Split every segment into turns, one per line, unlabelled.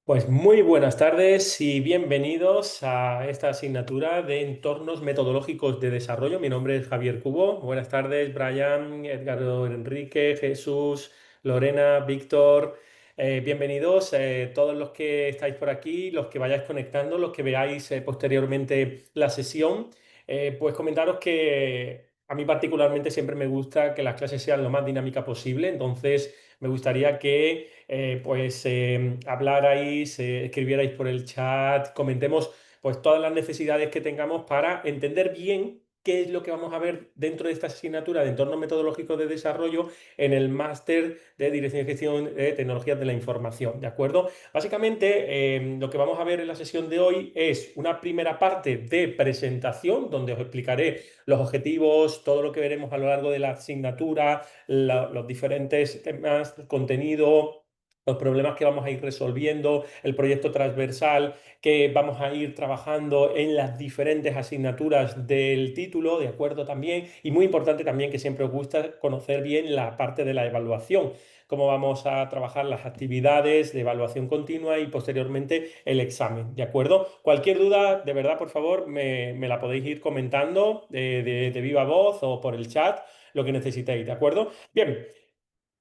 Pues muy buenas tardes y bienvenidos a esta asignatura de entornos metodológicos de desarrollo. Mi nombre es Javier Cubo. Buenas tardes, Brian, Edgardo Enrique, Jesús, Lorena, Víctor. Bienvenidos todos los que estáis por aquí, los que vayáis conectando, los que veáis posteriormente la sesión. Pues comentaros que a mí particularmente siempre me gusta que las clases sean lo más dinámica posible. Entonces me gustaría que hablarais, escribierais por el chat, comentemos pues todas las necesidades que tengamos para entender bien qué es lo que vamos a ver dentro de esta asignatura de entorno metodológico de desarrollo en el máster de Dirección y Gestión de Tecnologías de la Información, ¿de acuerdo? Básicamente, lo que vamos a ver en la sesión de hoy es una primera parte de presentación, donde os explicaré los objetivos, todo lo que veremos a lo largo de la asignatura, los diferentes temas, contenido, los problemas que vamos a ir resolviendo, el proyecto transversal que vamos a ir trabajando en las diferentes asignaturas del título, ¿de acuerdo? También, y muy importante también que siempre os gusta conocer bien la parte de la evaluación, cómo vamos a trabajar las actividades de evaluación continua y posteriormente el examen, ¿de acuerdo? Cualquier duda, de verdad, por favor, me la podéis ir comentando de viva voz o por el chat, lo que necesitéis, ¿de acuerdo? Bien.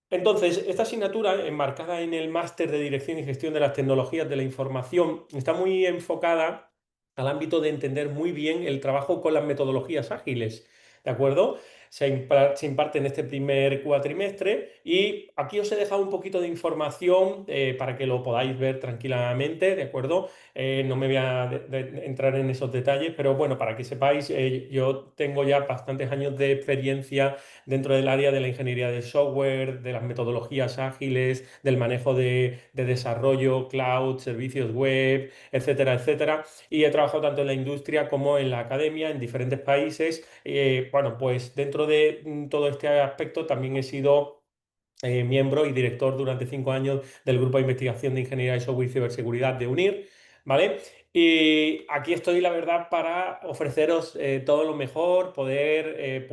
Entonces, esta asignatura, enmarcada en el máster de Dirección y Gestión de las Tecnologías de la Información, está muy enfocada al ámbito de entender muy bien el trabajo con las metodologías ágiles, ¿de acuerdo? Se imparte en este primer cuatrimestre y aquí os he dejado un poquito de información para que lo podáis ver tranquilamente, ¿de acuerdo? No me voy a entrar en esos detalles, pero bueno, para que sepáis, yo tengo ya bastantes años de experiencia dentro del área de la ingeniería de software, de las metodologías ágiles, del manejo de desarrollo, cloud, servicios web, etcétera, etcétera. Y he trabajado tanto en la industria como en la academia en diferentes países. Bueno, pues dentro de todo este aspecto también he sido miembro y director durante 5 años del Grupo de Investigación de Ingeniería de Software y Ciberseguridad de UNIR, ¿vale? Y aquí estoy, la verdad, para ofreceros todo lo mejor, poder,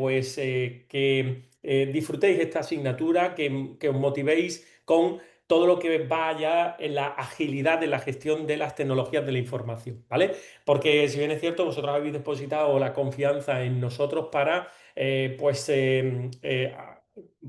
que disfrutéis esta asignatura, que os motivéis con todo lo que vaya en la agilidad de la gestión de las tecnologías de la información, ¿vale? Porque si bien es cierto, vosotros habéis depositado la confianza en nosotros para,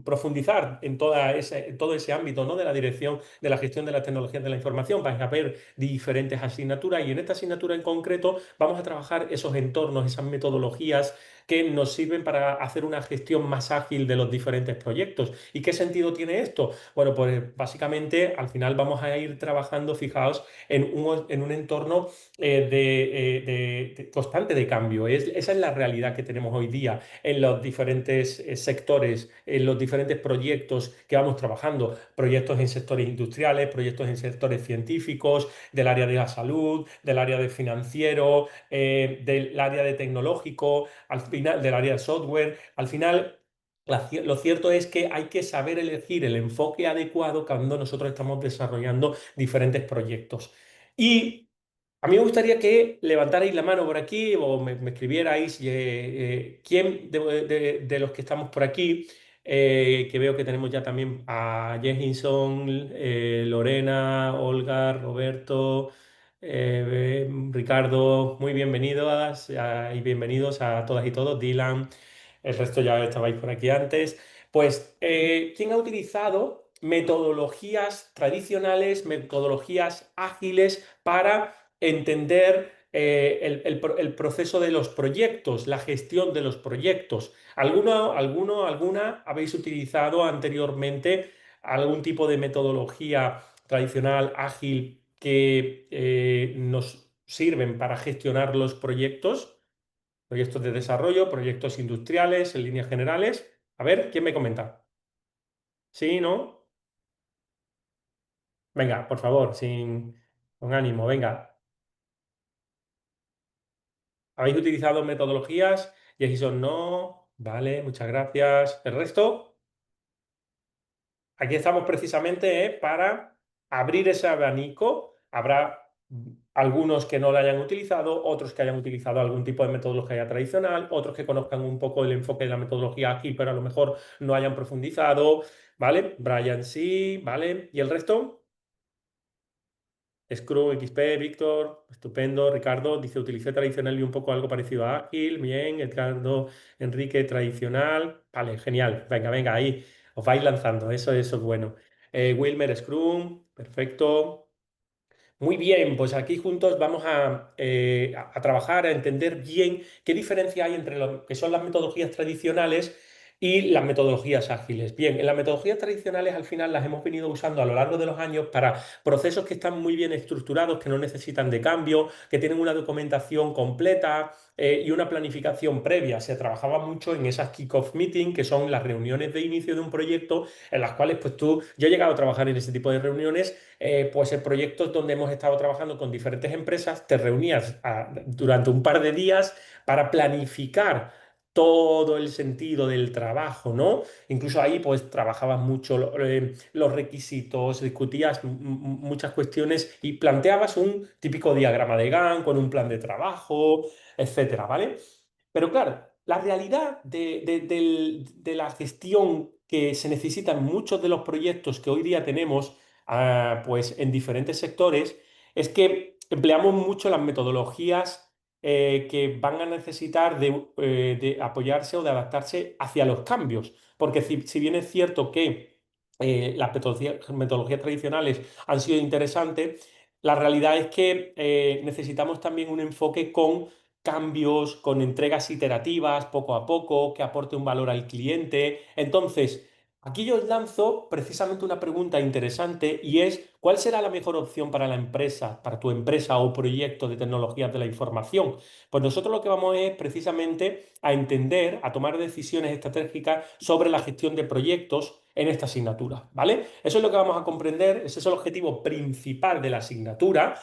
profundizar en en todo ese ámbito, ¿no? De la dirección de la gestión de las tecnologías de la información. Vais a ver diferentes asignaturas y en esta asignatura en concreto vamos a trabajar esos entornos, esas metodologías que nos sirven para hacer una gestión más ágil de los diferentes proyectos. ¿Y qué sentido tiene esto? Bueno, pues básicamente al final vamos a ir trabajando, fijaos, en un entorno de constante de cambio. Esa es la realidad que tenemos hoy día en los diferentes sectores, en los diferentes proyectos que vamos trabajando, proyectos en sectores industriales, proyectos en sectores científicos, del área de la salud, del área de financiero, del área de tecnológico, al final del área de software. Al final, lo cierto es que hay que saber elegir el enfoque adecuado cuando nosotros estamos desarrollando diferentes proyectos. Y a mí me gustaría que levantarais la mano por aquí o me escribierais quién de los que estamos por aquí, que veo que tenemos ya también a Jenkinson, Lorena, Olga, Roberto, Ricardo, muy bienvenidos y bienvenidos a todas y todos, Dylan, el resto ya estabais por aquí antes. Pues, ¿quién ha utilizado metodologías tradicionales, metodologías ágiles para entender el proceso de los proyectos, la gestión de los proyectos? ¿Alguna habéis utilizado anteriormente algún tipo de metodología tradicional ágil que nos sirven para gestionar los proyectos? Proyectos de desarrollo, proyectos industriales, en líneas generales. A ver, ¿quién me comenta? ¿Sí, no? Venga, por favor, con ánimo, venga. ¿Habéis utilizado metodologías? Jason, no. Vale, muchas gracias. ¿El resto? Aquí estamos precisamente, para abrir ese abanico. Habrá algunos que no lo hayan utilizado, otros que hayan utilizado algún tipo de metodología tradicional, otros que conozcan un poco el enfoque de la metodología ágil, pero a lo mejor no hayan profundizado. ¿Vale? Brian sí, ¿vale? ¿Y el resto? Scrum, XP, Víctor, estupendo. Ricardo dice, utilicé tradicional y un poco algo parecido a Ágil. Bien, Edgardo, Enrique, tradicional. Vale, genial. Venga, venga, ahí os vais lanzando. Eso es bueno. Wilmer, Scrum, perfecto. Muy bien, pues aquí juntos vamos a trabajar, a entender bien qué diferencia hay entre lo que son las metodologías tradicionales y las metodologías ágiles. Bien, en las metodologías tradicionales al final las hemos venido usando a lo largo de los años para procesos que están muy bien estructurados, que no necesitan de cambio, que tienen una documentación completa y una planificación previa. Se trabajaba mucho en esas kick-off meeting, que son las reuniones de inicio de un proyecto, en las cuales pues yo he llegado a trabajar en ese tipo de reuniones pues en proyectos donde hemos estado trabajando con diferentes empresas, te reunías durante un par de días para planificar todo el sentido del trabajo, ¿no? Incluso ahí pues trabajabas mucho los requisitos, discutías muchas cuestiones y planteabas un típico diagrama de Gantt con un plan de trabajo, etcétera, ¿vale? Pero claro, la realidad de la gestión que se necesita en muchos de los proyectos que hoy día tenemos pues en diferentes sectores, es que empleamos mucho las metodologías que van a necesitar de apoyarse o de adaptarse hacia los cambios. Porque si bien es cierto que las metodologías tradicionales han sido interesantes, la realidad es que necesitamos también un enfoque con cambios, con entregas iterativas, poco a poco, que aporte un valor al cliente. Entonces, aquí yo os lanzo precisamente una pregunta interesante y es, ¿cuál será la mejor opción para la empresa, para tu empresa o proyecto de tecnologías de la información? Pues nosotros lo que vamos es precisamente a entender, a tomar decisiones estratégicas sobre la gestión de proyectos en esta asignatura, ¿vale? Eso es lo que vamos a comprender, ese es el objetivo principal de la asignatura.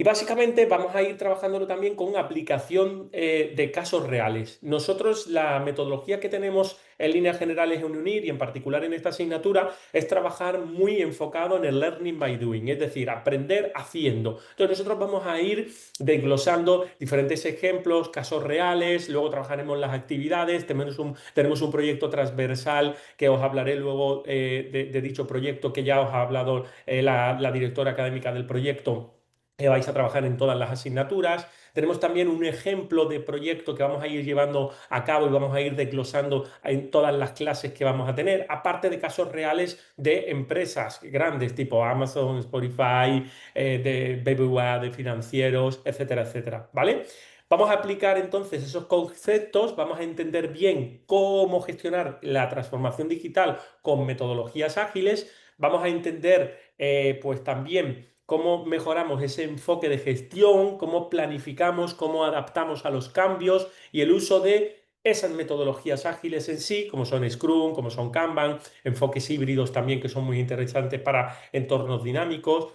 Y básicamente vamos a ir trabajándolo también con una aplicación de casos reales. Nosotros la metodología que tenemos en líneas generales en UNIR y en particular en esta asignatura es trabajar muy enfocado en el learning by doing, es decir, aprender haciendo. Entonces nosotros vamos a ir desglosando diferentes ejemplos, casos reales, luego trabajaremos las actividades, tenemos un proyecto transversal que os hablaré luego de dicho proyecto que ya os ha hablado la directora académica del proyecto. Vais a trabajar en todas las asignaturas. Tenemos también un ejemplo de proyecto que vamos a ir llevando a cabo y vamos a ir desglosando en todas las clases que vamos a tener, aparte de casos reales de empresas grandes tipo Amazon, Spotify, de BBVA, de financieros, etcétera, etcétera. ¿Vale? Vamos a aplicar entonces esos conceptos, vamos a entender bien cómo gestionar la transformación digital con metodologías ágiles, vamos a entender pues también cómo mejoramos ese enfoque de gestión, cómo planificamos, cómo adaptamos a los cambios y el uso de esas metodologías ágiles en sí, como son Scrum, como son Kanban, enfoques híbridos también que son muy interesantes para entornos dinámicos.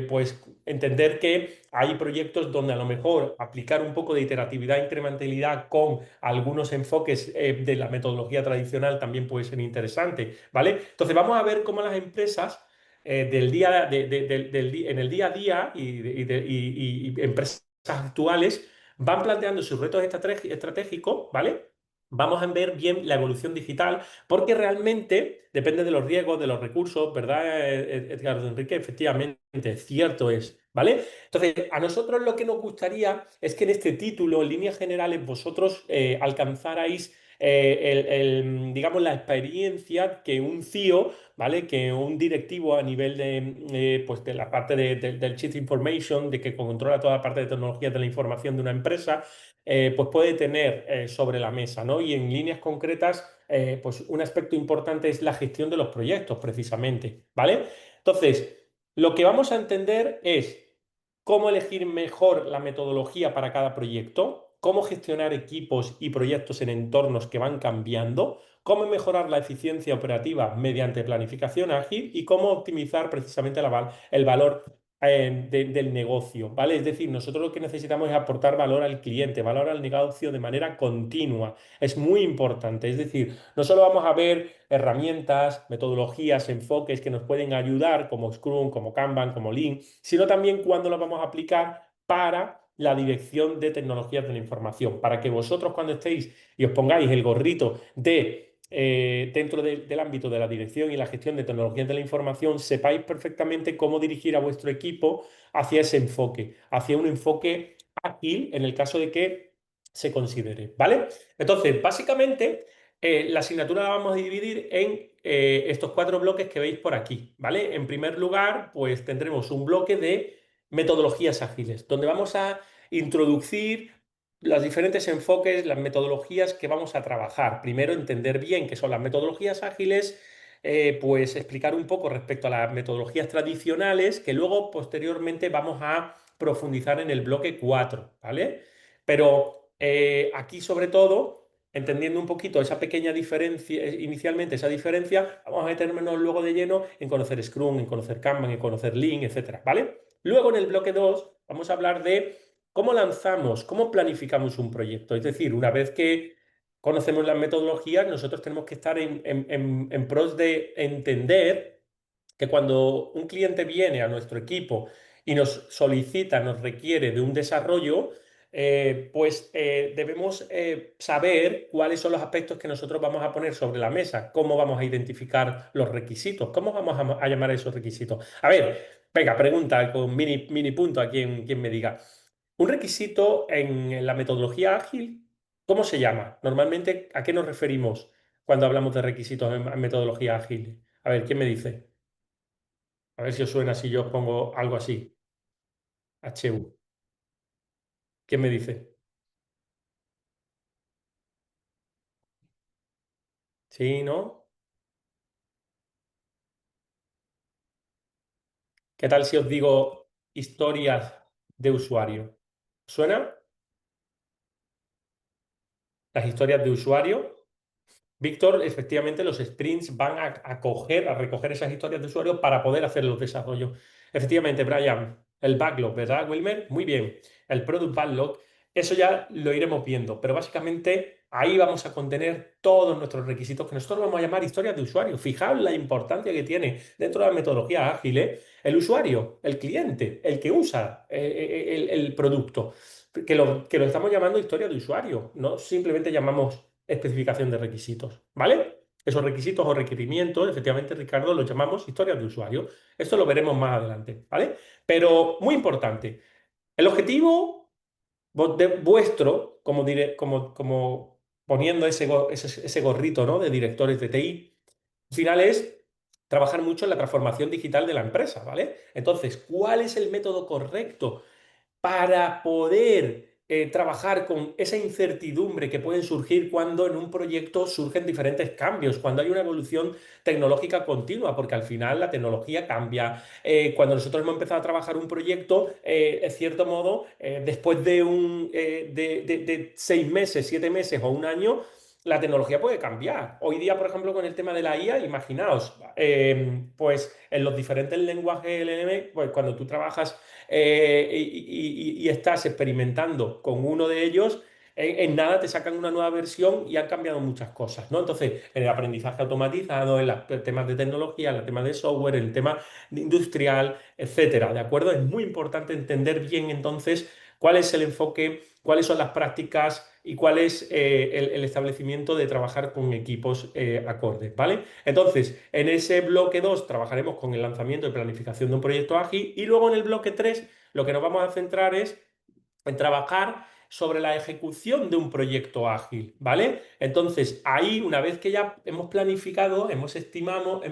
Pues entender que hay proyectos donde a lo mejor aplicar un poco de iteratividad e incrementalidad con algunos enfoques de la metodología tradicional también puede ser interesante, ¿vale? Entonces vamos a ver cómo las empresas del día, en el día a día y empresas actuales van planteando sus retos estratégicos, ¿vale? Vamos a ver bien la evolución digital, porque realmente depende de los riesgos, de los recursos, ¿verdad, Edgardo Enrique? Efectivamente, cierto es, ¿vale? Entonces, a nosotros lo que nos gustaría es que en este título, en líneas generales, vosotros alcanzarais digamos, la experiencia que un CIO, ¿vale? Que un directivo a nivel pues de la parte del Chief Information, de que controla toda la parte de tecnologías de la información de una empresa, pues puede tener sobre la mesa, ¿no? Y en líneas concretas, pues un aspecto importante es la gestión de los proyectos, precisamente, ¿vale? Entonces, lo que vamos a entender es cómo elegir mejor la metodología para cada proyecto, cómo gestionar equipos y proyectos en entornos que van cambiando, cómo mejorar la eficiencia operativa mediante planificación ágil y cómo optimizar precisamente el valor del negocio, ¿vale? Es decir, nosotros lo que necesitamos es aportar valor al cliente, valor al negocio de manera continua. Es muy importante. Es decir, no solo vamos a ver herramientas, metodologías, enfoques que nos pueden ayudar, como Scrum, como Kanban, como Lean, sino también cuándo las vamos a aplicar para la dirección de tecnologías de la información, para que vosotros cuando estéis y os pongáis el gorrito de dentro del ámbito de la dirección y la gestión de tecnologías de la información, sepáis perfectamente cómo dirigir a vuestro equipo hacia ese enfoque, hacia un enfoque ágil en el caso de que se considere, ¿vale? Entonces, básicamente, la asignatura la vamos a dividir en estos cuatro bloques que veis por aquí, ¿vale? En primer lugar, pues tendremos un bloque de metodologías ágiles, donde vamos a introducir los diferentes enfoques, las metodologías que vamos a trabajar. Primero, entender bien qué son las metodologías ágiles, pues explicar un poco respecto a las metodologías tradicionales, que luego posteriormente vamos a profundizar en el bloque 4, ¿vale? Pero aquí sobre todo, entendiendo un poquito esa pequeña diferencia, inicialmente esa diferencia, vamos a meternos luego de lleno en conocer Scrum, en conocer Kanban, en conocer Lean, etcétera, ¿vale? Luego en el bloque 2 vamos a hablar de cómo lanzamos, cómo planificamos un proyecto. Es decir, una vez que conocemos las metodologías, nosotros tenemos que estar en pros de entender que cuando un cliente viene a nuestro equipo y nos solicita, nos requiere de un desarrollo, debemos saber cuáles son los aspectos que nosotros vamos a poner sobre la mesa, cómo vamos a identificar los requisitos, cómo vamos a llamar a esos requisitos. A ver, venga, pregunta con mini punto a quien me diga. Un requisito en la metodología ágil, ¿cómo se llama? Normalmente, ¿a qué nos referimos cuando hablamos de requisitos en metodología ágil? A ver, ¿quién me dice? A ver si os suena si yo os pongo algo así. HU. ¿Quién me dice? ¿Sí, no? ¿Qué tal si os digo historias de usuario? ¿Suena? Las historias de usuario. Víctor, efectivamente, los sprints van a recoger esas historias de usuario para poder hacer los desarrollos. Efectivamente, Brian, el backlog, ¿verdad, Wilmer? Muy bien. El product backlog, eso ya lo iremos viendo, pero básicamente ahí vamos a contener todos nuestros requisitos que nosotros vamos a llamar historias de usuario. Fijaos la importancia que tiene dentro de la metodología ágil, el usuario, el cliente, el que usa el producto, que lo estamos llamando historia de usuario, no simplemente llamamos especificación de requisitos, ¿vale? Esos requisitos o requerimientos, efectivamente, Ricardo, los llamamos historias de usuario. Esto lo veremos más adelante, ¿vale? Pero muy importante, el objetivo vuestro, como poniendo ese gorrito, ¿no? De directores de TI, al final es trabajar mucho en la transformación digital de la empresa, ¿vale? Entonces, ¿cuál es el método correcto para poder trabajar con esa incertidumbre que puede surgir cuando en un proyecto surgen diferentes cambios, cuando hay una evolución tecnológica continua, porque al final la tecnología cambia? Cuando nosotros hemos empezado a trabajar un proyecto, en cierto modo, después de 6 meses, 7 meses o un año, la tecnología puede cambiar. Hoy día, por ejemplo, con el tema de la IA, imaginaos, pues en los diferentes lenguajes LLM, pues cuando tú trabajas y estás experimentando con uno de ellos, en nada te sacan una nueva versión y han cambiado muchas cosas, ¿no? Entonces, en el aprendizaje automatizado, en los temas de tecnología, en el tema de software, en el tema industrial, etcétera, ¿de acuerdo? Es muy importante entender bien entonces cuál es el enfoque, cuáles son las prácticas y cuál es el establecimiento de trabajar con equipos acordes, ¿vale? Entonces, en ese bloque 2 trabajaremos con el lanzamiento y planificación de un proyecto ágil y luego en el bloque 3 lo que nos vamos a centrar es en trabajar sobre la ejecución de un proyecto ágil, ¿vale? Entonces, ahí, una vez que ya hemos planificado, hemos estimado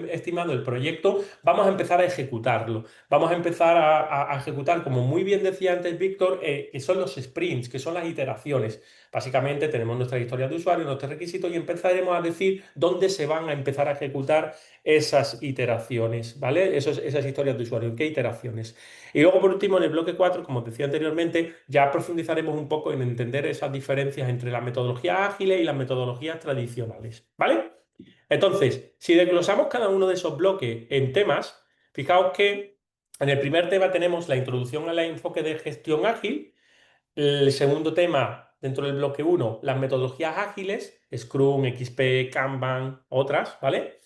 el proyecto, vamos a empezar a ejecutarlo. Vamos a empezar a ejecutar, como muy bien decía antes Víctor, que son los sprints, que son las iteraciones. Básicamente tenemos nuestra historia de usuario, nuestros requisitos y empezaremos a decir dónde se van a empezar a ejecutar esas iteraciones, ¿vale? Esas historias de usuario, ¿en qué iteraciones? Y luego, por último, en el bloque 4, como os decía anteriormente, ya profundizaremos un poco en entender esas diferencias entre las metodologías ágiles y las metodologías tradicionales, ¿vale? Entonces, si desglosamos cada uno de esos bloques en temas, fijaos que en el primer tema tenemos la introducción al enfoque de gestión ágil. El segundo tema, dentro del bloque 1, las metodologías ágiles, Scrum, XP, Kanban, otras, ¿vale?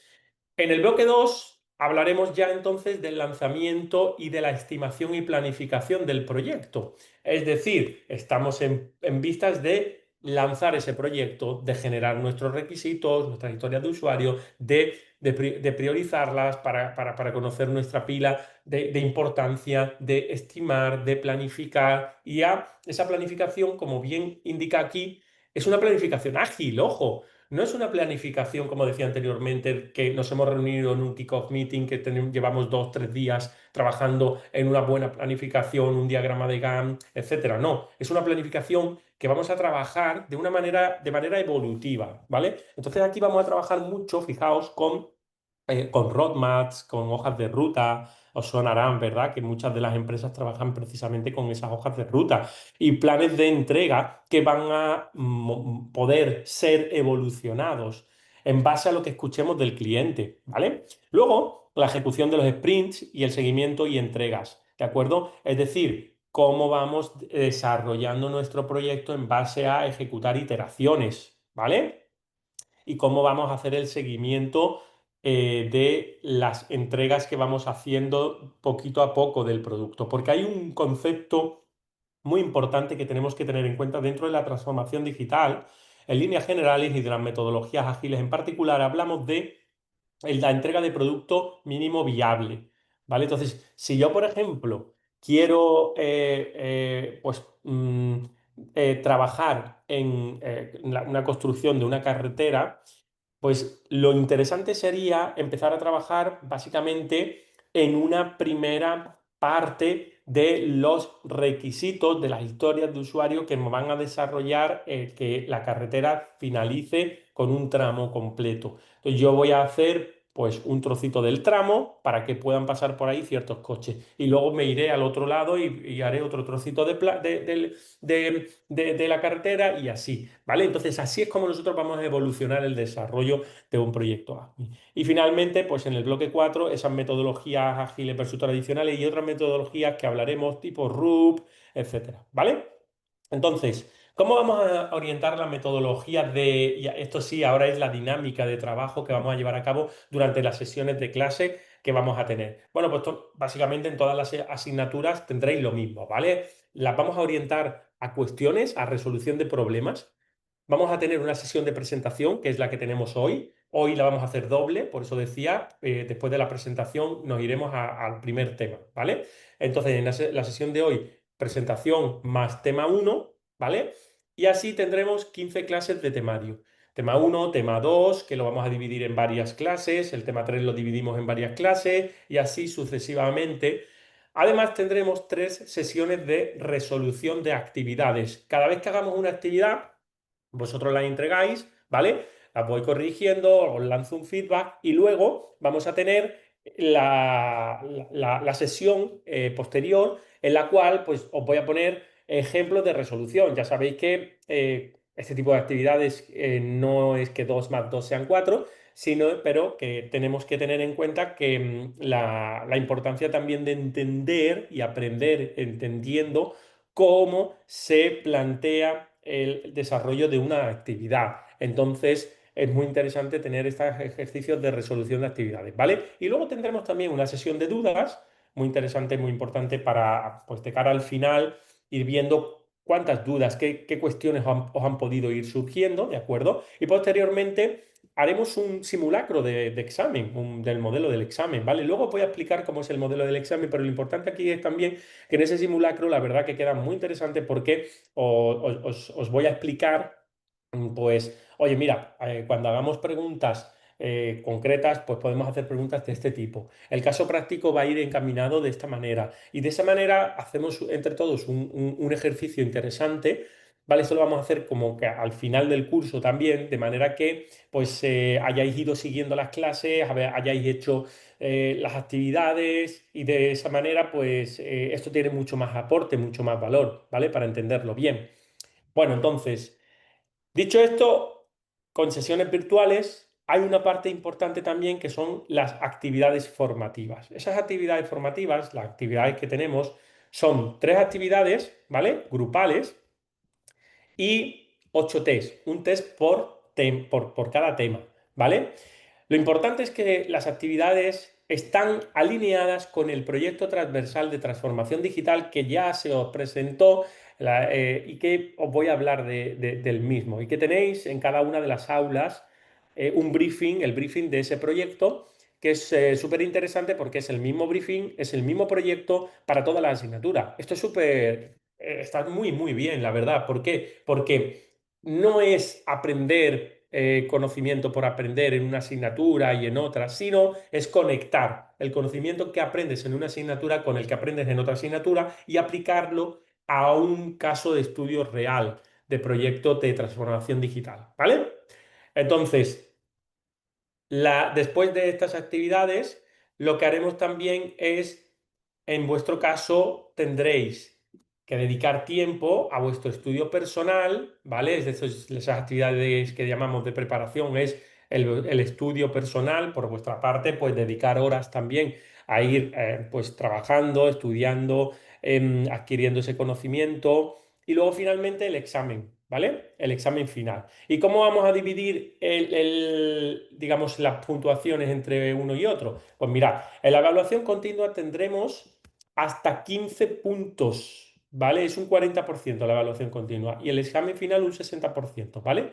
En el bloque 2 hablaremos ya entonces del lanzamiento y de la estimación y planificación del proyecto. Es decir, estamos en vistas de lanzar ese proyecto, de generar nuestros requisitos, nuestras historias de usuario, de priorizarlas para conocer nuestra pila de importancia, de estimar, de planificar. Y esa planificación, como bien indica aquí, es una planificación ágil, ojo. No es una planificación, como decía anteriormente, que nos hemos reunido en un kick-off meeting, que llevamos 2, 3 días trabajando en una buena planificación, un diagrama de Gantt, etcétera. No, es una planificación que vamos a trabajar de manera evolutiva, ¿vale? Entonces aquí vamos a trabajar mucho, fijaos, con roadmaps, con hojas de ruta. Os sonarán, ¿verdad? Que muchas de las empresas trabajan precisamente con esas hojas de ruta y planes de entrega que van a poder ser evolucionados en base a lo que escuchemos del cliente, ¿vale? Luego, la ejecución de los sprints y el seguimiento y entregas, ¿de acuerdo? Es decir, cómo vamos desarrollando nuestro proyecto en base a ejecutar iteraciones, ¿vale? Y cómo vamos a hacer el seguimiento de las entregas que vamos haciendo poquito a poco del producto. Porque hay un concepto muy importante que tenemos que tener en cuenta dentro de la transformación digital. En líneas generales y de las metodologías ágiles en particular, hablamos de la entrega de producto mínimo viable, ¿vale? Entonces, si yo, por ejemplo, quiero pues, trabajar en una construcción de una carretera, pues lo interesante sería empezar a trabajar básicamente en una primera parte de los requisitos de las historias de usuario que me van a desarrollar que la carretera finalice con un tramo completo. Entonces yo voy a hacer pues un trocito del tramo para que puedan pasar por ahí ciertos coches y luego me iré al otro lado y haré otro trocito de la carretera y así, ¿vale? Entonces así es como nosotros vamos a evolucionar el desarrollo de un proyecto ágil. Y finalmente, pues en el bloque 4 esas metodologías ágiles versus tradicionales y otras metodologías que hablaremos tipo RUP, etcétera, ¿vale? Entonces, ¿cómo vamos a orientar las metodologías y esto sí, ahora es la dinámica de trabajo que vamos a llevar a cabo durante las sesiones de clase que vamos a tener? Bueno, pues básicamente en todas las asignaturas tendréis lo mismo, ¿vale? Las vamos a orientar a cuestiones, a resolución de problemas. Vamos a tener una sesión de presentación, que es la que tenemos hoy. Hoy la vamos a hacer doble, por eso decía, después de la presentación nos iremos al primer tema, ¿vale? Entonces, en la sesión de hoy, presentación más tema uno, ¿vale? Y así tendremos 15 clases de temario. Tema uno, tema 2, que lo vamos a dividir en varias clases, el tema 3 lo dividimos en varias clases y así sucesivamente. Además, tendremos 3 sesiones de resolución de actividades. Cada vez que hagamos una actividad, vosotros la entregáis, ¿vale? La voy corrigiendo, os lanzo un feedback y luego vamos a tener la sesión posterior en la cual pues, os voy a poner ejemplos de resolución. Ya sabéis que este tipo de actividades no es que 2 más 2 sean 4, pero que tenemos que tener en cuenta que la importancia también de entender y aprender entendiendo cómo se plantea el desarrollo de una actividad. Entonces, es muy interesante tener estos ejercicios de resolución de actividades, ¿vale? Y luego tendremos también una sesión de dudas, muy interesante, muy importante para, pues, de cara al final, ir viendo cuántas dudas, qué cuestiones os han podido ir surgiendo, ¿de acuerdo? Y posteriormente haremos un simulacro de examen, del modelo del examen, ¿vale? Luego voy a explicar cómo es el modelo del examen, pero lo importante aquí es también que en ese simulacro la verdad que queda muy interesante porque os voy a explicar, pues, oye, mira, cuando hagamos preguntas concretas, pues podemos hacer preguntas de este tipo. El caso práctico va a ir encaminado de esta manera y de esa manera hacemos entre todos un ejercicio interesante. ¿Vale? Esto lo vamos a hacer como que al final del curso también, de manera que pues hayáis ido siguiendo las clases, hayáis hecho las actividades y de esa manera, pues esto tiene mucho más aporte, mucho más valor, ¿vale? Para entenderlo bien. Bueno, entonces, dicho esto, con sesiones virtuales hay una parte importante también que son las actividades formativas. Esas actividades formativas, las actividades que tenemos, son 3 actividades, ¿vale? Grupales y 8 tests, un test por cada tema, ¿vale? Lo importante es que las actividades están alineadas con el proyecto transversal de transformación digital que ya se os presentó y que os voy a hablar del mismo. Y que tenéis en cada una de las aulas un briefing, el briefing de ese proyecto, que es súper interesante porque es el mismo briefing, es el mismo proyecto para todas las asignaturas. Esto es súper, está muy, muy bien, la verdad. ¿Por qué? Porque no es aprender conocimiento por aprender en una asignatura y en otra, sino es conectar el conocimiento que aprendes en una asignatura con el que aprendes en otra asignatura y aplicarlo a un caso de estudio real, de proyecto de transformación digital, ¿vale? Entonces, después de estas actividades, lo que haremos también es, en vuestro caso, tendréis que dedicar tiempo a vuestro estudio personal, ¿vale? Es de esas actividades que llamamos de preparación, es el estudio personal, por vuestra parte, pues dedicar horas también a ir pues trabajando, estudiando, adquiriendo ese conocimiento y luego finalmente el examen, ¿vale? El examen final. ¿Y cómo vamos a dividir digamos, las puntuaciones entre uno y otro? Pues mirad, en la evaluación continua tendremos hasta 15 puntos, ¿vale? Es un 40% la evaluación continua y el examen final un 60%, ¿vale?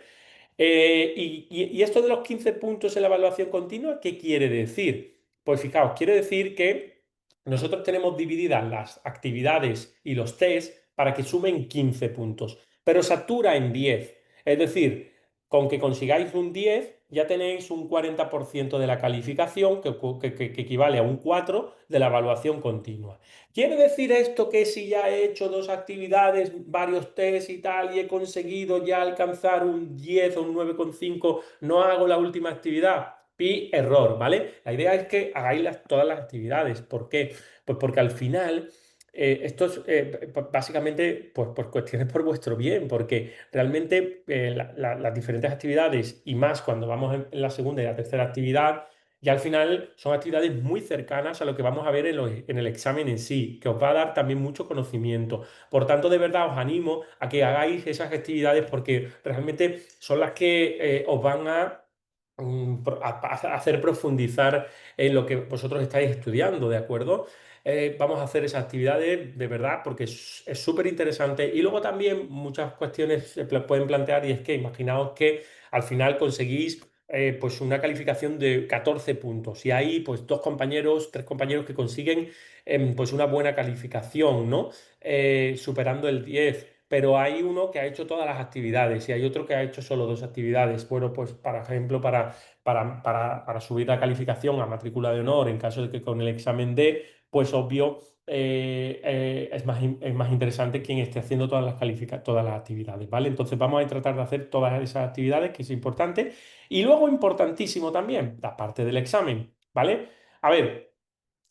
Y esto de los 15 puntos en la evaluación continua, ¿qué quiere decir? Pues fijaos, quiere decir que nosotros tenemos divididas las actividades y los test para que sumen 15 puntos, pero satura en 10. Es decir, con que consigáis un 10, ya tenéis un 40% de la calificación, que equivale a un 4 de la evaluación continua. ¿Quiere decir esto que si ya he hecho dos actividades, varios test y tal, y he conseguido ya alcanzar un 10 o un 9,5, no hago la última actividad? Pi, error, ¿vale? La idea es que hagáis todas las actividades. ¿Por qué? Pues porque al final esto es básicamente pues, por cuestiones por vuestro bien, porque realmente las diferentes actividades, y más cuando vamos en la segunda y la tercera actividad, y al final son actividades muy cercanas a lo que vamos a ver en el examen en sí, que os va a dar también mucho conocimiento. Por tanto, de verdad os animo a que hagáis esas actividades porque realmente son las que os van a hacer profundizar en lo que vosotros estáis estudiando, ¿de acuerdo? Vamos a hacer esas actividades de verdad porque es súper interesante. Y luego también muchas cuestiones se pueden plantear y es que imaginaos que al final conseguís pues una calificación de 14 puntos y hay pues dos compañeros, tres compañeros que consiguen pues una buena calificación, ¿no? Superando el 10. Pero hay uno que ha hecho todas las actividades y hay otro que ha hecho solo dos actividades. Bueno, pues, por ejemplo, para subir la calificación a matrícula de honor, en caso de que con el examen D, pues obvio, es más interesante quien esté haciendo todas las actividades, ¿vale? Entonces vamos a tratar de hacer todas esas actividades, que es importante. Y luego, importantísimo también, la parte del examen, ¿vale? A ver.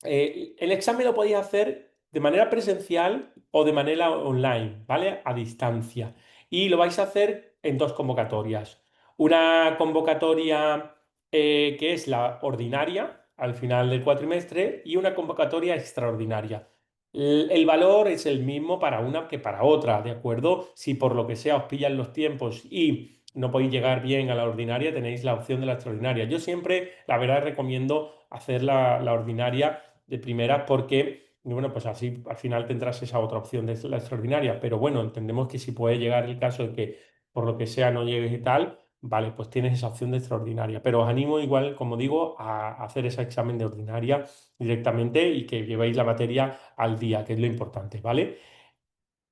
El examen lo podéis hacer de manera presencial o de manera online, ¿vale? A distancia. Y lo vais a hacer en dos convocatorias. Una convocatoria que es la ordinaria al final del cuatrimestre y una convocatoria extraordinaria. El valor es el mismo para una que para otra, ¿de acuerdo? Si por lo que sea os pillan los tiempos y no podéis llegar bien a la ordinaria, tenéis la opción de la extraordinaria. Yo siempre, la verdad, recomiendo hacer la ordinaria de primeras porque, bueno, pues así al final tendrás esa otra opción de la extraordinaria. Pero bueno, entendemos que si puede llegar el caso de que por lo que sea no llegues y tal, vale, pues tienes esa opción de extraordinaria. Pero os animo igual, como digo, a hacer ese examen de ordinaria directamente y que llevéis la materia al día, que es lo importante, ¿vale?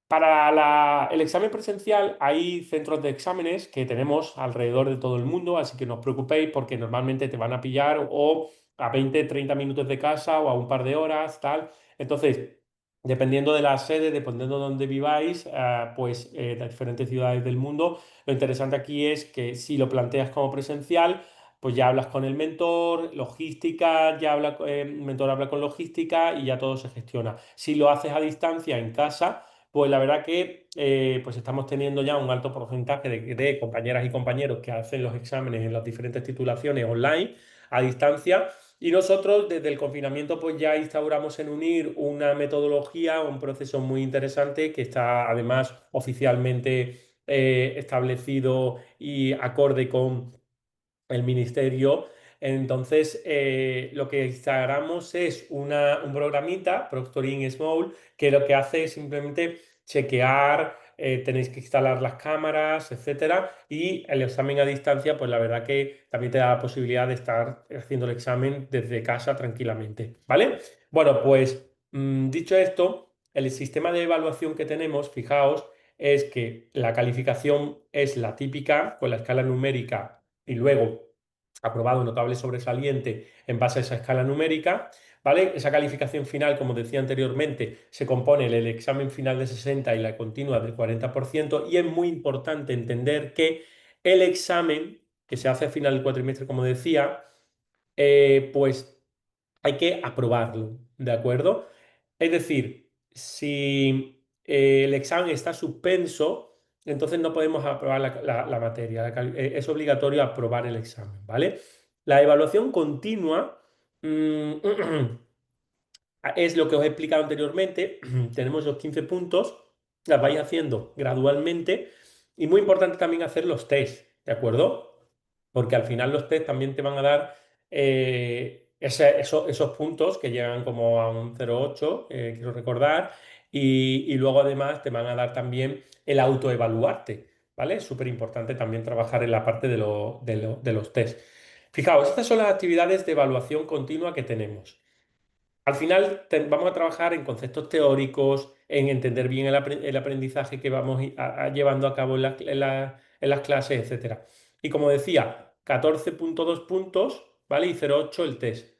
Para el examen presencial hay centros de exámenes que tenemos alrededor de todo el mundo, así que no os preocupéis porque normalmente te van a pillar o a 20, 30 minutos de casa o a un par de horas, tal. Entonces, dependiendo de la sede, dependiendo de dónde viváis, pues de diferentes ciudades del mundo, lo interesante aquí es que si lo planteas como presencial, pues ya hablas con el mentor, logística, el mentor habla con logística y ya todo se gestiona. Si lo haces a distancia en casa, pues la verdad que pues estamos teniendo ya un alto porcentaje de compañeras y compañeros que hacen los exámenes en las diferentes titulaciones online a distancia y nosotros desde el confinamiento pues ya instauramos en UNIR una metodología, un proceso muy interesante que está además oficialmente establecido y acorde con el ministerio. Entonces, lo que instalamos es un programita, Proctoring Small, que lo que hace es simplemente chequear, tenéis que instalar las cámaras, etcétera. Y el examen a distancia, pues la verdad que también te da la posibilidad de estar haciendo el examen desde casa tranquilamente, ¿vale? Bueno, pues dicho esto, el sistema de evaluación que tenemos, fijaos, es que la calificación es la típica con la escala numérica y luego aprobado notable sobresaliente en base a esa escala numérica, ¿vale? Esa calificación final, como decía anteriormente, se compone del examen final de 60 y la continua del 40%, y es muy importante entender que el examen que se hace al final del cuatrimestre, como decía, pues hay que aprobarlo, ¿de acuerdo? Es decir, si el examen está suspenso, entonces no podemos aprobar la materia. Es obligatorio aprobar el examen, ¿vale? La evaluación continua es lo que os he explicado anteriormente. Tenemos los 15 puntos, las vais haciendo gradualmente y muy importante también hacer los test, ¿de acuerdo? Porque al final los test también te van a dar esos puntos que llegan como a un 0,8, quiero recordar, y luego además te van a dar también el autoevaluarte, ¿vale? Es súper importante también trabajar en la parte de los test. Fijaos, estas son las actividades de evaluación continua que tenemos. Al final vamos a trabajar en conceptos teóricos, en entender bien el aprendizaje que vamos llevando a cabo en las clases, etcétera. Y como decía, 14,2 puntos, ¿vale? Y 0,8 el test.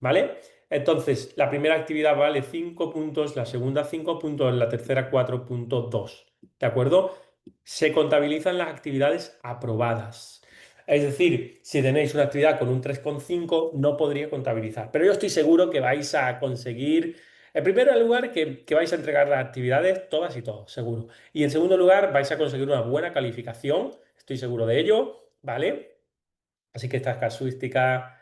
¿Vale? Entonces, la primera actividad vale 5 puntos, la segunda 5 puntos, la tercera 4,2. ¿De acuerdo? Se contabilizan las actividades aprobadas. Es decir, si tenéis una actividad con un 3,5, no podría contabilizar. Pero yo estoy seguro que vais a conseguir, en primer lugar, que vais a entregar las actividades todas y todos, seguro. Y en segundo lugar, vais a conseguir una buena calificación, estoy seguro de ello, ¿vale? Así que estas casuísticas,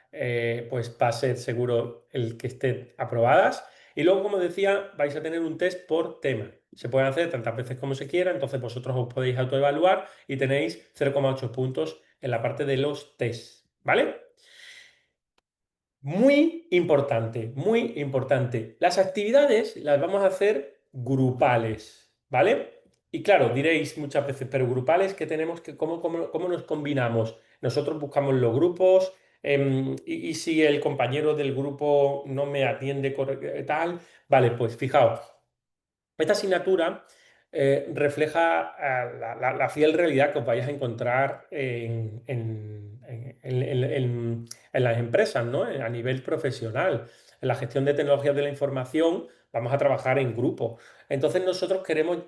pues va a ser seguro el que estén aprobadas. Y luego, como decía, vais a tener un test por tema. Se pueden hacer tantas veces como se quiera, entonces vosotros os podéis autoevaluar y tenéis 0,8 puntos en la parte de los tests, ¿vale? Muy importante, muy importante. Las actividades las vamos a hacer grupales, ¿vale? Y claro, diréis muchas veces, pero grupales, ¿qué tenemos que, cómo nos combinamos? Nosotros buscamos los grupos, y si el compañero del grupo no me atiende tal, vale, pues fijaos. Esta asignatura refleja la fiel realidad que os vais a encontrar en las empresas, ¿no? A nivel profesional. En la gestión de tecnologías de la información vamos a trabajar en grupo. Entonces nosotros queremos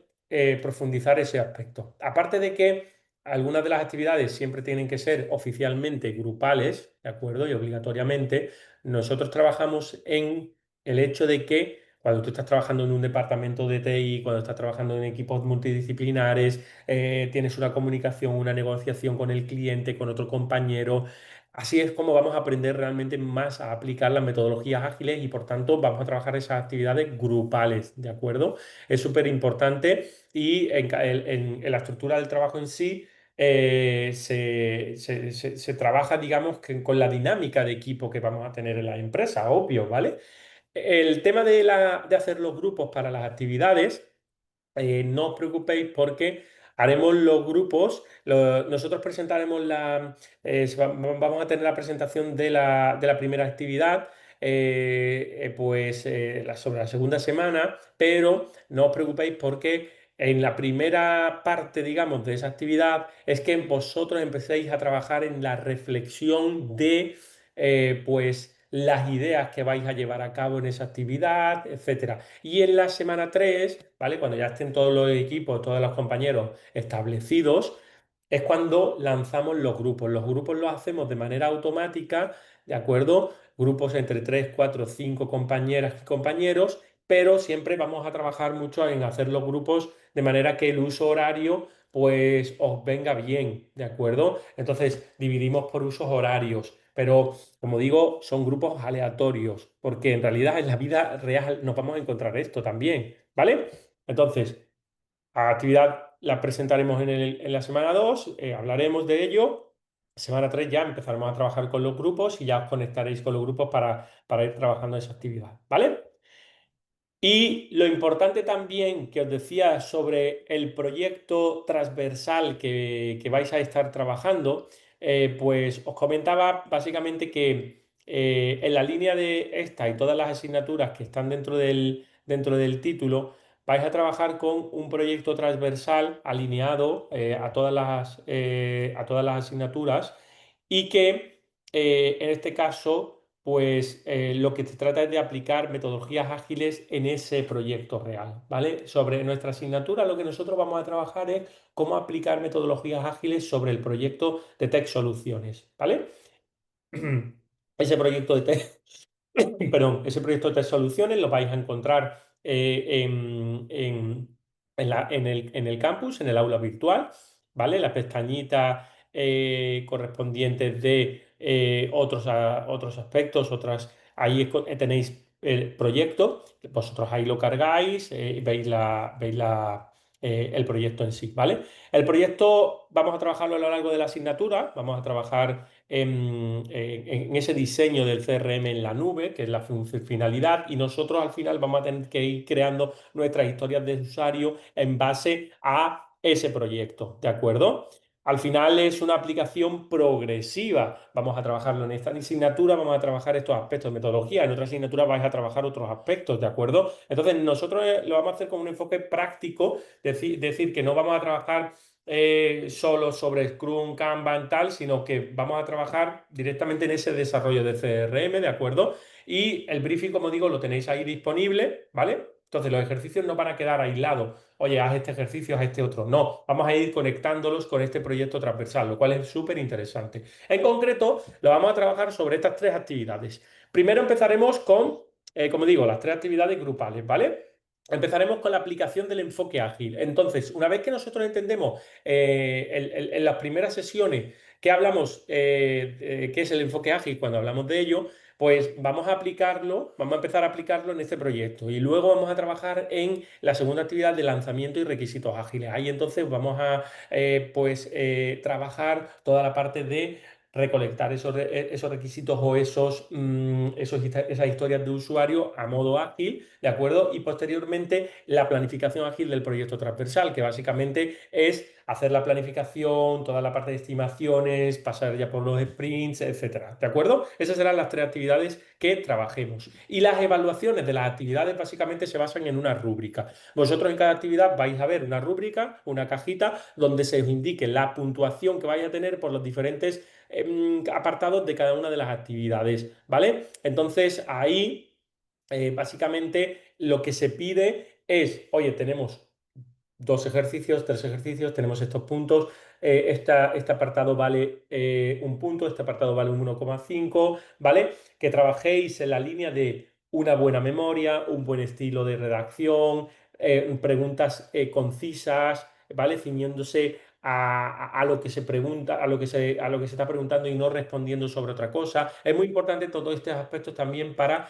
profundizar ese aspecto. Aparte de que algunas de las actividades siempre tienen que ser oficialmente grupales, ¿de acuerdo? Y obligatoriamente, nosotros trabajamos en el hecho de que cuando tú estás trabajando en un departamento de TI, cuando estás trabajando en equipos multidisciplinares, tienes una comunicación, una negociación con el cliente, con otro compañero. Así es como vamos a aprender realmente más a aplicar las metodologías ágiles y por tanto vamos a trabajar esas actividades grupales, ¿de acuerdo? Es súper importante y en la estructura del trabajo en sí se trabaja, digamos, con la dinámica de equipo que vamos a tener en la empresa, obvio, ¿vale? El tema de hacer los grupos para las actividades, no os preocupéis porque haremos los grupos, nosotros presentaremos vamos a tener la presentación de la primera actividad sobre la segunda semana, pero no os preocupéis porque en la primera parte, digamos, de esa actividad es que vosotros empecéis a trabajar en la reflexión de, pues, las ideas que vais a llevar a cabo en esa actividad, etcétera. Y en la semana 3, ¿vale? Cuando ya estén todos los equipos, todos los compañeros establecidos, es cuando lanzamos los grupos. Los grupos los hacemos de manera automática, ¿de acuerdo? Grupos entre 3, 4, 5 compañeras y compañeros, pero siempre vamos a trabajar mucho en hacer los grupos de manera que el uso horario pues os venga bien, ¿de acuerdo? Entonces dividimos por usos horarios, pero como digo, son grupos aleatorios, porque en realidad en la vida real nos vamos a encontrar esto también, ¿vale? Entonces, la actividad la presentaremos en la semana 2, hablaremos de ello. Semana 3 ya empezaremos a trabajar con los grupos y ya os conectaréis con los grupos para ir trabajando esa actividad, ¿vale? Y lo importante también que os decía sobre el proyecto transversal que vais a estar trabajando, pues os comentaba básicamente que en la línea de esta y todas las asignaturas que están dentro del título, vais a trabajar con un proyecto transversal alineado a todas las asignaturas y que en este caso pues lo que se trata es de aplicar metodologías ágiles en ese proyecto real, ¿vale? Sobre nuestra asignatura lo que nosotros vamos a trabajar es cómo aplicar metodologías ágiles sobre el proyecto de Tech Soluciones, ¿vale? Ese proyecto de Tech perdón, ese proyecto de soluciones lo vais a encontrar en el campus, en el aula virtual, ¿vale? La pestañita correspondientes de otros aspectos, ahí tenéis el proyecto, vosotros ahí lo cargáis, veis el proyecto en sí, ¿vale? El proyecto vamos a trabajarlo a lo largo de la asignatura, vamos a trabajar en ese diseño del CRM en la nube, que es la finalidad, y nosotros al final vamos a tener que ir creando nuestras historias de usuario en base a ese proyecto, ¿de acuerdo? Al final es una aplicación progresiva. Vamos a trabajarlo en esta asignatura, vamos a trabajar estos aspectos de metodología, en otra asignatura vais a trabajar otros aspectos, ¿de acuerdo? Entonces nosotros lo vamos a hacer con un enfoque práctico, decir que no vamos a trabajar solo sobre Scrum, Kanban, tal, sino que vamos a trabajar directamente en ese desarrollo de CRM, ¿de acuerdo? Y el briefing, como digo, lo tenéis ahí disponible, ¿vale? Entonces los ejercicios no van a quedar aislados. Oye, haz este ejercicio, haz este otro. No, vamos a ir conectándolos con este proyecto transversal, lo cual es súper interesante. En concreto, lo vamos a trabajar sobre estas tres actividades. Primero empezaremos con, como digo, las tres actividades grupales, ¿vale? Empezaremos con la aplicación del enfoque ágil. Entonces, una vez que nosotros entendemos en las primeras sesiones que hablamos, qué es el enfoque ágil cuando hablamos de ello, pues vamos a empezar a aplicarlo en este proyecto y luego vamos a trabajar en la segunda actividad de lanzamiento y requisitos ágiles. Ahí entonces vamos a trabajar toda la parte de recolectar esos requisitos o esas historias de usuario a modo ágil, ¿de acuerdo? Y posteriormente la planificación ágil del proyecto transversal, que básicamente es hacer la planificación, toda la parte de estimaciones, pasar ya por los sprints, etcétera, ¿de acuerdo? Esas serán las tres actividades que trabajemos. Y las evaluaciones de las actividades básicamente se basan en una rúbrica. Vosotros en cada actividad vais a ver una rúbrica, una cajita, donde se os indique la puntuación que vais a tener por los diferentes apartados de cada una de las actividades, ¿vale? Entonces ahí básicamente lo que se pide es, oye, tenemos dos ejercicios, tres ejercicios, tenemos estos puntos, este apartado vale un punto, este apartado vale un 1,5, ¿vale? Que trabajéis en la línea de una buena memoria, un buen estilo de redacción, preguntas concisas, ¿vale? Ciñéndose a lo que se pregunta, a lo que se está preguntando y no respondiendo sobre otra cosa. Es muy importante todos estos aspectos también para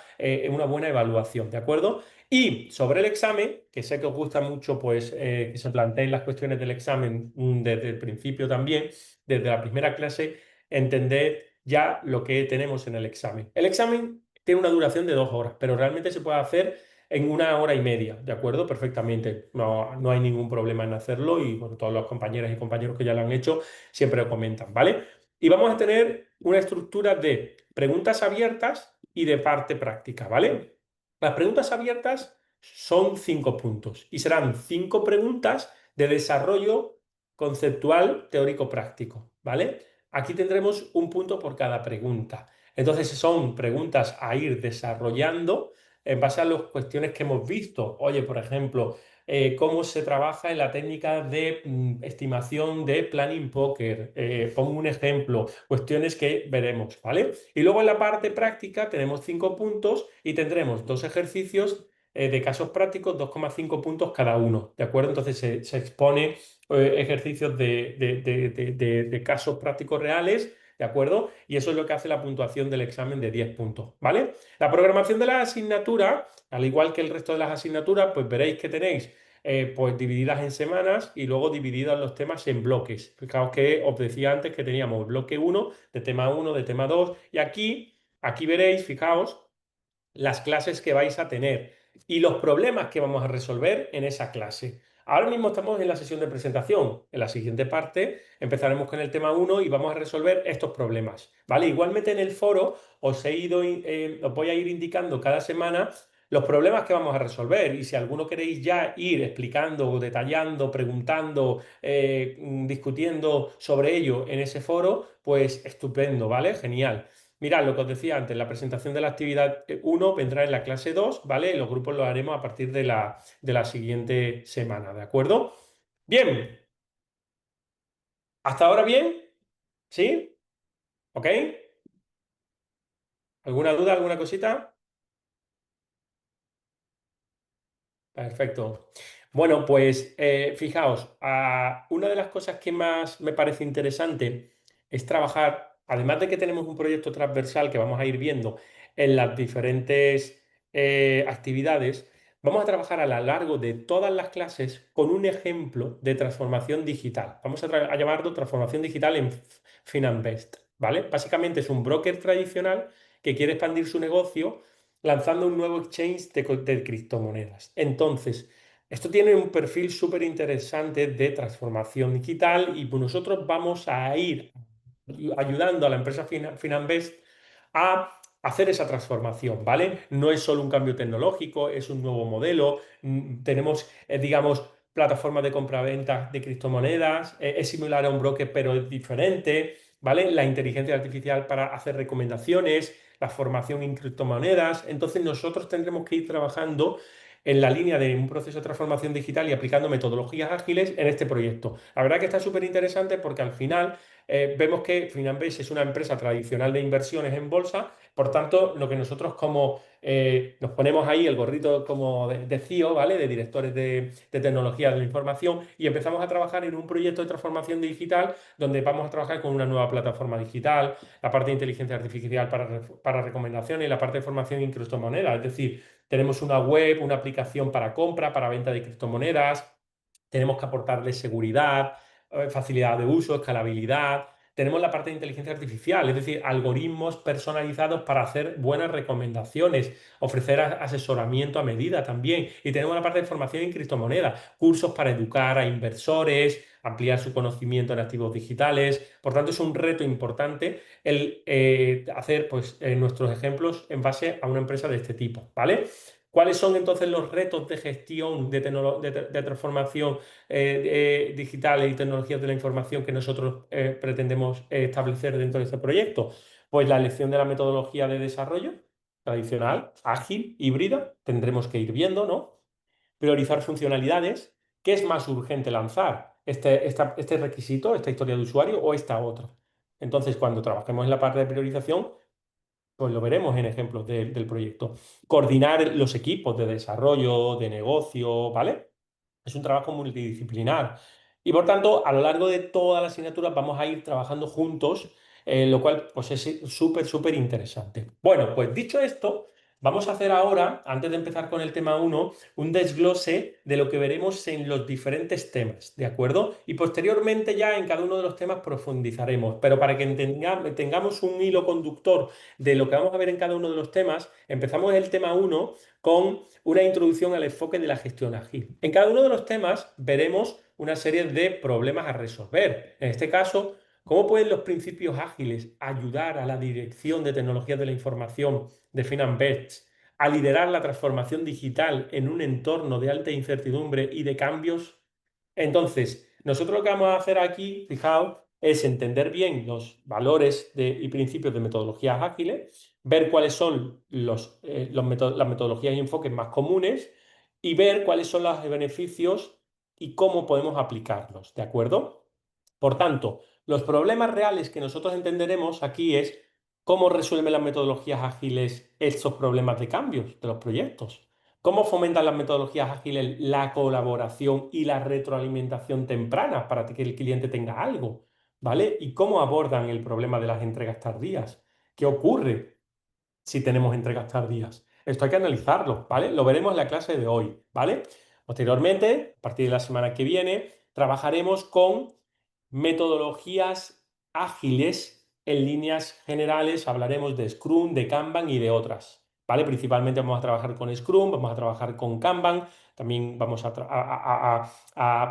una buena evaluación, ¿de acuerdo? Y sobre el examen, que sé que os gusta mucho, pues que se planteen las cuestiones del examen desde el principio también, desde la primera clase, entender ya lo que tenemos en el examen. El examen tiene una duración de 2 horas, pero realmente se puede hacer en 1 hora y media, ¿de acuerdo? Perfectamente. No, no hay ningún problema en hacerlo y bueno, todos los compañeras y compañeros que ya lo han hecho siempre lo comentan, ¿vale? Y vamos a tener una estructura de preguntas abiertas y de parte práctica, ¿vale? Las preguntas abiertas son 5 puntos y serán 5 preguntas de desarrollo conceptual teórico-práctico, ¿vale? Aquí tendremos un punto por cada pregunta. Entonces son preguntas a ir desarrollando en base a las cuestiones que hemos visto. Oye, por ejemplo, cómo se trabaja en la técnica de estimación de planning poker. Pongo un ejemplo, cuestiones que veremos, ¿vale? Y luego en la parte práctica tenemos 5 puntos y tendremos dos ejercicios de casos prácticos, 2,5 puntos cada uno, ¿de acuerdo? Entonces se expone ejercicios de casos prácticos reales, ¿de acuerdo? Y eso es lo que hace la puntuación del examen de 10 puntos, ¿vale? La programación de la asignatura, al igual que el resto de las asignaturas, pues veréis que tenéis pues divididas en semanas y luego divididas los temas en bloques. Fijaos que os decía antes que teníamos bloque 1 de tema 1, de tema 2 y aquí veréis, fijaos, las clases que vais a tener. y los problemas que vamos a resolver en esa clase. Ahora mismo estamos en la sesión de presentación. En la siguiente parte empezaremos con el tema uno y vamos a resolver estos problemas, ¿vale? Igualmente en el foro os voy a ir indicando cada semana los problemas que vamos a resolver y si alguno queréis ya ir explicando, detallando, preguntando, discutiendo sobre ello en ese foro, pues estupendo, ¿vale? Genial. Mirad, lo que os decía antes, la presentación de la actividad uno vendrá en la clase 2, ¿vale? Y los grupos los haremos a partir de la siguiente semana, ¿de acuerdo? Bien, ¿hasta ahora bien? ¿Sí? ¿Ok? ¿Alguna duda, alguna cosita? Perfecto. Bueno, pues fijaos, una de las cosas que más me parece interesante es trabajar, además de que tenemos un proyecto transversal que vamos a ir viendo en las diferentes actividades, vamos a trabajar a lo largo de todas las clases con un ejemplo de transformación digital. Vamos a llamarlo transformación digital en Finanbest, ¿vale? Básicamente es un broker tradicional que quiere expandir su negocio lanzando un nuevo exchange de criptomonedas. Entonces, esto tiene un perfil súper interesante de transformación digital y pues nosotros vamos a ir ayudando a la empresa Finanbest a hacer esa transformación, ¿vale? No es solo un cambio tecnológico, es un nuevo modelo. Tenemos, digamos, plataformas de compraventa de criptomonedas, es similar a un broker, pero es diferente, ¿vale? La inteligencia artificial para hacer recomendaciones, la formación en criptomonedas. Entonces, nosotros tendremos que ir trabajando en la línea de un proceso de transformación digital y aplicando metodologías ágiles en este proyecto. La verdad que está súper interesante porque al final vemos que Finanbase es una empresa tradicional de inversiones en bolsa, por tanto, lo que nosotros como nos ponemos ahí el gorrito como de CEO, ¿vale? De directores de tecnología de la información y empezamos a trabajar en un proyecto de transformación digital donde vamos a trabajar con una nueva plataforma digital, la parte de inteligencia artificial para recomendaciones y la parte de formación en criptomonedas. Es decir, tenemos una web, una aplicación para compra, para venta de criptomonedas, tenemos que aportarles seguridad, facilidad de uso, escalabilidad. Tenemos la parte de inteligencia artificial, es decir, algoritmos personalizados para hacer buenas recomendaciones, ofrecer asesoramiento a medida también. Y tenemos la parte de formación en criptomonedas, cursos para educar a inversores, ampliar su conocimiento en activos digitales. Por tanto, es un reto importante el hacer pues, nuestros ejemplos en base a una empresa de este tipo, ¿vale? ¿Cuáles son entonces los retos de gestión, de transformación digitales y tecnologías de la información que nosotros pretendemos establecer dentro de este proyecto? Pues la elección de la metodología de desarrollo tradicional, ágil, híbrida, tendremos que ir viendo, ¿no? Priorizar funcionalidades. ¿Qué es más urgente lanzar? ¿Este requisito, esta historia de usuario o esta otra? Entonces, cuando trabajemos en la parte de priorización, pues lo veremos en ejemplos del proyecto. Coordinar los equipos de desarrollo, de negocio, ¿vale? Es un trabajo multidisciplinar. Y por tanto, a lo largo de todas las asignaturas vamos a ir trabajando juntos, lo cual pues es súper, súper interesante. Bueno, pues dicho esto, vamos a hacer ahora, antes de empezar con el tema uno, un desglose de lo que veremos en los diferentes temas, ¿de acuerdo? Y posteriormente ya en cada uno de los temas profundizaremos. Pero para que tengamos un hilo conductor de lo que vamos a ver en cada uno de los temas, empezamos el tema uno con una introducción al enfoque de la gestión ágil. En cada uno de los temas veremos una serie de problemas a resolver. En este caso, ¿cómo pueden los principios ágiles ayudar a la dirección de tecnologías de la información de Finanbest a liderar la transformación digital en un entorno de alta incertidumbre y de cambios? Entonces, nosotros lo que vamos a hacer aquí, fijaos, es entender bien los valores y principios de metodologías ágiles, ver cuáles son las metodologías y enfoques más comunes y ver cuáles son los beneficios y cómo podemos aplicarlos, ¿de acuerdo? Por tanto, los problemas reales que nosotros entenderemos aquí es cómo resuelven las metodologías ágiles estos problemas de cambios de los proyectos. ¿Cómo fomentan las metodologías ágiles la colaboración y la retroalimentación temprana para que el cliente tenga algo? ¿Vale? ¿Y cómo abordan el problema de las entregas tardías? ¿Qué ocurre si tenemos entregas tardías? Esto hay que analizarlo, ¿vale? Lo veremos en la clase de hoy, ¿vale? Posteriormente, a partir de la semana que viene, trabajaremos con metodologías ágiles en líneas generales. Hablaremos de Scrum, de Kanban y de otras. ¿vale? Principalmente vamos a trabajar con Scrum, vamos a trabajar con Kanban, también vamos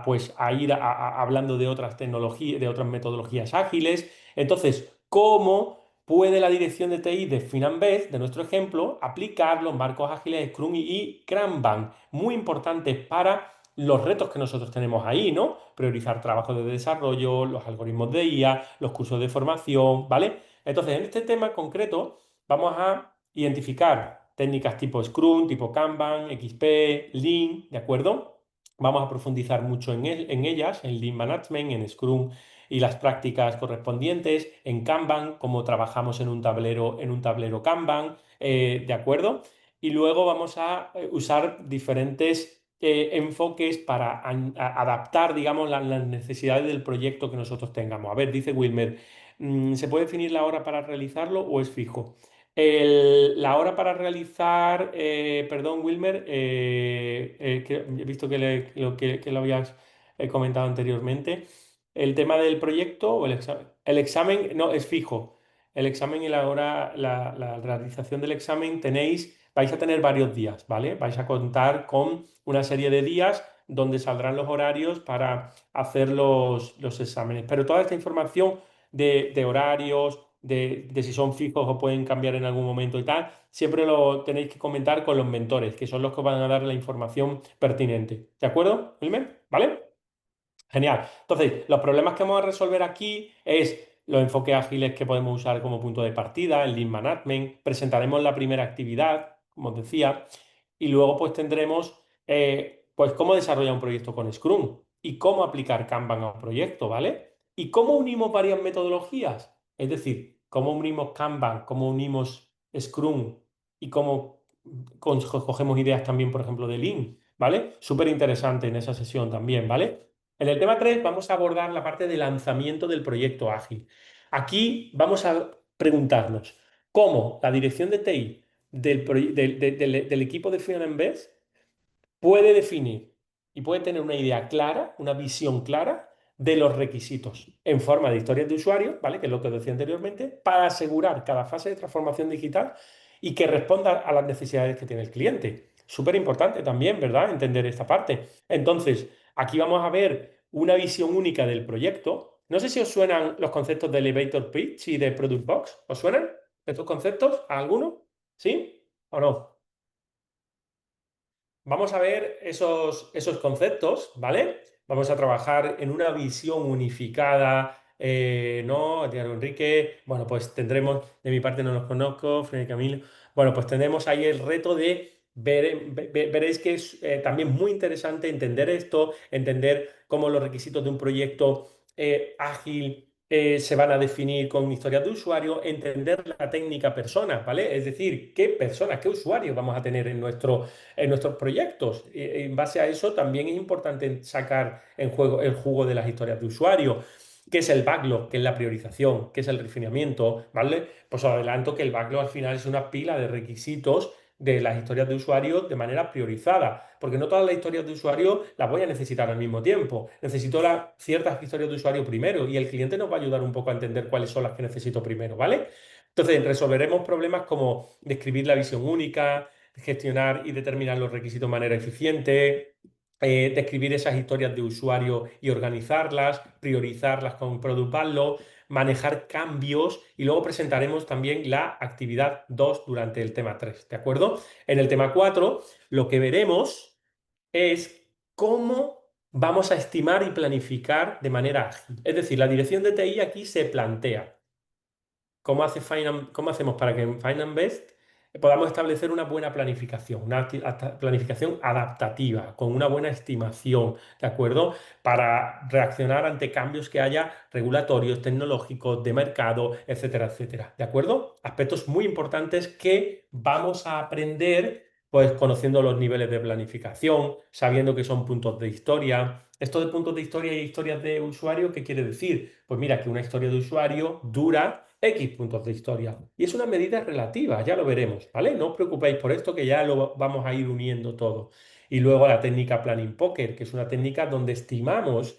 pues, a ir hablando de otras tecnologías, de otras metodologías ágiles. Entonces, ¿cómo puede la dirección de TI de Finanbest, de nuestro ejemplo, aplicar los marcos ágiles Scrum y Kanban? Muy importantes para los retos que nosotros tenemos ahí, ¿no? Priorizar trabajos de desarrollo, los algoritmos de IA, los cursos de formación, ¿vale? Entonces, en este tema concreto, vamos a identificar técnicas tipo Scrum, tipo Kanban, XP, Lean, ¿de acuerdo? Vamos a profundizar mucho en ellas, en Lean Management, en Scrum y las prácticas correspondientes, en Kanban, cómo trabajamos en un tablero Kanban, ¿de acuerdo? Y luego vamos a usar diferentes enfoques para adaptar, digamos, las necesidades del proyecto que nosotros tengamos. A ver, dice Wilmer, ¿se puede definir la hora para realizarlo o es fijo? La hora para realizar, perdón, Wilmer, que he visto que lo habías comentado anteriormente. El tema del proyecto o el examen no es fijo. El examen y la hora, la realización del examen vais a tener varios días, ¿vale? Vais a contar con una serie de días donde saldrán los horarios para hacer los exámenes. Pero toda esta información de horarios, de si son fijos o pueden cambiar en algún momento y tal, siempre lo tenéis que comentar con los mentores, que son los que van a dar la información pertinente. ¿De acuerdo, Wilmer? ¿Vale? Genial. Entonces, los problemas que vamos a resolver aquí es los enfoques ágiles que podemos usar como punto de partida, el Lean Management. Presentaremos la primera actividad, como os decía, y luego pues tendremos pues cómo desarrollar un proyecto con Scrum y cómo aplicar Kanban a un proyecto, ¿vale? Y cómo unimos varias metodologías. Es decir, cómo unimos Kanban, cómo unimos Scrum y cómo cogemos ideas también, por ejemplo, de Lean, ¿vale? Súper interesante en esa sesión también, ¿vale? En el tema 3 vamos a abordar la parte de lanzamiento del proyecto ágil. Aquí vamos a preguntarnos cómo la dirección de TI del equipo de Finambest puede definir y puede tener una idea clara, una visión clara de los requisitos en forma de historias de usuario, ¿vale? Que es lo que decía anteriormente, para asegurar cada fase de transformación digital y que responda a las necesidades que tiene el cliente. Súper importante también, ¿verdad? Entender esta parte. Entonces, aquí vamos a ver una visión única del proyecto. No sé si os suenan los conceptos de Elevator Pitch y de Product Box. ¿Os suenan estos conceptos a alguno? ¿Sí o no? Vamos a ver esos conceptos, ¿vale? Vamos a trabajar en una visión unificada, ¿no? Diego Enrique, bueno, pues tendremos, de mi parte no los conozco, Freddy Camilo, bueno, pues tenemos ahí el reto de veréis que es también muy interesante entender esto, entender cómo los requisitos de un proyecto ágil se van a definir con historias de usuario, entender la técnica persona, ¿vale? Es decir, qué personas, qué usuarios vamos a tener en nuestros proyectos. En base a eso también es importante sacar en juego el jugo de las historias de usuario. ¿Qué es el backlog? ¿Qué es la priorización? ¿Qué es el refinamiento? ¿Vale? Pues os adelanto que el backlog al final es una pila de requisitos de las historias de usuario de manera priorizada, porque no todas las historias de usuario las voy a necesitar al mismo tiempo. Necesito ciertas historias de usuario primero y el cliente nos va a ayudar un poco a entender cuáles son las que necesito primero, ¿vale? Entonces, resolveremos problemas como describir la visión única, gestionar y determinar los requisitos de manera eficiente, describir esas historias de usuario y organizarlas, priorizarlas con Product Backlog, manejar cambios y luego presentaremos también la actividad 2 durante el tema 3, ¿de acuerdo? En el tema 4 lo que veremos es cómo vamos a estimar y planificar de manera ágil. Es decir, la dirección de TI aquí se plantea. ¿Cómo hacemos para que en Finance podamos establecer una buena planificación, una planificación adaptativa, con una buena estimación, ¿de acuerdo? Para reaccionar ante cambios que haya regulatorios, tecnológicos, de mercado, etcétera, etcétera, ¿de acuerdo? Aspectos muy importantes que vamos a aprender, pues conociendo los niveles de planificación, sabiendo que son puntos de historia. Esto de puntos de historia y historias de usuario, ¿qué quiere decir? Pues mira, que una historia de usuario dura X puntos de historia. Y es una medida relativa, ya lo veremos, ¿vale? No os preocupéis por esto, que ya lo vamos a ir uniendo todo. Y luego la técnica Planning Poker, que es una técnica donde estimamos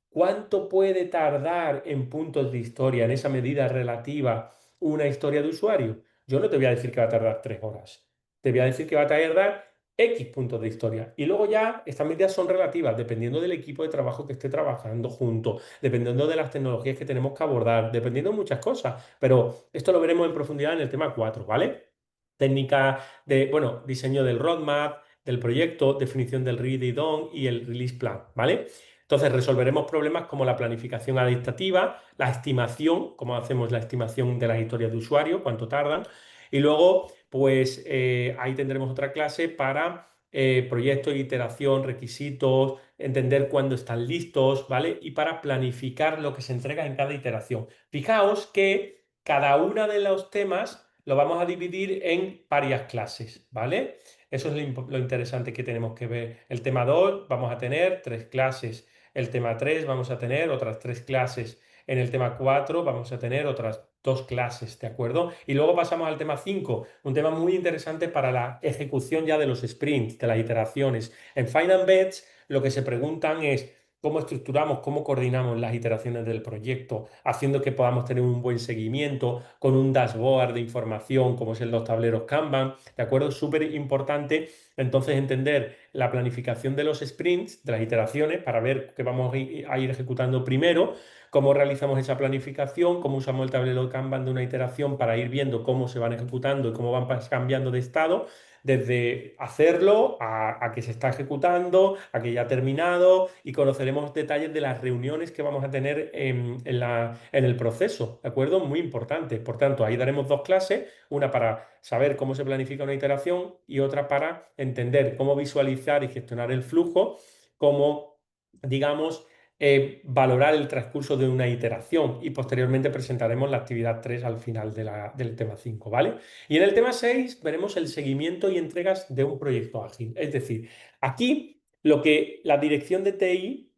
cuánto puede tardar en puntos de historia, en esa medida relativa, una historia de usuario. Yo no te voy a decir que va a tardar 3 horas. te voy a decir que va a tardar X puntos de historia. Y luego ya estas medidas son relativas, dependiendo del equipo de trabajo que esté trabajando junto, dependiendo de las tecnologías que tenemos que abordar, dependiendo de muchas cosas. Pero esto lo veremos en profundidad en el tema 4, ¿vale? Técnica de, bueno, diseño del roadmap, del proyecto, definición del ready done y el release plan, ¿vale? Entonces resolveremos problemas como la planificación adaptativa, la estimación, cómo hacemos la estimación de las historias de usuario, cuánto tardan, y luego, pues ahí tendremos otra clase para proyectos, iteración, requisitos, entender cuándo están listos, ¿vale? Y para planificar lo que se entrega en cada iteración. Fijaos que cada uno de los temas lo vamos a dividir en varias clases, ¿vale? Eso es lo interesante que tenemos que ver. El tema 2 vamos a tener 3 clases. El tema 3 vamos a tener otras 3 clases. En el tema 4 vamos a tener otras 2 clases, ¿de acuerdo? Y luego pasamos al tema 5, un tema muy interesante para la ejecución ya de los sprints, de las iteraciones. En Final Bets lo que se preguntan es cómo estructuramos, cómo coordinamos las iteraciones del proyecto, haciendo que podamos tener un buen seguimiento con un dashboard de información como es el de los tableros Kanban, ¿de acuerdo? Súper importante entonces entender la planificación de los sprints, de las iteraciones, para ver qué vamos a ir ejecutando primero, cómo realizamos esa planificación, cómo usamos el tablero Kanban de una iteración para ir viendo cómo se van ejecutando y cómo van cambiando de estado, desde hacerlo a que se está ejecutando, a que ya ha terminado y conoceremos detalles de las reuniones que vamos a tener en el proceso, ¿de acuerdo? Muy importante. Por tanto, ahí daremos 2 clases, una para saber cómo se planifica una iteración y otra para entender cómo visualizar y gestionar el flujo, cómo, digamos, valorar el transcurso de una iteración y posteriormente presentaremos la actividad 3 al final del tema 5, ¿vale? Y en el tema 6 veremos el seguimiento y entregas de un proyecto ágil. Es decir, aquí lo que la dirección de TI,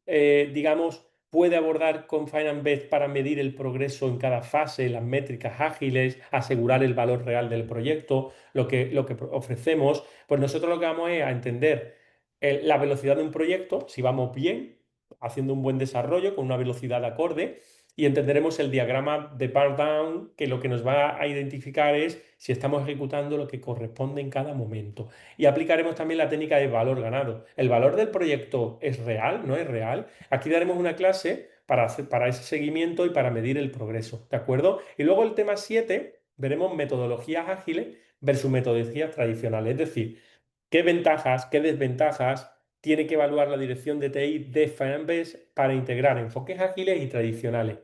digamos, puede abordar con Finance para medir el progreso en cada fase, las métricas ágiles, asegurar el valor real del proyecto, lo que ofrecemos, pues nosotros lo que vamos es a entender la velocidad de un proyecto, si vamos bien, haciendo un buen desarrollo con una velocidad acorde y entenderemos el diagrama de Burn Down, que lo que nos va a identificar es si estamos ejecutando lo que corresponde en cada momento. Y aplicaremos también la técnica de valor ganado. ¿El valor del proyecto es real? ¿No es real? Aquí daremos una clase para ese seguimiento y para medir el progreso, ¿de acuerdo? Y luego el tema 7 veremos metodologías ágiles versus metodologías tradicionales, es decir, qué ventajas, qué desventajas tiene que evaluar la dirección de TI de Finance para integrar enfoques ágiles y tradicionales.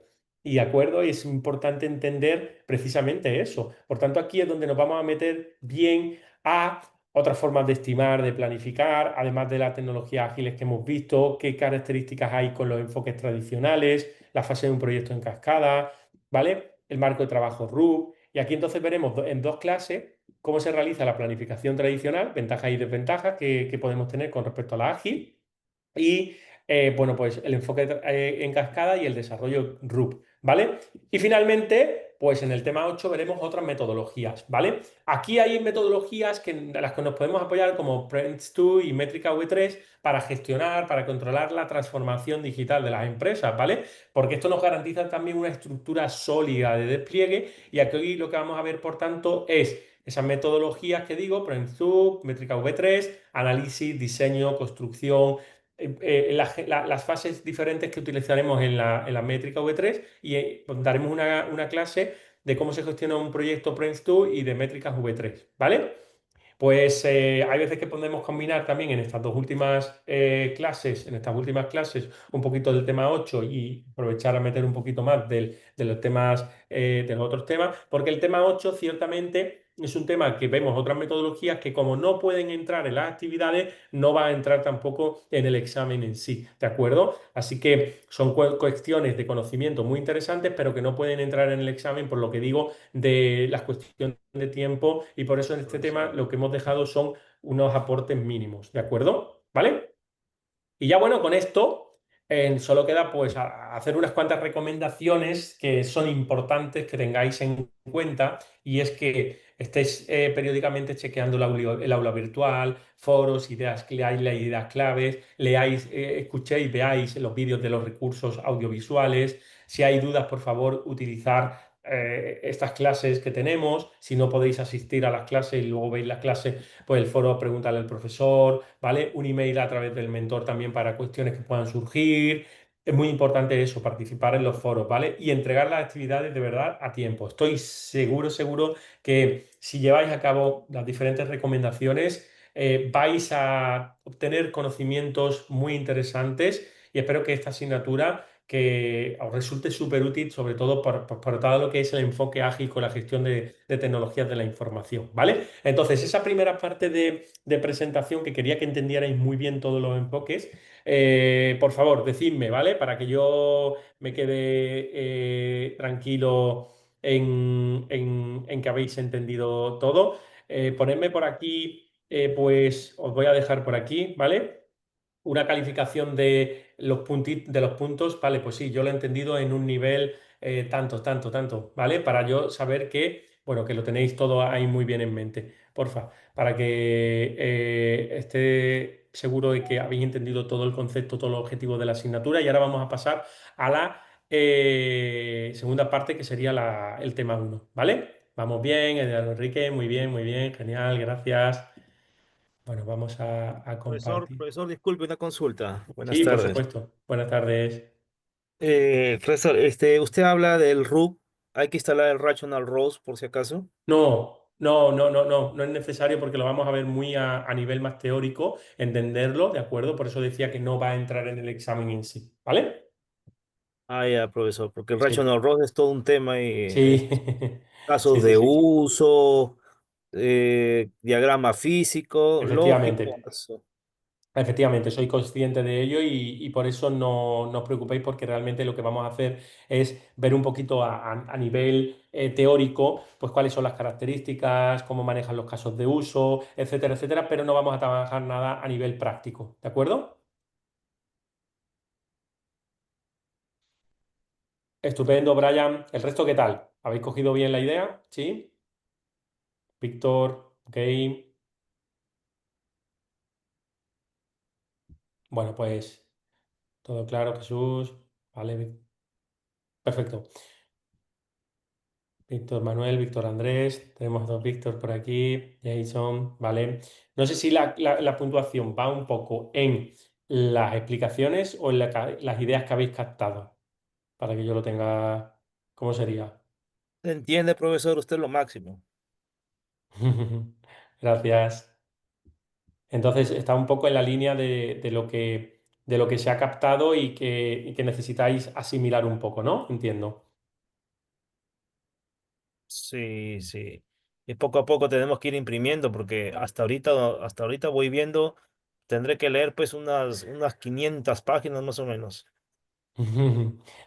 Y de acuerdo, es importante entender precisamente eso. Por tanto, aquí es donde nos vamos a meter bien a otras formas de estimar, de planificar, además de las tecnologías ágiles que hemos visto, qué características hay con los enfoques tradicionales, la fase de un proyecto en cascada, ¿vale? El marco de trabajo RUB. Y aquí entonces veremos en 2 clases cómo se realiza la planificación tradicional, ventajas y desventajas que podemos tener con respecto a la ágil y bueno, pues el enfoque en cascada y el desarrollo RUP, ¿vale? Y finalmente, pues en el tema 8 veremos otras metodologías, ¿vale? Aquí hay metodologías de las que nos podemos apoyar como Prince2 y Métrica V3 para gestionar, para controlar la transformación digital de las empresas, ¿vale? Porque esto nos garantiza también una estructura sólida de despliegue y aquí lo que vamos a ver, por tanto, es esas metodologías que digo, Prince2, Métrica V3, análisis, diseño, construcción, las fases diferentes que utilizaremos en la métrica V3 y pues daremos una clase de cómo se gestiona un proyecto Prince2 y de métricas V3, ¿vale? Pues hay veces que podemos combinar también en estas dos últimas clases, en estas últimas clases, un poquito del tema 8 y aprovechar a meter un poquito más de los temas, de los otros temas, porque el tema 8 ciertamente es un tema que vemos otras metodologías que como no pueden entrar en las actividades, no va a entrar tampoco en el examen en sí, ¿de acuerdo? Así que son cuestiones de conocimiento muy interesantes, pero que no pueden entrar en el examen, por lo que digo, de las cuestiones de tiempo y por eso en este tema lo que hemos dejado son unos aportes mínimos, ¿de acuerdo? ¿Vale? Y ya bueno, con esto solo queda pues hacer unas cuantas recomendaciones que son importantes que tengáis en cuenta y es que estéis periódicamente chequeando el aula virtual, foros, ideas que leáis las ideas claves, leáis, escuchéis, veáis los vídeos de los recursos audiovisuales. Si hay dudas, por favor, utilizar estas clases que tenemos. Si no podéis asistir a las clases y luego veis las clases, pues el foro pregúntale al profesor, ¿vale? Un email a través del mentor también para cuestiones que puedan surgir. Es muy importante eso, participar en los foros, ¿vale? Y entregar las actividades de verdad a tiempo. Estoy seguro que si lleváis a cabo las diferentes recomendaciones, vais a obtener conocimientos muy interesantes y espero que esta asignatura que os resulte súper útil, sobre todo por todo lo que es el enfoque ágil con la gestión de tecnologías de la información, ¿vale? Entonces, esa primera parte de presentación que quería que entendierais muy bien todos los enfoques, por favor, decidme, ¿vale? Para que yo me quede tranquilo en que habéis entendido todo. Ponedme por aquí, pues os voy a dejar por aquí, ¿vale? Una calificación de los puntos, vale, pues sí, yo lo he entendido en un nivel tanto, ¿vale? Para yo saber que, bueno, que lo tenéis todo ahí muy bien en mente, porfa, para que esté seguro de que habéis entendido todo el concepto, todo el objetivo de la asignatura y ahora vamos a pasar a la segunda parte que sería el tema uno, ¿vale? Vamos bien, Eduardo Enrique, muy bien, genial, gracias. Bueno, vamos a compartir.
Profesor, disculpe una consulta. Buenas
Sí, por
tardes.
supuesto. Buenas tardes.
Profesor, usted habla del RUC. Hay que instalar el Rational Rose por si acaso.
No es necesario porque lo vamos a ver muy a nivel más teórico, entenderlo, ¿de acuerdo? Por eso decía que no va a entrar en el examen en sí, ¿vale?
Ah, ya, profesor, porque el
Sí,
Rational Rose es todo un tema y
sí, sí,
casos
sí,
de
sí,
uso, diagrama físico, lógico.
efectivamente. Efectivamente, soy consciente de ello y por eso no os preocupéis porque realmente lo que vamos a hacer es ver un poquito a nivel teórico, pues cuáles son las características, cómo manejan los casos de uso, etcétera, etcétera, pero no vamos a trabajar nada a nivel práctico, ¿de acuerdo? Estupendo, Brian. ¿El resto qué tal? ¿Habéis cogido bien la idea? ¿Sí? Víctor, ok. Bueno, pues todo claro, Jesús. Vale, perfecto. Víctor Manuel, Víctor Andrés, tenemos dos Víctor por aquí, Jason, ¿vale? No sé si la puntuación va un poco en las explicaciones o en las ideas que habéis captado, para que yo lo tenga, ¿cómo sería?
¿Entiende, profesor? Usted es lo máximo.
Gracias. Entonces está un poco en la línea de lo que se ha captado y que necesitáis asimilar un poco, ¿no? Entiendo.
Sí, sí. Y poco a poco tenemos que ir imprimiendo porque hasta ahorita voy viendo, tendré que leer pues unas 500 páginas más o menos.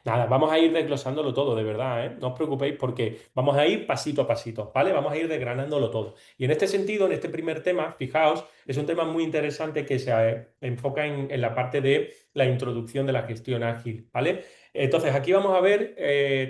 Nada, vamos a ir desglosándolo todo, de verdad, ¿eh? No os preocupéis porque vamos a ir pasito a pasito, ¿vale? Vamos a ir desgranándolo todo. Y en este sentido, en este primer tema, fijaos, es un tema muy interesante que se enfoca en la parte de la introducción de la gestión ágil, ¿vale? Entonces, aquí vamos a ver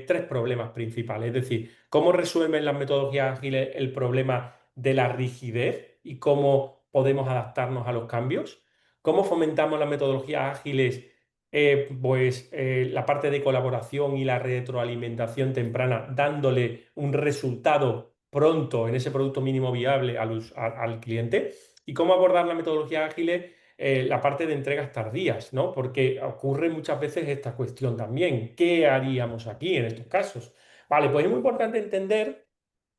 tres problemas principales, es decir, cómo resuelven las metodologías ágiles el problema de la rigidez y cómo podemos adaptarnos a los cambios, cómo fomentamos las metodologías ágiles la parte de colaboración y la retroalimentación temprana, dándole un resultado pronto en ese producto mínimo viable al cliente. Y cómo abordar la metodología ágil, la parte de entregas tardías, ¿no? Porque ocurre muchas veces esta cuestión también. ¿Qué haríamos aquí en estos casos? Vale, pues es muy importante entender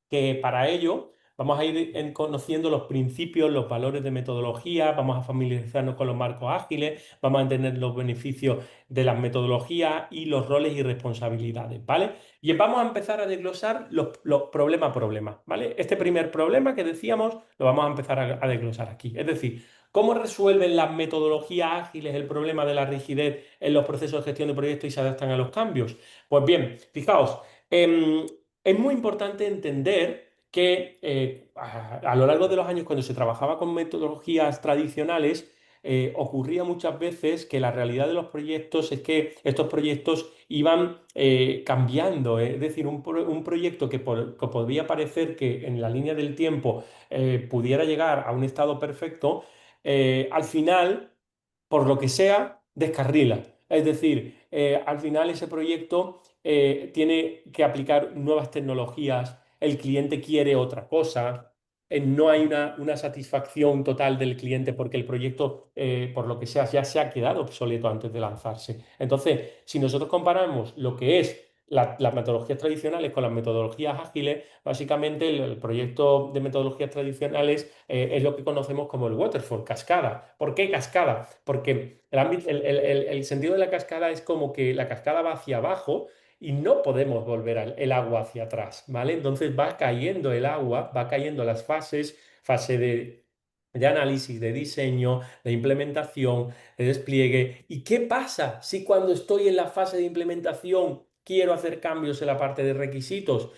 que para ello vamos a ir conociendo los principios, los valores de metodología, vamos a familiarizarnos con los marcos ágiles, vamos a entender los beneficios de las metodologías y los roles y responsabilidades, ¿vale? Y vamos a empezar a desglosar los problema a problema, ¿vale? Este primer problema que decíamos lo vamos a empezar a desglosar aquí. Es decir, ¿cómo resuelven las metodologías ágiles el problema de la rigidez en los procesos de gestión de proyectos y se adaptan a los cambios? Pues bien, fijaos, em, es muy importante entender que a lo largo de los años, cuando se trabajaba con metodologías tradicionales, ocurría muchas veces que la realidad de los proyectos es que estos proyectos iban cambiando. Es decir, un proyecto que podía parecer que en la línea del tiempo pudiera llegar a un estado perfecto, al final, por lo que sea, descarrila. Es decir, al final ese proyecto tiene que aplicar nuevas tecnologías, el cliente quiere otra cosa, no hay una satisfacción total del cliente porque el proyecto, por lo que sea, ya se ha quedado obsoleto antes de lanzarse. Entonces, si nosotros comparamos lo que es las metodologías tradicionales con las metodologías ágiles, básicamente el proyecto de metodologías tradicionales es lo que conocemos como el waterfall, cascada. ¿Por qué cascada? Porque el sentido de la cascada es como que la cascada va hacia abajo y no podemos volver el agua hacia atrás, ¿vale? Entonces va cayendo el agua, va cayendo las fases, fase de análisis, de diseño, de implementación, de despliegue. ¿Y qué pasa si cuando estoy en la fase de implementación quiero hacer cambios en la parte de requisitos?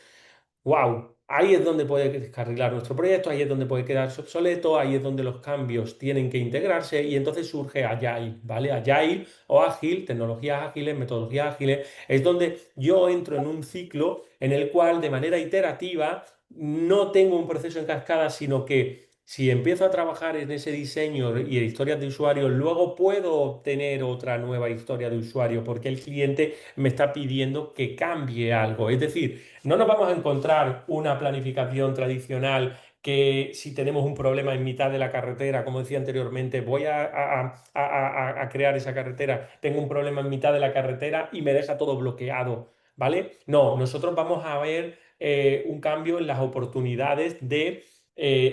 Wow, ahí es donde puede descarrilar nuestro proyecto, ahí es donde puede quedarse obsoleto, ahí es donde los cambios tienen que integrarse y entonces surge Agile, ¿vale? Agile o ágil, tecnologías ágiles, metodologías ágiles, es donde yo entro en un ciclo en el cual de manera iterativa no tengo un proceso en cascada, sino que si empiezo a trabajar en ese diseño y en historias de usuario, luego puedo obtener otra nueva historia de usuario porque el cliente me está pidiendo que cambie algo. Es decir, no nos vamos a encontrar una planificación tradicional que si tenemos un problema en mitad de la carretera, como decía anteriormente, voy a crear esa carretera, tengo un problema en mitad de la carretera y me deja todo bloqueado, ¿vale? No, nosotros vamos a ver un cambio en las oportunidades de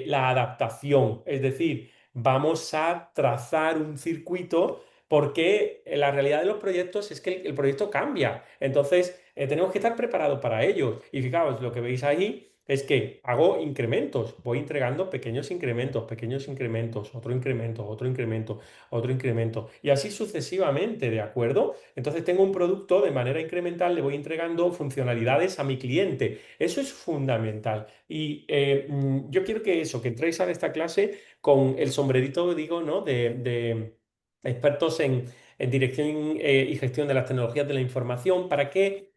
la adaptación, es decir, vamos a trazar un circuito porque la realidad de los proyectos es que el proyecto cambia. Entonces, tenemos que estar preparados para ello. Y fijaos, lo que veis ahí es que hago incrementos, voy entregando pequeños incrementos, otro incremento, otro incremento, otro incremento, y así sucesivamente, ¿de acuerdo? Entonces tengo un producto de manera incremental, le voy entregando funcionalidades a mi cliente. Eso es fundamental. Y yo quiero que eso, que entréis a esta clase con el sombrerito, digo, ¿no? De expertos en dirección y gestión de las tecnologías de la información, para que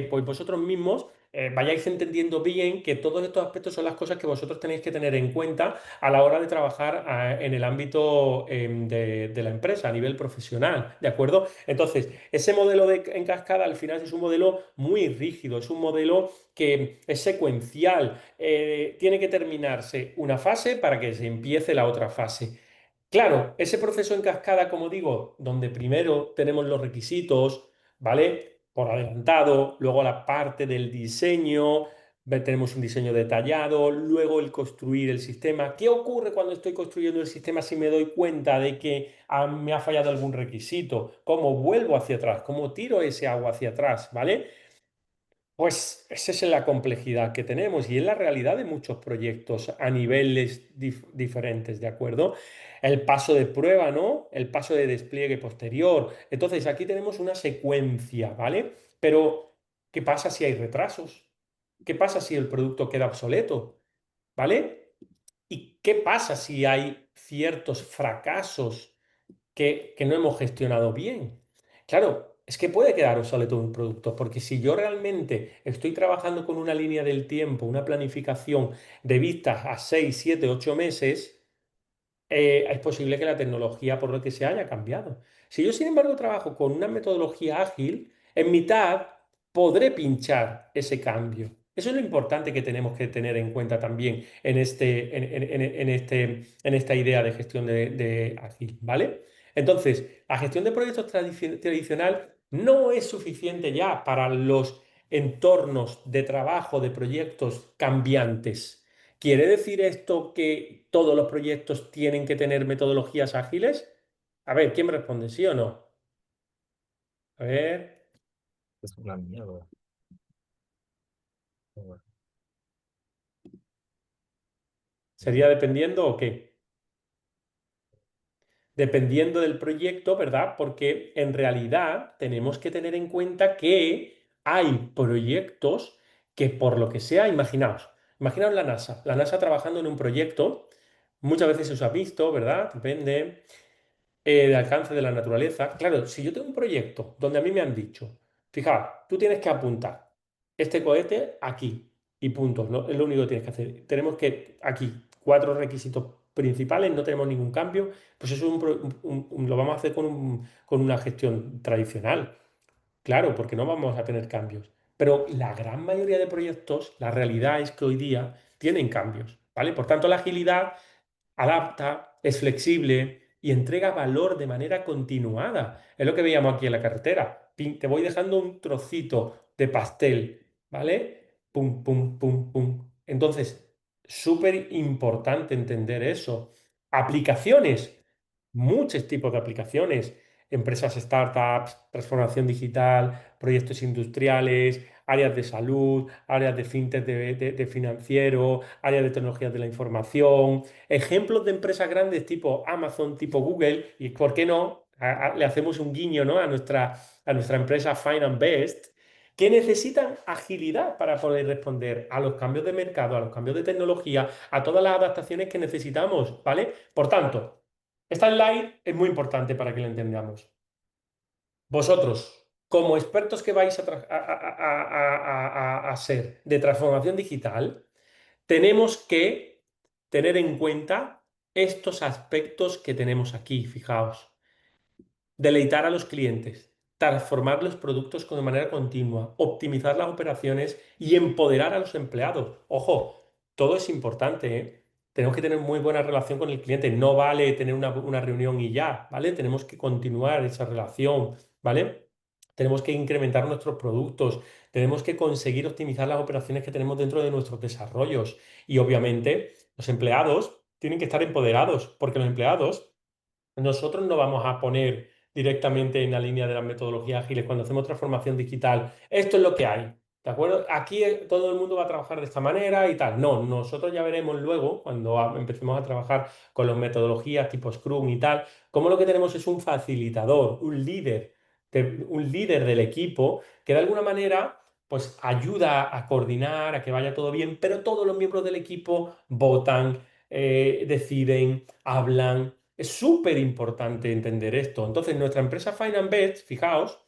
pues vosotros mismos vayáis entendiendo bien que todos estos aspectos son las cosas que vosotros tenéis que tener en cuenta a la hora de trabajar en el ámbito de la empresa, a nivel profesional, ¿de acuerdo? Entonces, ese modelo en cascada al final es un modelo muy rígido, es un modelo que es secuencial, tiene que terminarse una fase para que se empiece la otra fase. Claro, ese proceso en cascada, como digo, donde primero tenemos los requisitos, ¿vale? Por adelantado, luego la parte del diseño, tenemos un diseño detallado, luego el construir el sistema. ¿Qué ocurre cuando estoy construyendo el sistema si me doy cuenta de que me ha fallado algún requisito? ¿Cómo vuelvo hacia atrás? ¿Cómo tiro ese agua hacia atrás? ¿Vale? Pues esa es la complejidad que tenemos y es la realidad de muchos proyectos a niveles diferentes, ¿de acuerdo? El paso de prueba, ¿no? El paso de despliegue posterior. Entonces, aquí tenemos una secuencia, ¿vale? Pero, ¿qué pasa si hay retrasos? ¿Qué pasa si el producto queda obsoleto? ¿Vale? ¿Y qué pasa si hay ciertos fracasos que no hemos gestionado bien? Claro, es que puede quedar obsoleto un producto, porque si yo realmente estoy trabajando con una línea del tiempo, una planificación de vistas a 6, 7, 8 meses, es posible que la tecnología, por lo que se haya cambiado. Si yo, sin embargo, trabajo con una metodología ágil, en mitad podré pinchar ese cambio. Eso es lo importante que tenemos que tener en cuenta también en esta idea de gestión de ágil, ¿vale? Entonces, la gestión de proyectos tradicional no es suficiente ya para los entornos de trabajo de proyectos cambiantes. ¿Quiere decir esto que todos los proyectos tienen que tener metodologías ágiles? A ver, ¿quién me responde? ¿Sí o no? A ver,
Es una mierda. Bueno,
¿sería dependiendo o qué? Dependiendo del proyecto, ¿verdad? Porque en realidad tenemos que tener en cuenta que hay proyectos que por lo que sea, imaginaos la NASA trabajando en un proyecto, muchas veces se os ha visto, ¿verdad? Depende. De alcance de la naturaleza. Claro, si yo tengo un proyecto donde a mí me han dicho, fijaos, tú tienes que apuntar este cohete aquí y punto, ¿no? Es lo único que tienes que hacer. Tenemos que aquí cuatro requisitos principales, no tenemos ningún cambio, pues eso es lo vamos a hacer con una gestión tradicional. claro, porque no vamos a tener cambios. Pero la gran mayoría de proyectos, la realidad es que hoy día tienen cambios, ¿vale? Por tanto, la agilidad adapta, es flexible y entrega valor de manera continuada. Es lo que veíamos aquí en la carretera. Te voy dejando un trocito de pastel, ¿vale? Pum, pum, pum, pum. Entonces, súper importante entender eso. Aplicaciones, muchos tipos de aplicaciones. Empresas, startups, transformación digital, proyectos industriales, áreas de salud, áreas de fintech de financiero, áreas de tecnologías de la información, ejemplos de empresas grandes tipo Amazon, tipo Google, y por qué no, le hacemos un guiño, ¿no? a nuestra empresa Fine and Best, que necesitan agilidad para poder responder a los cambios de mercado, a los cambios de tecnología, a todas las adaptaciones que necesitamos, ¿vale? Por tanto, esta slide es muy importante para que la entendamos. Vosotros, como expertos que vais a ser de transformación digital, tenemos que tener en cuenta estos aspectos que tenemos aquí, fijaos. Deleitar a los clientes, transformar los productos de manera continua, optimizar las operaciones y empoderar a los empleados. Ojo, todo es importante, ¿eh? Tenemos que tener muy buena relación con el cliente. No vale tener una reunión y ya, ¿vale? Tenemos que continuar esa relación, ¿vale? Tenemos que incrementar nuestros productos, tenemos que conseguir optimizar las operaciones que tenemos dentro de nuestros desarrollos. Y obviamente los empleados tienen que estar empoderados, porque los empleados nosotros no vamos a poner directamente en la línea de las metodologías ágiles cuando hacemos transformación digital. Esto es lo que hay, ¿de acuerdo? Aquí todo el mundo va a trabajar de esta manera y tal. No, nosotros ya veremos luego, cuando empecemos a trabajar con las metodologías tipo Scrum y tal, cómo lo que tenemos es un facilitador, un líder del equipo que de alguna manera pues ayuda a coordinar, a que vaya todo bien, pero todos los miembros del equipo votan, deciden, hablan. Es súper importante entender esto. Entonces, nuestra empresa Finance, fijaos,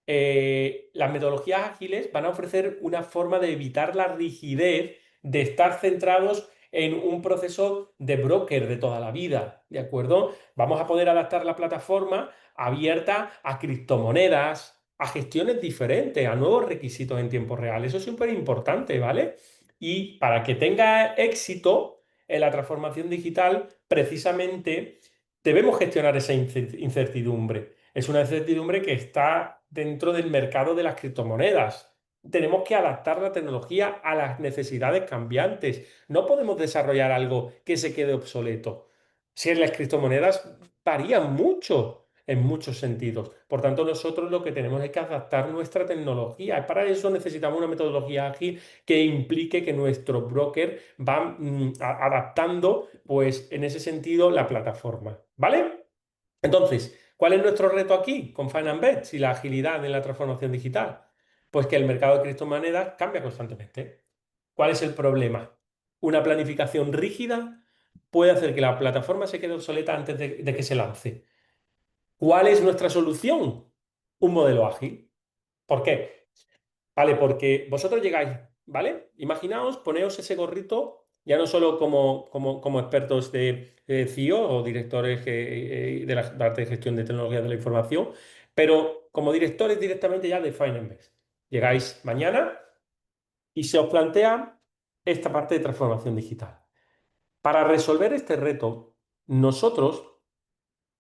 las metodologías ágiles van a ofrecer una forma de evitar la rigidez de estar centrados en un proceso de broker de toda la vida, ¿de acuerdo? Vamos a poder adaptar la plataforma abierta a criptomonedas, a gestiones diferentes, a nuevos requisitos en tiempo real. Eso es súper importante, ¿vale? Y para que tenga éxito en la transformación digital, precisamente debemos gestionar esa incertidumbre. Es una incertidumbre que está dentro del mercado de las criptomonedas. Tenemos que adaptar la tecnología a las necesidades cambiantes. No podemos desarrollar algo que se quede obsoleto. Si en las criptomonedas varían mucho en muchos sentidos. Por tanto, nosotros lo que tenemos es que adaptar nuestra tecnología. Para eso necesitamos una metodología ágil que implique que nuestro broker va adaptando, pues, en ese sentido, la plataforma. ¿Vale? Entonces, ¿cuál es nuestro reto aquí con Finance y la agilidad en la transformación digital? Pues que el mercado de criptomonedas cambia constantemente. ¿Cuál es el problema? Una planificación rígida puede hacer que la plataforma se quede obsoleta antes de que se lance. ¿Cuál es nuestra solución? Un modelo ágil. ¿Por qué? Vale, porque vosotros llegáis, ¿vale? Imaginaos, poneos ese gorrito, ya no solo como expertos de CEO o directores de la parte de gestión de tecnologías de la información, pero como directores directamente ya de Finance. Llegáis mañana y se os plantea esta parte de transformación digital. Para resolver este reto, nosotros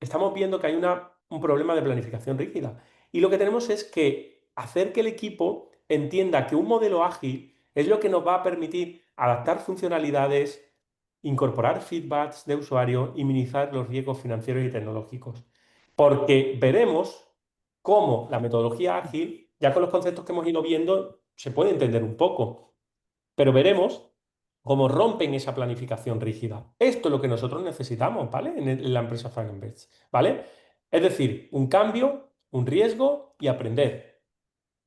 estamos viendo que hay un problema de planificación rígida. Y lo que tenemos es que hacer que el equipo entienda que un modelo ágil es lo que nos va a permitir adaptar funcionalidades, incorporar feedbacks de usuario y minimizar los riesgos financieros y tecnológicos. Porque veremos cómo la metodología ágil, ya con los conceptos que hemos ido viendo, se puede entender un poco, pero veremos cómo rompen esa planificación rígida. Esto es lo que nosotros necesitamos, ¿vale? En la empresa Finance, ¿vale? Es decir, un cambio, un riesgo y aprender,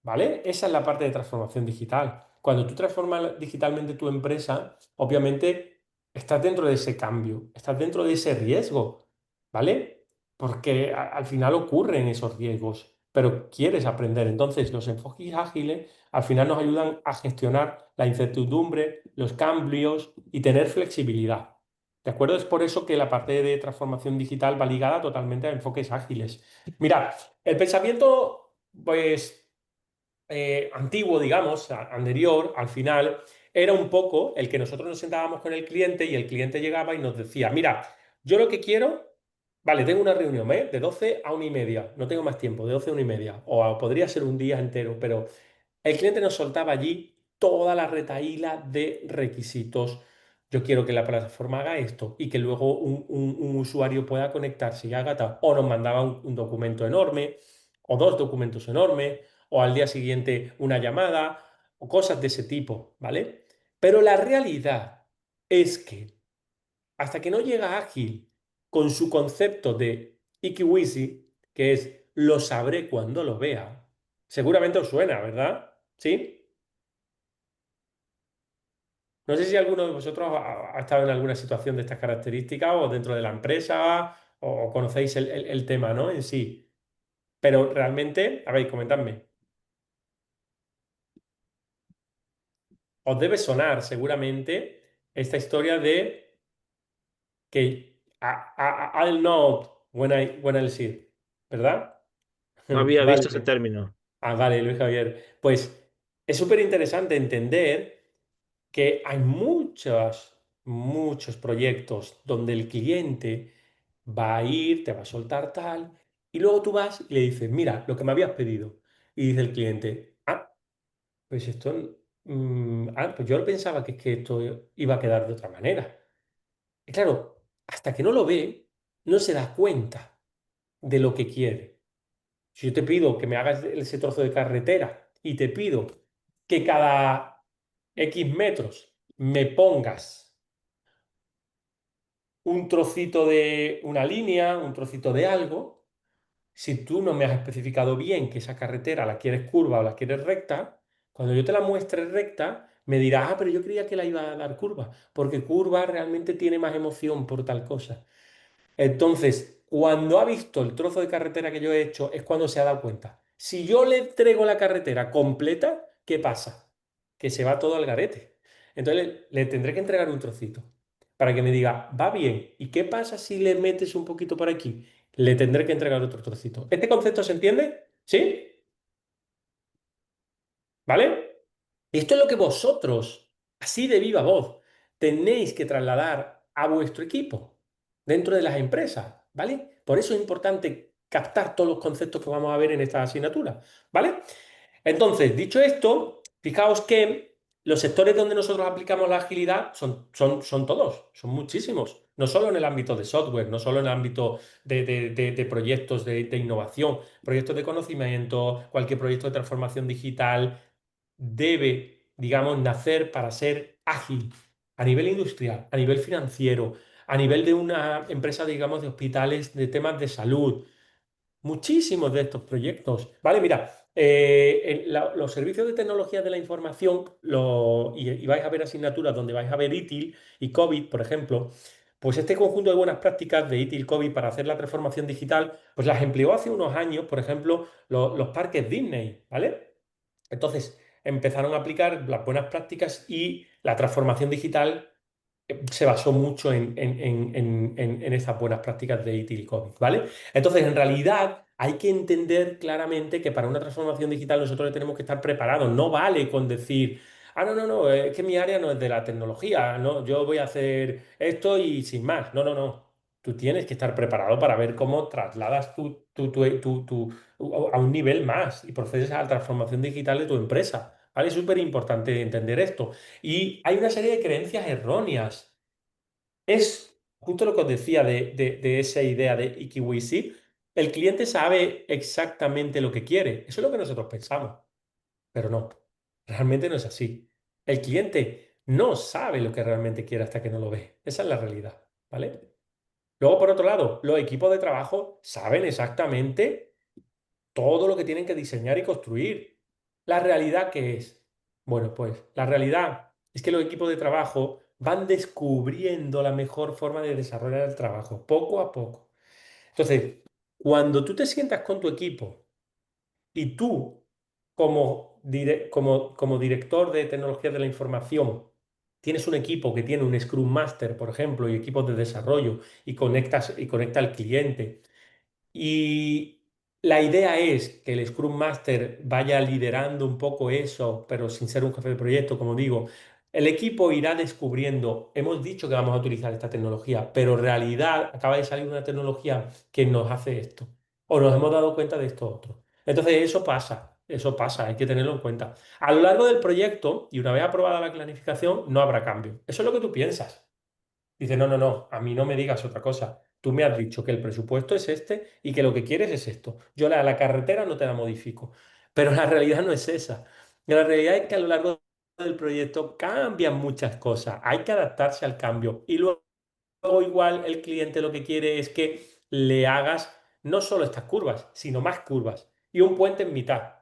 ¿vale? Esa es la parte de transformación digital. Cuando tú transformas digitalmente tu empresa, obviamente estás dentro de ese cambio, estás dentro de ese riesgo, ¿vale? Porque al final ocurren esos riesgos, pero quieres aprender. Entonces, los enfoques ágiles al final nos ayudan a gestionar la incertidumbre, los cambios y tener flexibilidad. ¿De acuerdo? Es por eso que la parte de transformación digital va ligada totalmente a enfoques ágiles. Mira, el pensamiento, pues antiguo, digamos, anterior, al final, era un poco el que nosotros nos sentábamos con el cliente y el cliente llegaba y nos decía, mira, yo lo que quiero, vale, tengo una reunión, De 12 a 1:30, no tengo más tiempo, de 12 a 1:30, podría ser un día entero, pero el cliente nos soltaba allí toda la retahíla de requisitos. Yo quiero que la plataforma haga esto y que luego un usuario pueda conectarse y haga tal. O nos mandaba un documento enorme, o dos documentos enormes, o al día siguiente una llamada, o cosas de ese tipo, ¿vale? Pero la realidad es que hasta que no llega Ágil con su concepto de IkiWisi, que es lo sabré cuando lo vea, seguramente os suena, ¿verdad? ¿Sí? No sé si alguno de vosotros ha estado en alguna situación de estas características o dentro de la empresa o conocéis el tema, ¿no? En sí. Pero realmente, a ver, comentadme. Os debe sonar seguramente esta historia de que I'll know when I'll see it, ¿verdad?
No había visto ese
Vale.
término.
Vale, Luis Javier. Pues es súper interesante entender que hay muchos proyectos donde el cliente va a ir, te va a soltar tal, y luego tú vas y le dices, mira, lo que me habías pedido. Y dice el cliente, pues esto, pues yo pensaba que es que esto iba a quedar de otra manera. Y claro, hasta que no lo ve, no se da cuenta de lo que quiere. Si yo te pido que me hagas ese trozo de carretera y te pido que cada X metros me pongas un trocito de una línea, un trocito de algo, si tú no me has especificado bien que esa carretera la quieres curva o la quieres recta, cuando yo te la muestre recta, me dirás, pero yo creía que la iba a dar curva, porque curva realmente tiene más emoción por tal cosa. Entonces, cuando ha visto el trozo de carretera que yo he hecho, es cuando se ha dado cuenta. Si yo le entrego la carretera completa, ¿qué pasa? Que se va todo al garete. Entonces le tendré que entregar un trocito para que me diga, va bien. ¿Y qué pasa si le metes un poquito por aquí? Le tendré que entregar otro trocito. ¿Este concepto se entiende? ¿Sí? ¿Vale? Y esto es lo que vosotros, así de viva voz, tenéis que trasladar a vuestro equipo dentro de las empresas, ¿vale? Por eso es importante captar todos los conceptos que vamos a ver en esta asignatura, ¿vale? Entonces, dicho esto, fijaos que los sectores donde nosotros aplicamos la agilidad son todos, son muchísimos. No solo en el ámbito de software, no solo en el ámbito de proyectos de innovación, proyectos de conocimiento, cualquier proyecto de transformación digital debe, digamos, nacer para ser ágil a nivel industrial, a nivel financiero, a nivel de una empresa, digamos, de hospitales, de temas de salud. Muchísimos de estos proyectos. Vale, mira, los servicios de tecnología de la información, y vais a ver asignaturas donde vais a ver ITIL y COVID, por ejemplo, pues este conjunto de buenas prácticas de ITIL COVID para hacer la transformación digital, pues las empleó hace unos años, por ejemplo, los parques Disney, ¿vale? Entonces, empezaron a aplicar las buenas prácticas y la transformación digital se basó mucho en estas buenas prácticas de ITIL y COVID, ¿vale? Entonces, en realidad, hay que entender claramente que para una transformación digital nosotros tenemos que estar preparados. No vale con decir, no, no, no, es que mi área no es de la tecnología, no, yo voy a hacer esto y sin más. No, no, no. Tú tienes que estar preparado para ver cómo trasladas a un nivel más y procedes a la transformación digital de tu empresa. ¿Vale? Es súper importante entender esto. Y hay una serie de creencias erróneas. Es justo lo que os decía de esa idea de IkiWisi. El cliente sabe exactamente lo que quiere. Eso es lo que nosotros pensamos, pero no. Realmente no es así. El cliente no sabe lo que realmente quiere hasta que no lo ve. Esa es la realidad, ¿vale? Luego, por otro lado, los equipos de trabajo saben exactamente todo lo que tienen que diseñar y construir. ¿La realidad qué es? Bueno, pues la realidad es que los equipos de trabajo van descubriendo la mejor forma de desarrollar el trabajo, poco a poco. Entonces, cuando tú te sientas con tu equipo y tú, como director de tecnología de la información, tienes un equipo que tiene un Scrum Master, por ejemplo, y equipos de desarrollo, y conecta al cliente, La idea es que el Scrum Master vaya liderando un poco eso, pero sin ser un jefe de proyecto, como digo. El equipo irá descubriendo, hemos dicho que vamos a utilizar esta tecnología, pero en realidad acaba de salir una tecnología que nos hace esto, o nos hemos dado cuenta de esto otro. Entonces eso pasa, hay que tenerlo en cuenta. A lo largo del proyecto, y una vez aprobada la planificación, no habrá cambio. Eso es lo que tú piensas. Dice, no, no, no, a mí no me digas otra cosa. Tú me has dicho que el presupuesto es este y que lo que quieres es esto. Yo la carretera no te la modifico. Pero la realidad no es esa. La realidad es que a lo largo del proyecto cambian muchas cosas. Hay que adaptarse al cambio. Y luego igual el cliente lo que quiere es que le hagas no solo estas curvas, sino más curvas. Y un puente en mitad.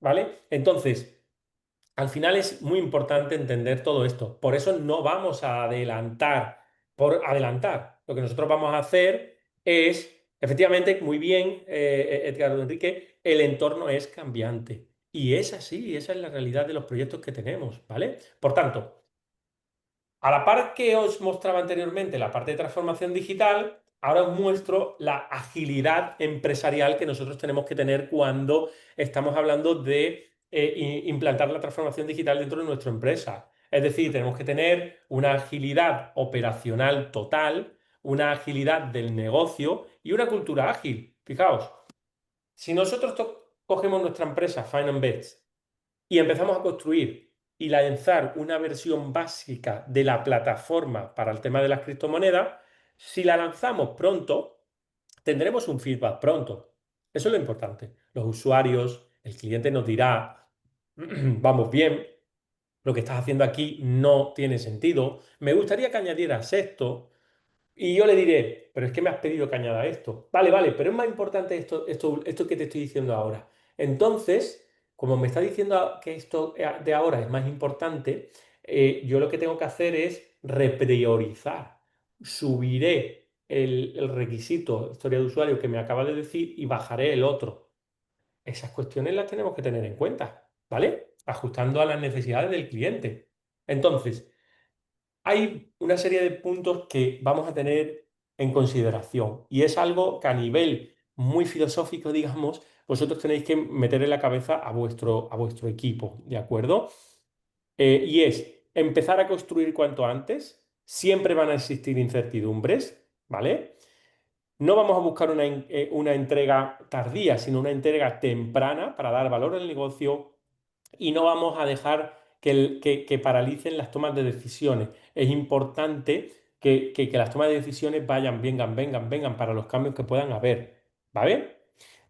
¿Vale? Entonces... Al final es muy importante entender todo esto. Por eso no vamos a adelantar por adelantar. Lo que nosotros vamos a hacer es, efectivamente, muy bien, Edgardo Enrique, el entorno es cambiante. Y es así, esa es la realidad de los proyectos que tenemos, ¿vale? Por tanto, a la par que os mostraba anteriormente la parte de transformación digital, ahora os muestro la agilidad empresarial que nosotros tenemos que tener cuando estamos hablando de implantar la transformación digital dentro de nuestra empresa. Es decir, tenemos que tener una agilidad operacional total, una agilidad del negocio y una cultura ágil. Fijaos, si nosotros cogemos nuestra empresa, Bets, y empezamos a construir y lanzar una versión básica de la plataforma para el tema de las criptomonedas, si la lanzamos pronto, tendremos un feedback pronto. Eso es lo importante. Los usuarios, el cliente nos dirá, vamos bien, lo que estás haciendo aquí no tiene sentido, me gustaría que añadieras esto. Y yo le diré, pero es que me has pedido que añada esto. Vale, vale, pero es más importante esto que te estoy diciendo ahora. Entonces, como me está diciendo que esto de ahora es más importante, yo lo que tengo que hacer es repriorizar. Subiré el requisito, historia de usuario que me acaba de decir y bajaré el otro. Esas cuestiones las tenemos que tener en cuenta, ¿vale? Ajustando a las necesidades del cliente. Entonces, hay una serie de puntos que vamos a tener en consideración y es algo que a nivel muy filosófico, digamos, vosotros tenéis que meter en la cabeza a vuestro equipo, ¿de acuerdo? Y es empezar a construir cuanto antes, siempre van a existir incertidumbres, ¿vale? No vamos a buscar una entrega tardía, sino una entrega temprana para dar valor al negocio y no vamos a dejar que paralicen las tomas de decisiones. Es importante que las tomas de decisiones vayan, vengan para los cambios que puedan haber. ¿Vale?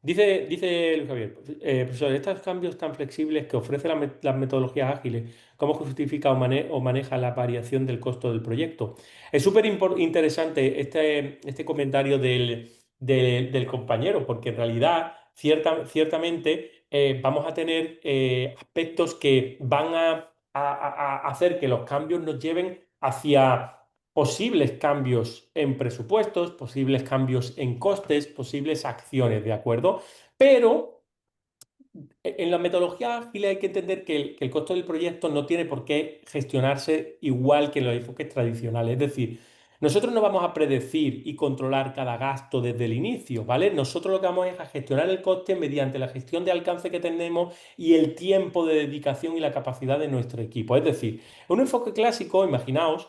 Dice Luis Javier, profesor, estos cambios tan flexibles que ofrecen las metodologías ágiles, ¿cómo justifica o maneja la variación del costo del proyecto? Es súper interesante este comentario del compañero, porque en realidad, ciertamente, vamos a tener aspectos que van a hacer que los cambios nos lleven hacia posibles cambios en presupuestos, posibles cambios en costes, posibles acciones, ¿de acuerdo? Pero en la metodología ágil hay que entender que el costo del proyecto no tiene por qué gestionarse igual que en los enfoques tradicionales. Es decir, nosotros no vamos a predecir y controlar cada gasto desde el inicio, ¿vale? Nosotros lo que vamos es a gestionar el coste mediante la gestión de alcance que tenemos y el tiempo de dedicación y la capacidad de nuestro equipo. Es decir, en un enfoque clásico, imaginaos,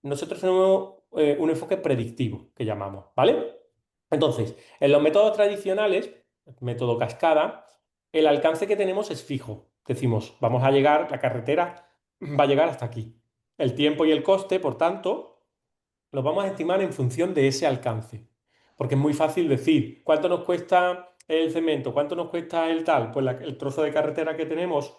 nosotros tenemos un enfoque predictivo, que llamamos, ¿vale? Entonces, en los métodos tradicionales, método cascada, el alcance que tenemos es fijo. Decimos, vamos a llegar, la carretera va a llegar hasta aquí. El tiempo y el coste, por tanto, los vamos a estimar en función de ese alcance. Porque es muy fácil decir, ¿cuánto nos cuesta el cemento? ¿Cuánto nos cuesta el tal? Pues el trozo de carretera que tenemos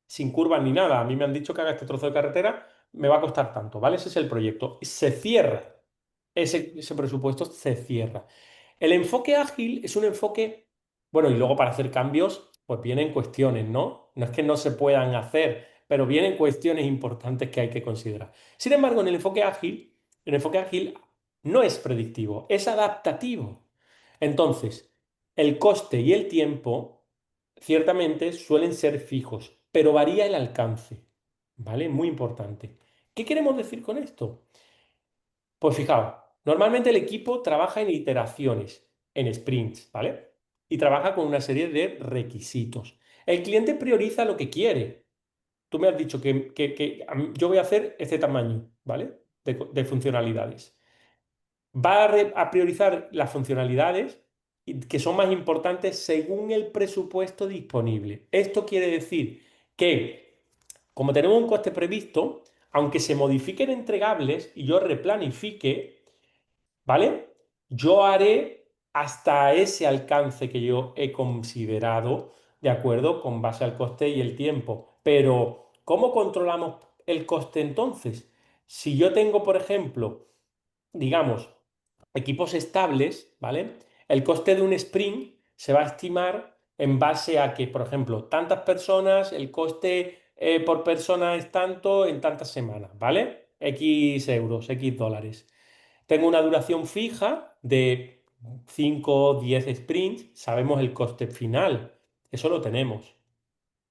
sin curvas ni nada. A mí me han dicho que haga este trozo de carretera, me va a costar tanto, ¿vale? Ese es el proyecto. Se cierra. Ese presupuesto se cierra. El enfoque ágil es un enfoque, bueno, y luego para hacer cambios, pues vienen cuestiones, ¿no? No es que no se puedan hacer, pero vienen cuestiones importantes que hay que considerar. Sin embargo, en el enfoque ágil no es predictivo, es adaptativo. Entonces, el coste y el tiempo ciertamente suelen ser fijos, pero varía el alcance, ¿vale? Muy importante. ¿Qué queremos decir con esto? Pues fijaos, normalmente el equipo trabaja en iteraciones, en sprints, ¿vale? y trabaja con una serie de requisitos. El cliente prioriza lo que quiere. Tú me has dicho que yo voy a hacer este tamaño, ¿vale? De funcionalidades. Va a priorizar las funcionalidades que son más importantes según el presupuesto disponible. Esto quiere decir que, como tenemos un coste previsto, aunque se modifiquen entregables y yo replanifique, ¿vale? Yo haré hasta ese alcance que yo he considerado, ¿de acuerdo? Con base al coste y el tiempo. Pero, ¿cómo controlamos el coste entonces? Si yo tengo, por ejemplo, digamos, equipos estables, ¿vale? El coste de un sprint se va a estimar en base a que, por ejemplo, tantas personas, el coste por persona es tanto en tantas semanas, ¿vale? X euros, X dólares. Tengo una duración fija de 5 o 10 sprints, sabemos el coste final, eso lo tenemos.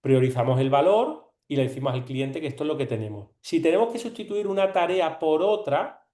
Priorizamos el valor y le decimos al cliente que esto es lo que tenemos. Si tenemos que sustituir una tarea por otra,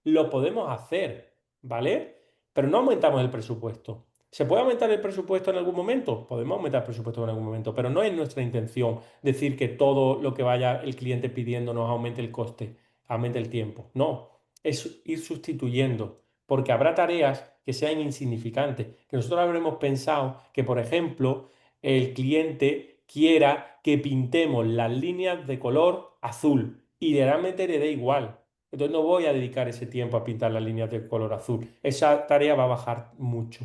lo podemos hacer, ¿vale? Pero no aumentamos el presupuesto. ¿Se puede aumentar el presupuesto en algún momento? Podemos aumentar el presupuesto en algún momento, pero no es nuestra intención decir que todo lo que vaya el cliente pidiendo nos aumente el coste, aumente el tiempo. No, es ir sustituyendo, porque habrá tareas que sean insignificantes, que nosotros habremos pensado que, por ejemplo, el cliente quiera que pintemos las líneas de color azul y realmente le dé igual. Entonces no voy a dedicar ese tiempo a pintar las líneas de color azul. Esa tarea va a bajar mucho,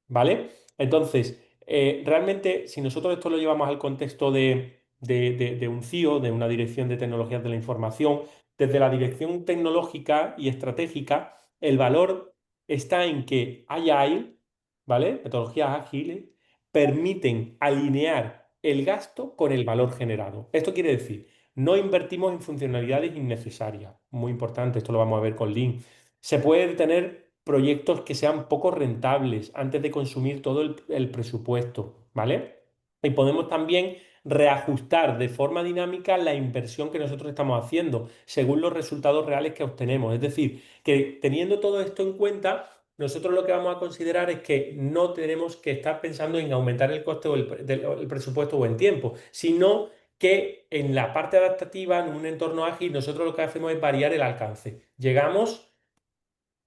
¿vale? Entonces, realmente, si nosotros esto lo llevamos al contexto de un CIO, de una dirección de tecnologías de la información, desde la dirección tecnológica y estratégica, el valor está en que Agile, ¿vale? Metodologías ágiles permiten alinear el gasto con el valor generado. Esto quiere decir, no invertimos en funcionalidades innecesarias. Muy importante, esto lo vamos a ver con Lean. Se pueden tener proyectos que sean poco rentables antes de consumir todo el presupuesto, ¿vale? Y podemos también reajustar de forma dinámica la inversión que nosotros estamos haciendo según los resultados reales que obtenemos. Es decir, que teniendo todo esto en cuenta, nosotros lo que vamos a considerar es que no tenemos que estar pensando en aumentar el coste o el presupuesto o en tiempo, sino que en la parte adaptativa, en un entorno ágil, nosotros lo que hacemos es variar el alcance. Llegamos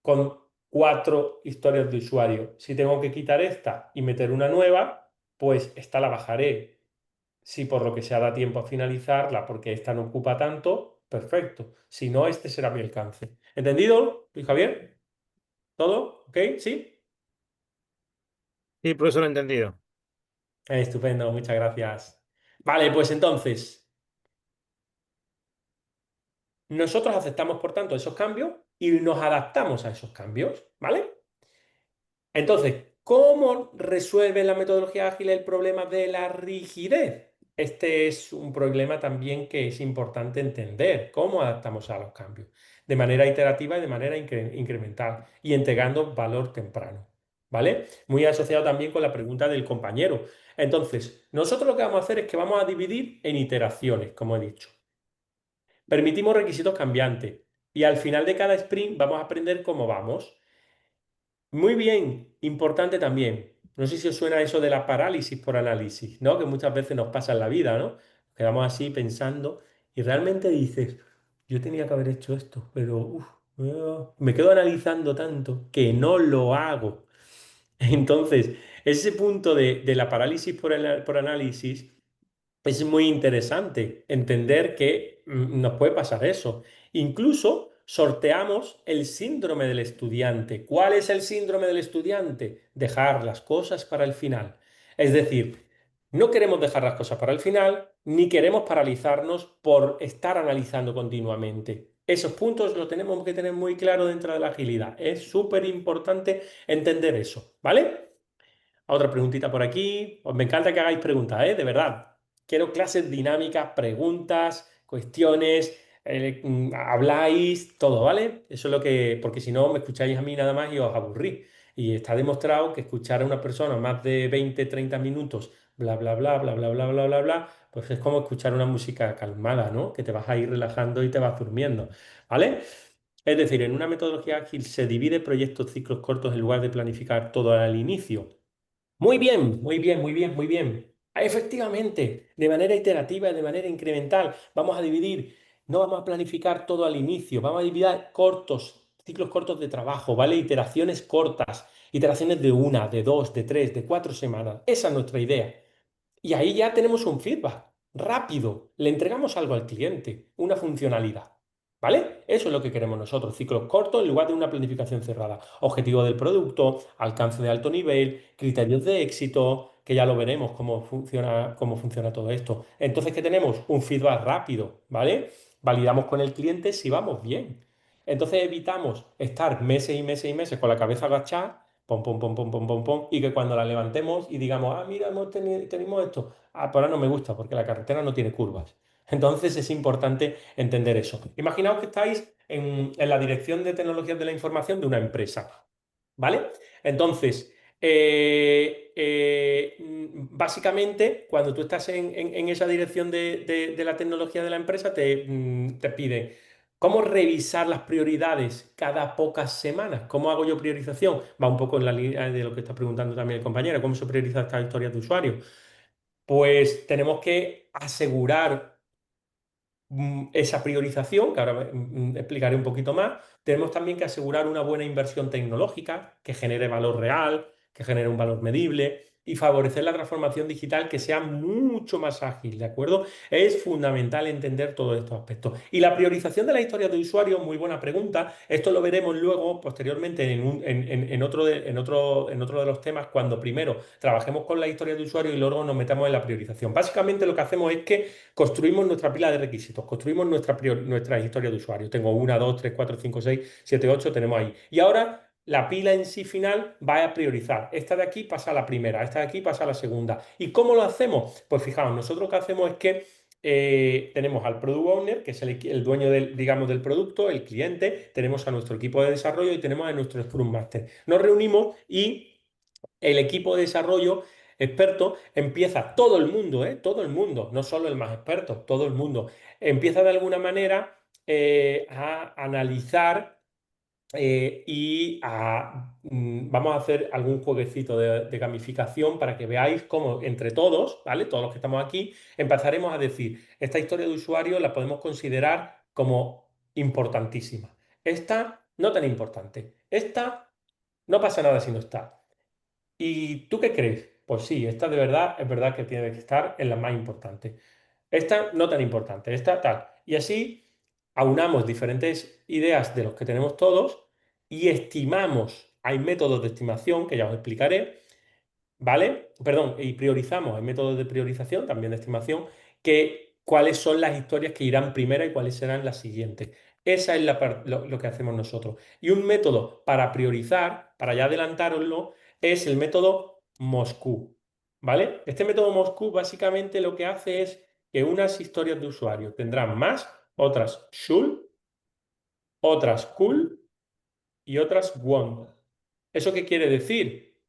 con 4 historias de usuario. Si tengo que quitar esta y meter una nueva, pues esta la bajaré. Si por lo que sea da tiempo a finalizarla porque esta no ocupa tanto, perfecto. Si no, este será mi alcance. ¿Entendido, Luis Javier? ¿Todo? ¿Ok? ¿Sí?
Sí, por eso lo he entendido.
Estupendo, muchas gracias. Vale, pues entonces, nosotros aceptamos, por tanto, esos cambios y nos adaptamos a esos cambios, ¿vale? Entonces, ¿cómo resuelve la metodología ágil el problema de la rigidez? Este es un problema también que es importante entender, cómo adaptamos a los cambios, de manera iterativa y de manera incremental y entregando valor temprano, ¿vale? Muy asociado también con la pregunta del compañero. Entonces, nosotros lo que vamos a hacer es que vamos a dividir en iteraciones, como he dicho. Permitimos requisitos cambiantes y al final de cada sprint vamos a aprender cómo vamos. Muy bien, importante también. No sé si os suena eso de la parálisis por análisis, ¿no? Que muchas veces nos pasa en la vida, ¿no? Quedamos así pensando y realmente dices, yo tenía que haber hecho esto, pero me quedo analizando tanto que no lo hago. Entonces, ese punto de la parálisis por análisis es muy interesante entender que nos puede pasar eso. Incluso sorteamos el síndrome del estudiante. ¿Cuál es el síndrome del estudiante? Dejar las cosas para el final. Es decir, no queremos dejar las cosas para el final, ni queremos paralizarnos por estar analizando continuamente. Esos puntos los tenemos que tener muy claro dentro de la agilidad. Es súper importante entender eso, ¿vale? Otra preguntita por aquí. Os me encanta que hagáis preguntas, ¿eh? De verdad. Quiero clases dinámicas, preguntas, cuestiones, habláis, todo, ¿vale? Eso es lo que, porque si no me escucháis a mí nada más y os aburrís. Y está demostrado que escuchar a una persona más de 20, 30 minutos, bla, bla, bla, bla, bla, bla, bla, bla, bla, pues es como escuchar una música calmada, ¿no? Que te vas a ir relajando y te vas durmiendo, ¿vale? Es decir, en una metodología ágil se divide proyectos ciclos cortos en lugar de planificar todo al inicio. Muy bien, muy bien, muy bien, muy bien. Efectivamente, de manera iterativa y de manera incremental, vamos a dividir, no vamos a planificar todo al inicio, vamos a dividir cortos, ciclos cortos de trabajo, ¿vale? Iteraciones cortas, iteraciones de una, de dos, de tres, de 4 semanas. Esa es nuestra idea. Y ahí ya tenemos un feedback rápido. Le entregamos algo al cliente, una funcionalidad. ¿Vale? Eso es lo que queremos nosotros. Ciclos cortos en lugar de una planificación cerrada. Objetivo del producto, alcance de alto nivel, criterios de éxito, que ya lo veremos cómo funciona todo esto. Entonces, ¿qué tenemos? Un feedback rápido, ¿vale? Validamos con el cliente si vamos bien. Entonces evitamos estar meses y meses y meses con la cabeza agachada, pom, pom, pom, pom, pom, pom, pom, y que cuando la levantemos y digamos, ah, mira, tenemos esto, ah, pero ahora no me gusta porque la carretera no tiene curvas. Entonces es importante entender eso. Imaginaos que estáis en la dirección de tecnologías de la información de una empresa. ¿Vale? Entonces, básicamente, cuando tú estás en esa dirección de la tecnología de la empresa, te pide cómo revisar las prioridades cada pocas semanas. ¿Cómo hago yo priorización? Va un poco en la línea de lo que está preguntando también el compañero, ¿cómo se prioriza esta historia de usuario? Pues tenemos que asegurar esa priorización, que ahora explicaré un poquito más. Tenemos también que asegurar una buena inversión tecnológica que genere valor real, que genere un valor medible y favorecer la transformación digital que sea mucho más ágil, ¿de acuerdo? Es fundamental entender todos estos aspectos. Y la priorización de la historia de usuario, muy buena pregunta. Esto lo veremos luego, posteriormente, en otro de los temas, cuando primero trabajemos con la historia de usuario y luego nos metamos en la priorización. Básicamente lo que hacemos es que construimos nuestra pila de requisitos, construimos nuestra historia de usuario. Tengo una, dos, tres, cuatro, cinco, seis, siete, ocho, tenemos ahí. Y ahora la pila en sí final va a priorizar. Esta de aquí pasa a la primera, esta de aquí pasa a la segunda. ¿Y cómo lo hacemos? Pues fijaos, nosotros lo que hacemos es que tenemos al Product Owner, que es el dueño del, digamos, del producto, el cliente, tenemos a nuestro equipo de desarrollo y tenemos a nuestro Scrum Master. Nos reunimos y el equipo de desarrollo experto empieza, todo el mundo, todo el mundo, no solo el más experto, todo el mundo, empieza de alguna manera a analizar vamos a hacer algún jueguecito de gamificación para que veáis cómo entre todos, ¿vale? Todos los que estamos aquí, empezaremos a decir, esta historia de usuario la podemos considerar como importantísima. Esta no tan importante. Esta no pasa nada si no está. ¿Y tú qué crees? Pues sí, esta de verdad es verdad que tiene que estar en la más importante. Esta no tan importante, esta tal. Y así aunamos diferentes ideas de los que tenemos todos y estimamos. Hay métodos de estimación que ya os explicaré, ¿vale? Perdón, y priorizamos, hay métodos de priorización, también de estimación, que cuáles son las historias que irán primero y cuáles serán las siguientes. Esa es lo que hacemos nosotros. Y un método para priorizar, para ya adelantároslo, es el método Moscú, ¿vale? Este método Moscú básicamente lo que hace es que unas historias de usuario tendrán más, otras should, otras could y otras won't. ¿Eso qué quiere decir?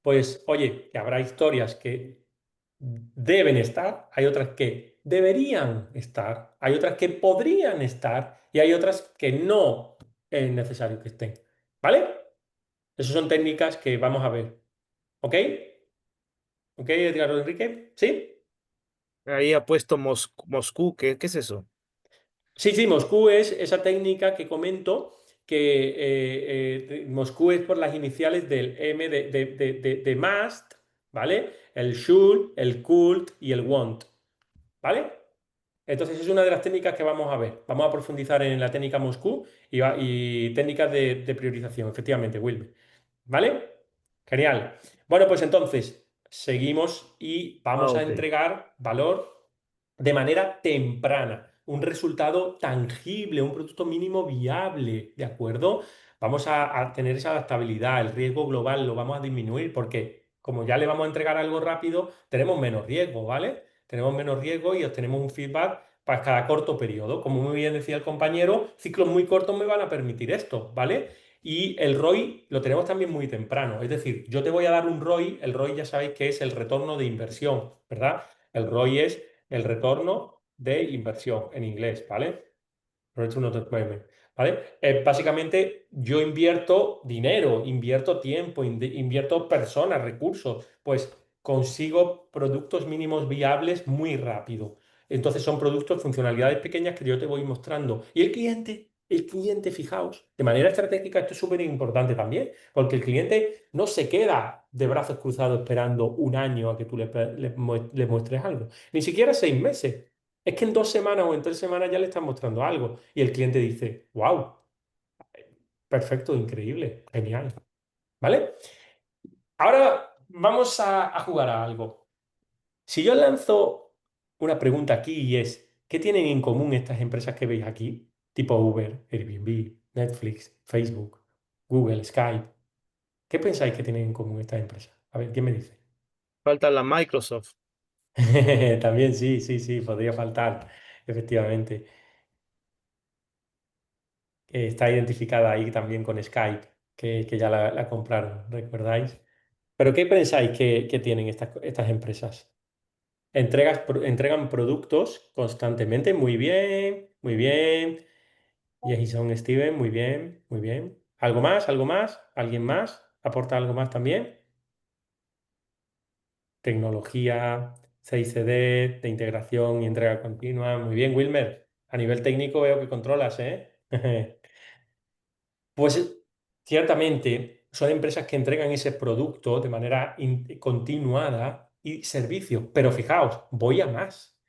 Pues, oye, que habrá historias que deben estar, hay otras que deberían estar, hay otras que podrían estar y hay otras que no es necesario que estén. ¿Vale? Esas son técnicas que vamos a ver. ¿Ok? ¿Ok, Edgar Enrique? ¿Sí?
Ahí ha puesto Moscú, ¿qué es eso?
Sí, sí, Moscú es esa técnica que comento, que Moscú es por las iniciales del M de must, ¿vale? El should, el could y el want, ¿vale? Entonces es una de las técnicas que vamos a ver. Vamos a profundizar en la técnica Moscú y técnicas de priorización, efectivamente, Wilmer. ¿Vale? Genial. Bueno, pues entonces seguimos y
Ah,
vamos a
ok.
entregar valor de manera temprana, un resultado tangible, un producto mínimo viable, ¿de acuerdo? Vamos a tener esa adaptabilidad, el riesgo global lo vamos a disminuir porque como ya le vamos a entregar algo rápido, tenemos menos riesgo, ¿vale? Tenemos menos riesgo y obtenemos un feedback para cada corto periodo. Como muy bien decía el compañero, ciclos muy cortos me van a permitir esto, ¿vale? Y el ROI lo tenemos también muy temprano. Es decir, yo te voy a dar un ROI, el ROI ya sabéis que es el retorno de inversión, ¿verdad? El ROI es el retorno de inversión en inglés, ¿vale? Return on Investment. ¿vale? Básicamente yo invierto dinero, invierto tiempo, invierto personas, recursos, pues consigo productos mínimos viables muy rápido. Entonces son productos, funcionalidades pequeñas que yo te voy mostrando. Y el cliente, fijaos, de manera estratégica esto es súper importante también, porque el cliente no se queda de brazos cruzados esperando un año a que tú le muestres algo, ni siquiera 6 meses. Es que en 2 semanas o en 3 semanas ya le estás mostrando algo y el cliente dice, wow, perfecto, increíble, genial. ¿Vale? Ahora vamos a jugar a algo. Si yo lanzo una pregunta aquí y es, ¿qué tienen en común estas empresas que veis aquí? Tipo Uber, Airbnb, Netflix, Facebook, Google, Skype. ¿Qué pensáis que tienen en común estas empresas? A ver, ¿quién me dice?
Falta la Microsoft.
También sí, sí, sí, podría faltar, efectivamente. Está identificada ahí también con Skype, que ya la compraron, ¿recordáis? Pero ¿qué pensáis que tienen estas empresas? Entregan productos constantemente, muy bien, muy bien. Jason Steven, muy bien, muy bien. ¿Algo más? ¿Algo más? ¿Alguien más? ¿Aporta algo más también? Tecnología, CICD, de integración y entrega continua. Muy bien, Wilmer. A nivel técnico veo que controlas, ¿eh? Pues ciertamente son empresas que entregan ese producto de manera continuada y servicio. Pero fijaos, voy a más.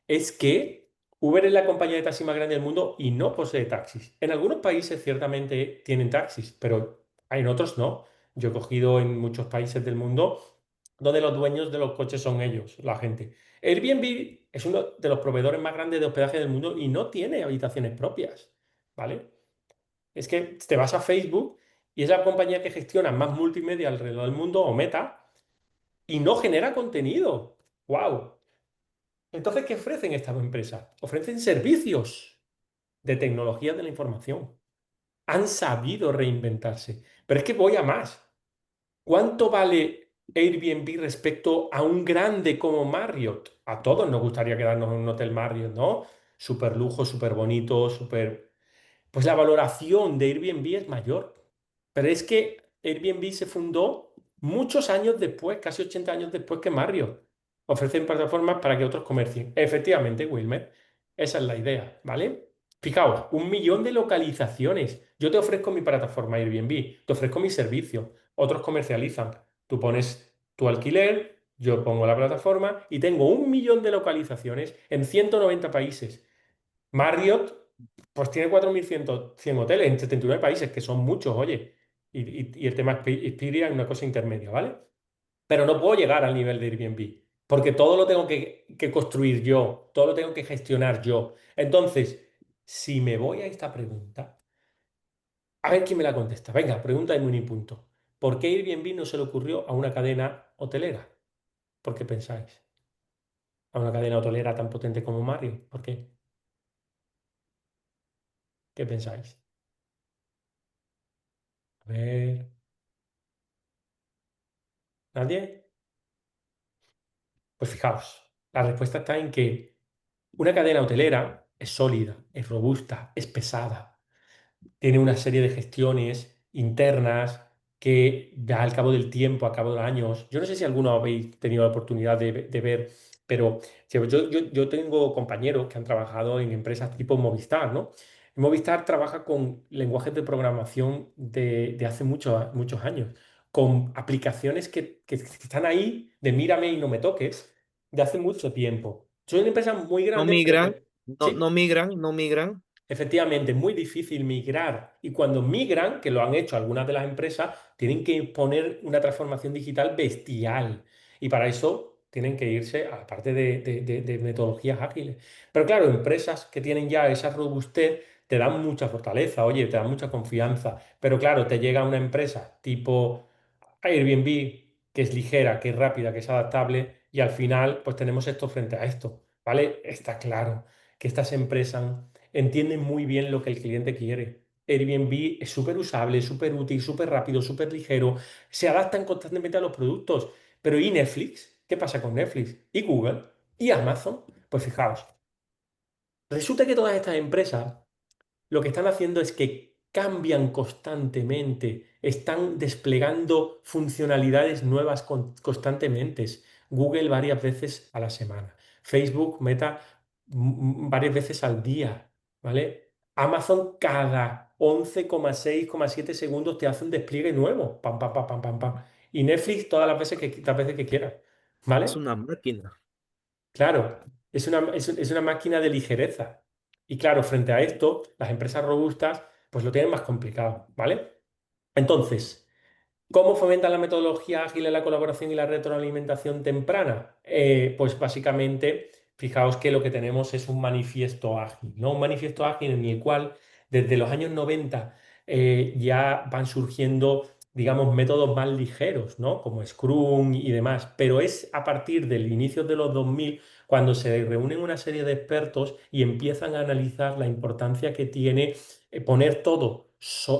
Es que Uber es la compañía de taxi más grande del mundo y no posee taxis. En algunos países ciertamente tienen taxis, pero en otros no. Yo he cogido en muchos países del mundo donde los dueños de los coches son ellos, la gente. Airbnb es uno de los proveedores más grandes de hospedaje del mundo y no tiene habitaciones propias, ¿vale? Es que te vas a Facebook y es la compañía que gestiona más multimedia alrededor del mundo, o Meta, y no genera contenido. ¡Wow! Entonces, ¿qué ofrecen estas empresas? Ofrecen servicios de tecnología de la información. Han sabido reinventarse. Pero es que voy a más. ¿Cuánto vale Airbnb respecto a un grande como Marriott? A todos nos gustaría quedarnos en un hotel Marriott, ¿no? Súper lujo, súper bonito, súper... Pues la valoración de Airbnb es mayor. Pero es que Airbnb se fundó muchos años después, casi 80 años después que Marriott. Ofrecen plataformas para que otros comercien. Efectivamente, Wilmer, esa es la idea, ¿vale? Fijaos, 1 millón de localizaciones. Yo te ofrezco mi plataforma Airbnb, te ofrezco mi servicio, otros comercializan. Tú pones tu alquiler, yo pongo la plataforma y tengo 1 millón de localizaciones en 190 países. Marriott, pues tiene 4.100 hoteles en 79 países, que son muchos, oye. Y el tema Expedia es una cosa intermedia, ¿vale? Pero no puedo llegar al nivel de Airbnb, porque todo lo tengo que construir yo, todo lo tengo que gestionar yo. Entonces, si me voy a esta pregunta, a ver quién me la contesta. Venga, pregunta de un punto. ¿Por qué Airbnb no se le ocurrió a una cadena hotelera? ¿Por qué pensáis? A una cadena hotelera tan potente como Marriott. ¿Por qué? ¿Qué pensáis? A ver, ¿nadie? Pues fijaos, la respuesta está en que una cadena hotelera es sólida, es robusta, es pesada, tiene una serie de gestiones internas que ya al cabo del tiempo, a cabo de años, yo no sé si alguno habéis tenido la oportunidad de ver, pero yo tengo compañeros que han trabajado en empresas tipo Movistar, ¿no? Movistar trabaja con lenguajes de programación de hace muchos, muchos años, con aplicaciones que están ahí de mírame y no me toques, de hace mucho tiempo. Son empresas muy
No
grandes, pero
migran,
que... Sí,
no migran.
efectivamente, es muy difícil migrar y cuando migran, que lo han hecho algunas de las empresas, tienen que imponer una transformación digital bestial y para eso tienen que irse a la parte de metodologías ágiles. Pero claro, empresas que tienen ya esa robustez te dan mucha fortaleza, oye, te dan mucha confianza, pero claro, te llega una empresa tipo Airbnb que es ligera, que es rápida, que es adaptable y al final pues tenemos esto frente a esto, ¿vale? Está claro que estas empresas entienden muy bien lo que el cliente quiere. Airbnb es súper usable, súper útil, súper rápido, súper ligero. Se adaptan constantemente a los productos. Pero ¿y Netflix? ¿Qué pasa con Netflix? ¿Y Google? ¿Y Amazon? Pues fijaos, resulta que todas estas empresas lo que están haciendo es que cambian constantemente, están desplegando funcionalidades nuevas constantemente. Google varias veces a la semana, Facebook, Meta varias veces al día, ¿vale? Amazon cada 11,6,7 segundos te hace un despliegue nuevo, pam, pam, pam, pam, pam, pam. Y Netflix todas las veces que quiera,
Es
¿vale?
una máquina.
Claro, es una máquina de ligereza. Y claro, frente a esto, las empresas robustas pues lo tienen más complicado, ¿vale? Entonces, ¿cómo fomentan la metodología ágil en la colaboración y la retroalimentación temprana? Pues básicamente, fijaos que lo que tenemos es un manifiesto ágil, ¿no? Un manifiesto ágil en el cual desde los años 90 ya van surgiendo, digamos, métodos más ligeros, ¿no? Como Scrum y demás, pero es a partir del inicio de los 2000 cuando se reúnen una serie de expertos y empiezan a analizar la importancia que tiene poner todo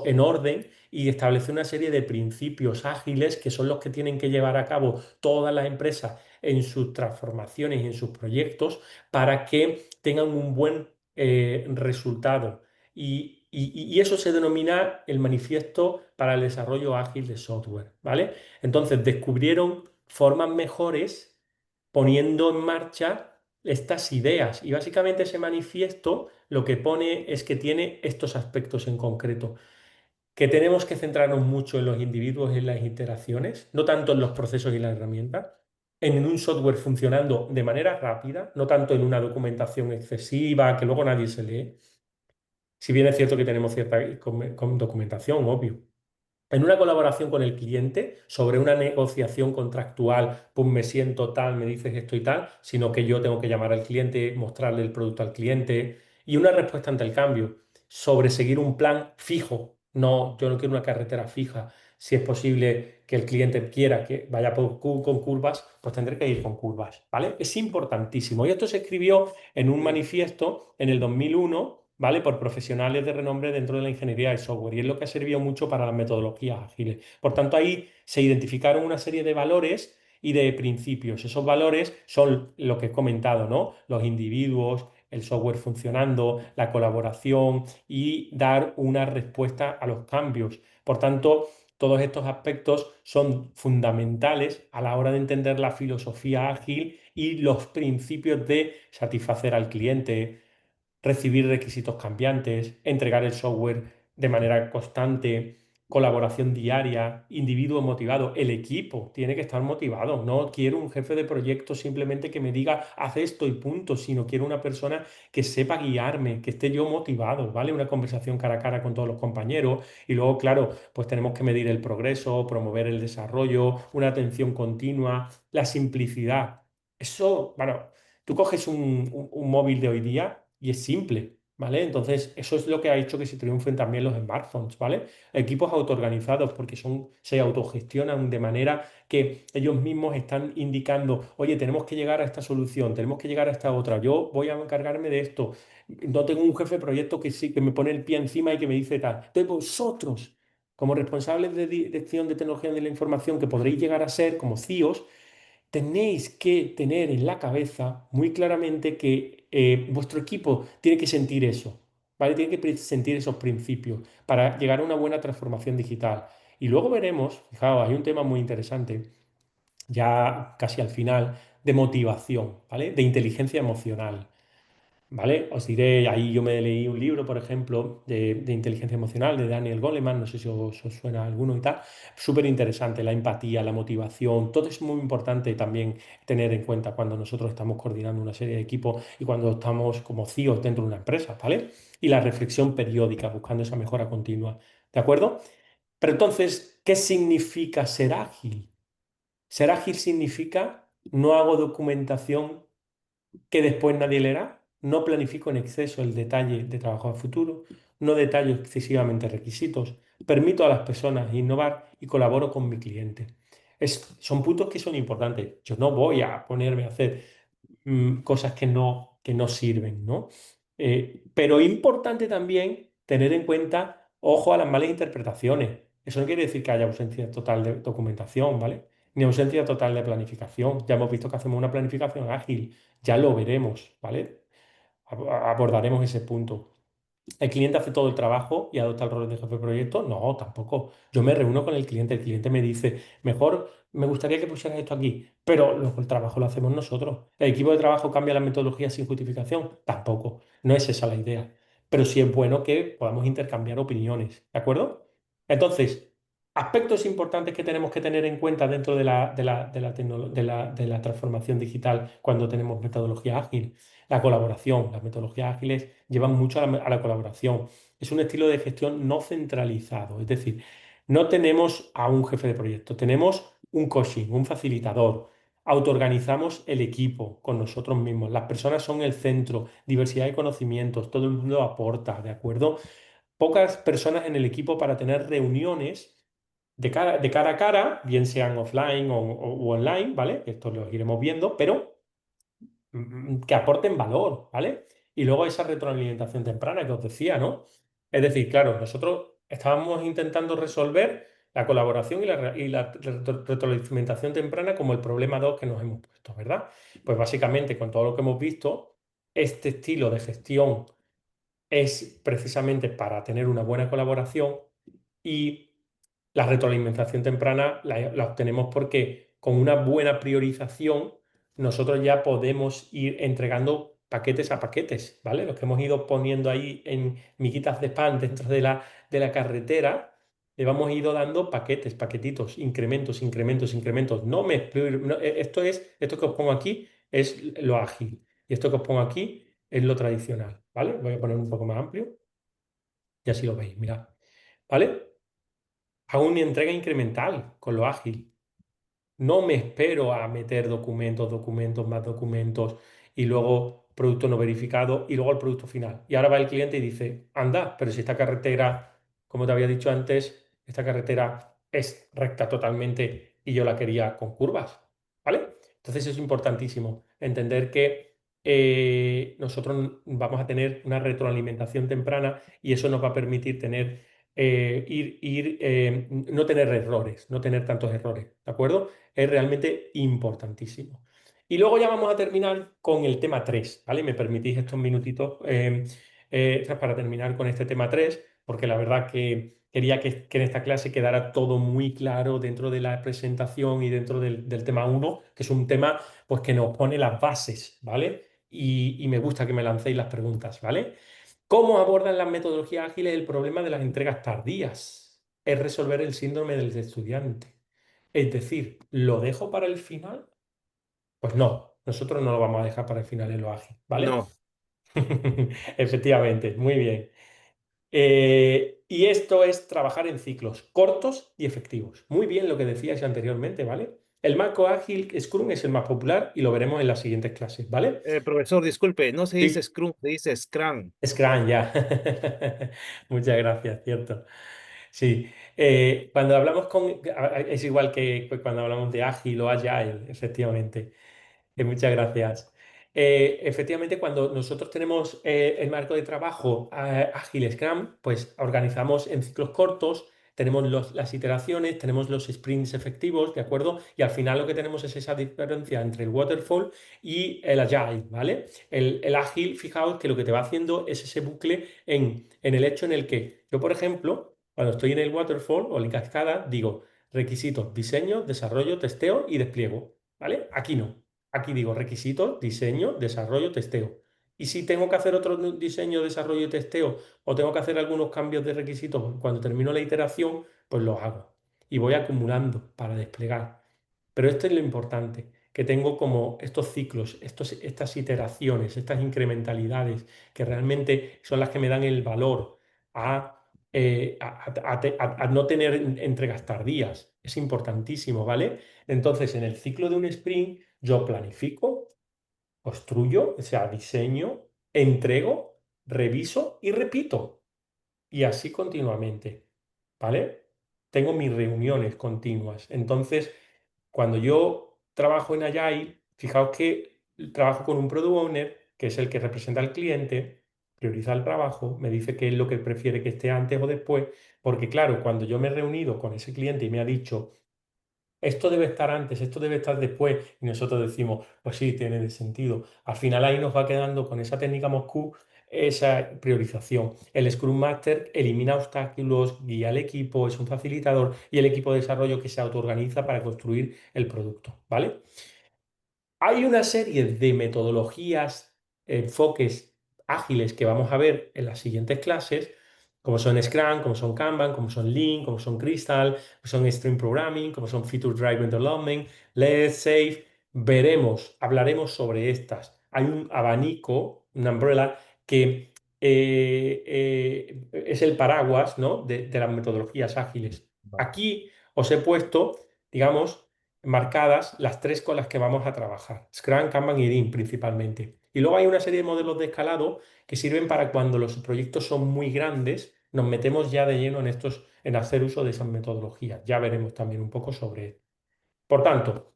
en orden y establecer una serie de principios ágiles que son los que tienen que llevar a cabo todas las empresas en sus transformaciones y en sus proyectos para que tengan un buen resultado. Y eso se denomina el manifiesto para el desarrollo ágil de software, ¿vale? Entonces descubrieron formas mejores poniendo en marcha estas ideas y básicamente ese manifiesto lo que pone es que tiene estos aspectos en concreto que tenemos que centrarnos mucho en los individuos y en las interacciones, no tanto en los procesos y las herramientas, en un software funcionando de manera rápida, no tanto en una documentación excesiva que luego nadie se lee, si bien es cierto que tenemos cierta documentación, obvio en una colaboración con el cliente sobre una negociación contractual, pues me siento tal, me dices esto y tal, sino que yo tengo que llamar al cliente, mostrarle el producto al cliente y una respuesta ante el cambio sobre seguir un plan fijo. No, yo no quiero una carretera fija. Si es posible que el cliente quiera que vaya con curvas, pues tendré que ir con curvas, ¿vale? Es importantísimo. Y esto se escribió en un manifiesto en el 2001, ¿vale? Por profesionales de renombre dentro de la ingeniería de software. Y es lo que ha servido mucho para las metodologías ágiles. Por tanto, ahí se identificaron una serie de valores y de principios. Esos valores son lo que he comentado, ¿no? Los individuos, el software funcionando, la colaboración y dar una respuesta a los cambios. Por tanto, todos estos aspectos son fundamentales a la hora de entender la filosofía ágil y los principios de satisfacer al cliente, recibir requisitos cambiantes, entregar el software de manera constante, colaboración diaria, individuo motivado, el equipo tiene que estar motivado. No quiero un jefe de proyecto simplemente que me diga haz esto y punto, sino quiero una persona que sepa guiarme, que esté yo motivado, ¿vale? Una conversación cara a cara con todos los compañeros y luego, claro, pues tenemos que medir el progreso, promover el desarrollo, una atención continua, la simplicidad. Eso, bueno, tú coges un móvil de hoy día y es simple, ¿vale? Entonces, eso es lo que ha hecho que se triunfen también los smartphones, ¿vale? Equipos autoorganizados porque se autogestionan de manera que ellos mismos están indicando, oye, tenemos que llegar a esta solución, tenemos que llegar a esta otra, yo voy a encargarme de esto. No tengo un jefe de proyecto que sí, que me pone el pie encima y que me dice tal. Entonces, vosotros, como responsables de dirección de tecnología de la información que podréis llegar a ser como CIOs, tenéis que tener en la cabeza muy claramente que vuestro equipo tiene que sentir eso, ¿vale? Tiene que sentir esos principios para llegar a una buena transformación digital. Y luego veremos, fijaos, hay un tema muy interesante, ya casi al final, de motivación, ¿vale? De inteligencia emocional. ¿Vale? Os diré, ahí yo me leí un libro, por ejemplo, de inteligencia emocional de Daniel Goleman, no sé si os suena alguno y tal, súper interesante, la empatía, la motivación, todo es muy importante también tener en cuenta cuando nosotros estamos coordinando una serie de equipos y cuando estamos como CEOs dentro de una empresa, ¿vale? Y la reflexión periódica, buscando esa mejora continua, ¿de acuerdo? Pero entonces, ¿qué significa ser ágil? Ser ágil significa no hago documentación que después nadie leerá. No planifico en exceso el detalle de trabajo a futuro, no detallo excesivamente requisitos, permito a las personas innovar y colaboro con mi cliente. Son puntos que son importantes. Yo no voy a ponerme a hacer cosas que no sirven, ¿no? Pero es importante también tener en cuenta, ojo a las malas interpretaciones. Eso no quiere decir que haya ausencia total de documentación, ¿vale? Ni ausencia total de planificación. Ya hemos visto que hacemos una planificación ágil, ya lo veremos, ¿vale? Abordaremos ese punto. ¿El cliente hace todo el trabajo y adopta el rol de jefe de proyecto? No, tampoco. Yo me reúno con el cliente me dice, mejor me gustaría que pusieras esto aquí, pero luego el trabajo lo hacemos nosotros. ¿El equipo de trabajo cambia la metodología sin justificación? Tampoco. No es esa la idea. Pero sí es bueno que podamos intercambiar opiniones, ¿de acuerdo? Entonces, aspectos importantes que tenemos que tener en cuenta dentro de la transformación digital cuando tenemos metodología ágil. La colaboración. Las metodologías ágiles llevan mucho a la colaboración. Es un estilo de gestión no centralizado, es decir, no tenemos a un jefe de proyecto, tenemos un coaching, un facilitador. Autoorganizamos el equipo con nosotros mismos. Las personas son el centro, diversidad de conocimientos, todo el mundo aporta, ¿de acuerdo? Pocas personas en el equipo para tener reuniones de cara a cara, bien sean offline o online, ¿vale? Esto lo iremos viendo, pero que aporten valor, ¿vale? Y luego esa retroalimentación temprana que os decía, ¿no? Es decir, claro, nosotros estábamos intentando resolver la colaboración y la retroalimentación temprana como el problema 2 que nos hemos puesto, ¿verdad? Pues básicamente con todo lo que hemos visto, este estilo de gestión es precisamente para tener una buena colaboración y la retroalimentación temprana la obtenemos porque con una buena priorización nosotros ya podemos ir entregando paquetes a paquetes, ¿vale? Los que hemos ido poniendo ahí en miguitas de pan dentro de la carretera, le vamos ido dando paquetes, paquetitos, incrementos, incrementos, incrementos. Esto que os pongo aquí es lo ágil y esto que os pongo aquí es lo tradicional, ¿vale? Voy a poner un poco más amplio y así lo veis, mirad, ¿vale? Hago una entrega incremental con lo ágil. No me espero a meter documentos, documentos, más documentos y luego producto no verificado y luego el producto final. Y ahora va el cliente y dice, anda, pero si esta carretera, como te había dicho antes, esta carretera es recta totalmente y yo la quería con curvas, ¿vale? Entonces es importantísimo entender que nosotros vamos a tener una retroalimentación temprana y eso nos va a permitir tener, no tener errores, no tener tantos errores, ¿de acuerdo? Es realmente importantísimo. Y luego ya vamos a terminar con el tema 3, ¿vale? Me permitís estos minutitos para terminar con este tema 3, porque la verdad que quería que en esta clase quedara todo muy claro dentro de la presentación y dentro del tema 1, que es un tema pues, que nos pone las bases, ¿vale? Y me gusta que me lancéis las preguntas, ¿vale? ¿Cómo abordan las metodologías ágiles el problema de las entregas tardías? Es resolver el síndrome del estudiante. Es decir, ¿lo dejo para el final? Pues no, nosotros no lo vamos a dejar para el final en lo ágil, ¿vale?
No.
Efectivamente, muy bien. Y esto es trabajar en ciclos cortos y efectivos. Muy bien lo que decías anteriormente, ¿vale? El marco ágil Scrum es el más popular y lo veremos en las siguientes clases, ¿vale?
Profesor, disculpe, no se dice
Sí,
Scrum, se dice Scrum.
Scrum, ya. Muchas gracias, cierto. Sí, cuando hablamos es igual que cuando hablamos de ágil o agile, efectivamente. Muchas gracias. Efectivamente, cuando nosotros tenemos el marco de trabajo ágil Scrum, pues organizamos en ciclos cortos, tenemos las iteraciones, tenemos los sprints efectivos, ¿de acuerdo? Y al final lo que tenemos es esa diferencia entre el waterfall y el agile, ¿vale? El ágil, fijaos que lo que te va haciendo es ese bucle en el hecho en el que yo, por ejemplo, cuando estoy en el waterfall o en cascada, digo requisitos, diseño, desarrollo, testeo y despliego, ¿vale? Aquí no. Aquí digo requisitos, diseño, desarrollo, testeo. Y si tengo que hacer otro diseño, desarrollo y testeo, o tengo que hacer algunos cambios de requisitos cuando termino la iteración, pues los hago. Y voy acumulando para desplegar. Pero esto es lo importante, que tengo como estos ciclos, estas iteraciones, estas incrementalidades, que realmente son las que me dan el valor a no tener entregas tardías. Es importantísimo, ¿vale? Entonces, en el ciclo de un sprint, yo planifico, construyo, o sea, diseño, entrego, reviso y repito. Y así continuamente, ¿vale? Tengo mis reuniones continuas. Entonces, cuando yo trabajo en Agile, fijaos que trabajo con un product owner, que es el que representa al cliente, prioriza el trabajo, me dice qué es lo que prefiere que esté antes o después, porque claro, cuando yo me he reunido con ese cliente y me ha dicho, esto debe estar antes, esto debe estar después, y nosotros decimos, pues sí, tiene sentido. Al final ahí nos va quedando con esa técnica Moscú esa priorización. El Scrum Master elimina obstáculos, guía al equipo, es un facilitador y el equipo de desarrollo que se autoorganiza para construir el producto, ¿vale? Hay una serie de metodologías, enfoques ágiles que vamos a ver en las siguientes clases, como son Scrum, como son Kanban, como son Lean, como son Crystal, como son Stream Programming, como son Feature Driven Development, Let's Safe. Veremos, hablaremos sobre estas. Hay un abanico, una umbrella, que es el paraguas, ¿no? de las metodologías ágiles.
Vale,
Aquí os he puesto, digamos, marcadas las tres con las que vamos a trabajar, Scrum, Kanban y Lean principalmente. Y luego hay una serie de modelos de escalado que sirven para cuando los proyectos son muy grandes, nos metemos ya de lleno en estos, en hacer uso de esas metodologías. Ya veremos también un poco sobre esto. Por tanto,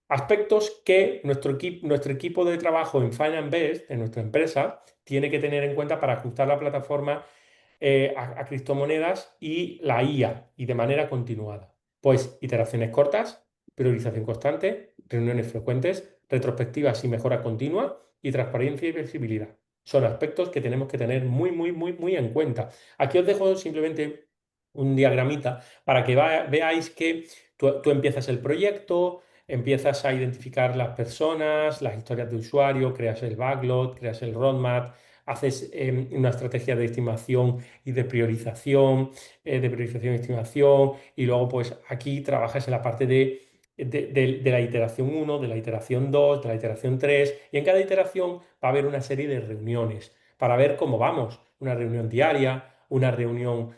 aspectos que nuestro equipo de trabajo en Finance en nuestra empresa, tiene que tener en cuenta para ajustar la plataforma a criptomonedas y la IA y de manera continuada. Pues iteraciones cortas, priorización constante, reuniones frecuentes, retrospectivas y mejora continua y transparencia y flexibilidad. Son aspectos que tenemos que tener muy, muy, muy, muy en cuenta. Aquí os dejo simplemente un diagramita para que veáis que tú empiezas el proyecto, empiezas a identificar las personas, las historias de usuario, creas el backlog, creas el roadmap, haces una estrategia de estimación y de priorización y estimación, y luego pues aquí trabajas en la parte de la iteración uno, de la iteración 2, de la iteración 3, y en cada iteración va a haber una serie de reuniones para ver cómo vamos, una reunión diaria, una reunión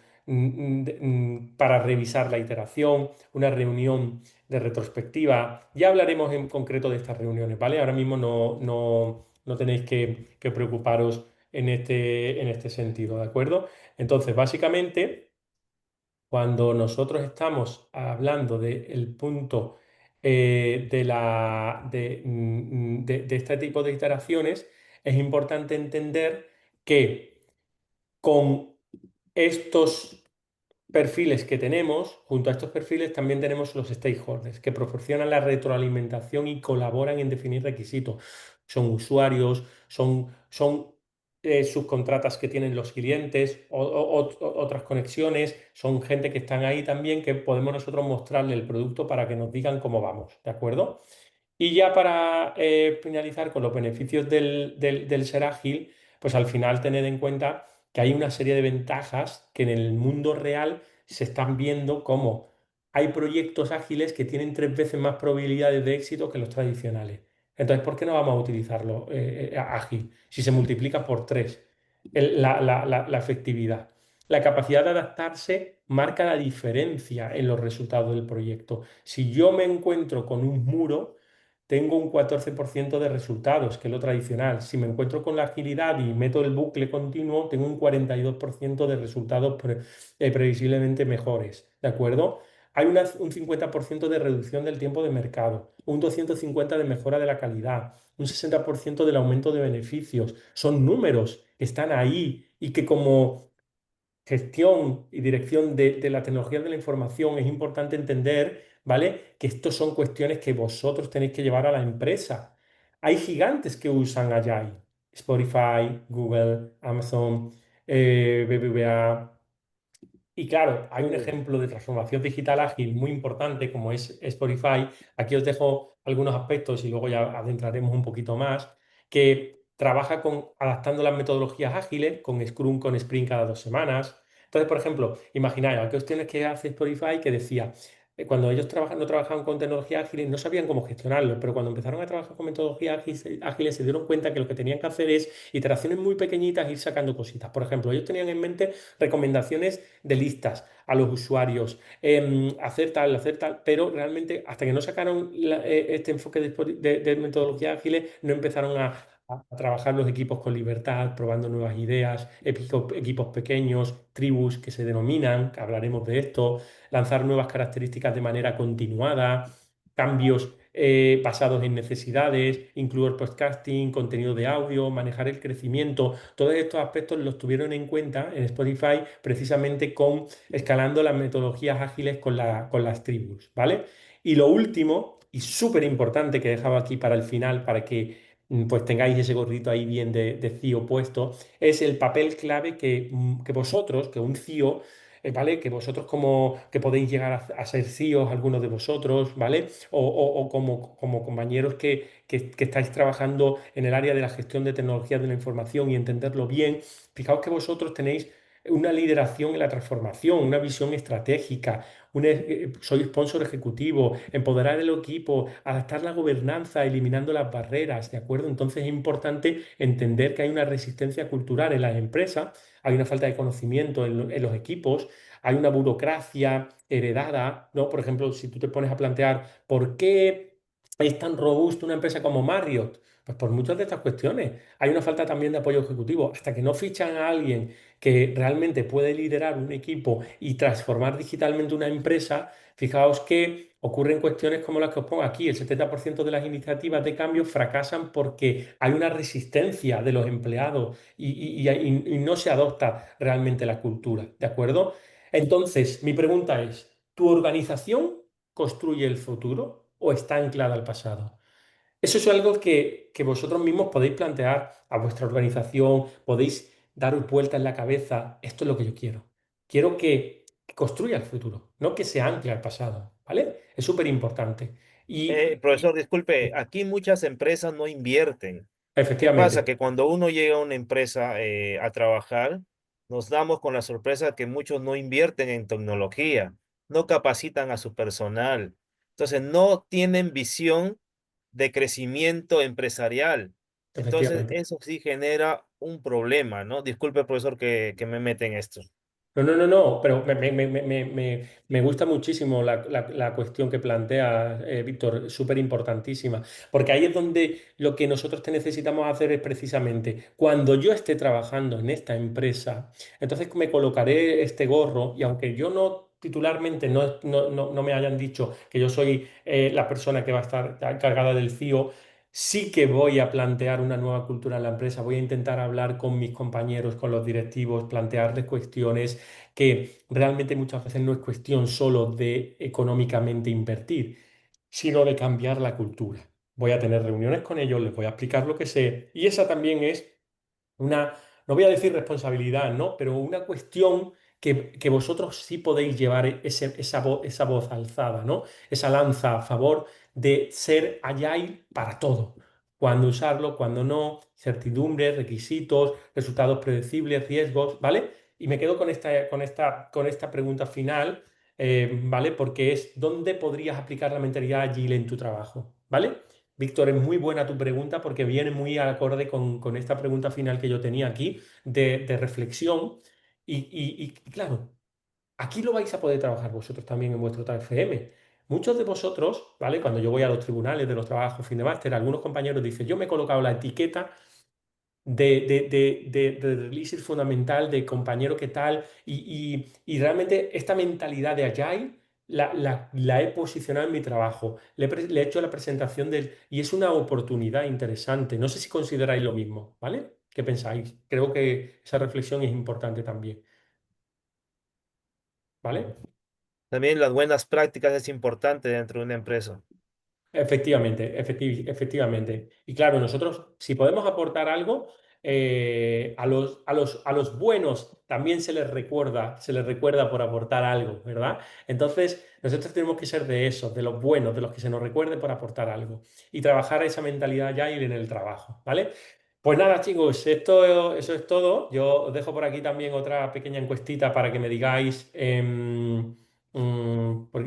para revisar la iteración, una reunión de retrospectiva. Ya hablaremos en concreto de estas reuniones, ¿vale? Ahora mismo no tenéis que preocuparos en este sentido, ¿de acuerdo? Entonces, básicamente, cuando nosotros estamos hablando del punto de este tipo de iteraciones, es importante entender que con estos perfiles que tenemos, junto a estos perfiles también tenemos los stakeholders, que proporcionan la retroalimentación y colaboran en definir requisitos. Son usuarios, son subcontratas que tienen los clientes, otras conexiones, son gente que están ahí también, que podemos nosotros mostrarle el producto para que nos digan cómo vamos, ¿de acuerdo? Y ya para finalizar con los beneficios del ser ágil, pues al final tened en cuenta que hay una serie de ventajas que en el mundo real se están viendo como hay proyectos ágiles que tienen 3 veces más probabilidades de éxito que los tradicionales. Entonces, ¿por qué no vamos a utilizarlo ágil si se multiplica por 3 la efectividad? La capacidad de adaptarse marca la diferencia en los resultados del proyecto. Si yo me encuentro con un muro, tengo un 14% de resultados, que es lo tradicional. Si me encuentro con la agilidad y meto el bucle continuo, tengo un 42% de resultados previsiblemente mejores. ¿De acuerdo? Hay un 50% de reducción del tiempo de mercado, un 250% de mejora de la calidad, un 60% del aumento de beneficios. Son números que están ahí y que como gestión y dirección de la tecnología de la información, es importante entender, ¿vale? Que estos son cuestiones que vosotros tenéis que llevar a la empresa. Hay gigantes que usan Agile, Spotify, Google, Amazon, BBVA. Y claro, hay un
sí,
ejemplo de transformación digital ágil muy importante como es Spotify. Aquí os dejo algunos aspectos y luego ya adentraremos un poquito más, que trabaja adaptando las metodologías ágiles con Scrum, con Sprint cada 2 semanas. Entonces, por ejemplo, imagináis, hay cuestiones que hace Spotify que decía, cuando ellos no trabajaban con tecnologías ágiles, no sabían cómo gestionarlo, pero cuando empezaron a trabajar con metodologías ágiles, se dieron cuenta que lo que tenían que hacer es iteraciones muy pequeñitas, ir sacando cositas. Por ejemplo, ellos tenían en mente recomendaciones de listas a los usuarios, hacer tal, pero realmente hasta que no sacaron este enfoque de metodologías ágiles, no empezaron a trabajar los equipos con libertad, probando nuevas ideas, equipos pequeños, tribus que se denominan, que hablaremos de esto, lanzar nuevas características de manera continuada, cambios basados en necesidades, incluir podcasting, contenido de audio, manejar el crecimiento. Todos estos aspectos los tuvieron en cuenta en Spotify precisamente con escalando las metodologías ágiles con las tribus, ¿vale? Y lo último, y súper importante que he dejado aquí para el final, para que pues tengáis ese gorrito ahí bien de CEO puesto, es el papel clave que vosotros, que un CEO, ¿vale? Que vosotros como que podéis llegar a ser CEOs, algunos de vosotros, ¿vale? O como compañeros que estáis trabajando en el área de la gestión de tecnologías de la información y entenderlo bien. Fijaos que vosotros tenéis una lideración en la transformación, una visión estratégica, soy sponsor ejecutivo, empoderar el equipo, adaptar la gobernanza, eliminando las barreras, ¿de acuerdo? Entonces es importante entender que hay una resistencia cultural en las empresas, hay una falta de conocimiento en los equipos, hay una burocracia heredada, ¿no? Por ejemplo, si tú te pones a plantear por qué es tan robusta una empresa como Marriott, pues por muchas de estas cuestiones. Hay una falta también de apoyo ejecutivo. Hasta que no fichan a alguien que realmente puede liderar un equipo y transformar digitalmente una empresa, fijaos que ocurren cuestiones como las que os pongo aquí. El 70% de las iniciativas de cambio fracasan porque hay una resistencia de los empleados y no se adopta realmente la cultura, ¿de acuerdo? Entonces, mi pregunta es, ¿tu organización construye el futuro o está anclada al pasado? Eso es algo que vosotros mismos podéis plantear a vuestra organización, podéis daros vuelta en la cabeza. Esto es lo que yo quiero. Quiero que construya el futuro, no que se ancle al pasado, ¿vale? Es súper importante.
Profesor, disculpe, aquí muchas empresas no invierten. ¿Qué pasa?
Efectivamente,
Que cuando uno llega a una empresa a trabajar, nos damos con la sorpresa que muchos no invierten en tecnología, no capacitan a su personal. Entonces, no tienen visión de crecimiento empresarial. Entonces,
efectivamente.
eso sí genera un problema, ¿no? Disculpe, profesor, que me mete en esto.
No, no, no, no, pero me gusta muchísimo la cuestión que plantea Víctor, súper importantísima, porque ahí es donde lo que nosotros te necesitamos hacer es precisamente, cuando yo esté trabajando en esta empresa, entonces me colocaré este gorro y aunque yo no titularmente no me hayan dicho que yo soy la persona que va a estar encargada del CIO, sí que voy a plantear una nueva cultura en la empresa, voy a intentar hablar con mis compañeros, con los directivos, plantearles cuestiones que realmente muchas veces no es cuestión solo de económicamente invertir, sino de cambiar la cultura. Voy a tener reuniones con ellos, les voy a explicar lo que sé y esa también es una, no voy a decir responsabilidad, ¿no? Pero una cuestión que vosotros sí podéis llevar esa voz alzada, ¿no? Esa lanza a favor de ser agile para todo. Cuándo usarlo, cuándo no, certidumbres, requisitos, resultados predecibles, riesgos, ¿vale? Y me quedo con esta pregunta final, ¿vale? Porque es, ¿dónde podrías aplicar la mentalidad agile en tu trabajo? ¿Vale? Víctor, es muy buena tu pregunta porque viene muy acorde con esta pregunta final que yo tenía aquí de reflexión. Y claro, aquí lo vais a poder trabajar vosotros también en vuestro TFM. Muchos de vosotros, ¿vale? Cuando yo voy a los tribunales de los trabajos fin de máster, algunos compañeros dicen, yo me he colocado la etiqueta de release fundamental, de compañero que tal, y realmente esta mentalidad de Agile la he posicionado en mi trabajo, le he hecho la presentación y es una oportunidad interesante. No sé si consideráis lo mismo, ¿vale? ¿Qué pensáis? Creo que esa reflexión es importante también, ¿vale?
También las buenas prácticas es importante dentro de una empresa.
Efectivamente, efectivamente. Y claro, nosotros, si podemos aportar algo, a los buenos también se les recuerda por aportar algo, ¿verdad? Entonces, nosotros tenemos que ser de esos, de los buenos, de los que se nos recuerde por aportar algo y trabajar esa mentalidad ya en el trabajo, ¿vale? Pues nada, chicos, eso es todo. Yo os dejo por aquí también otra pequeña encuestita para que me digáis.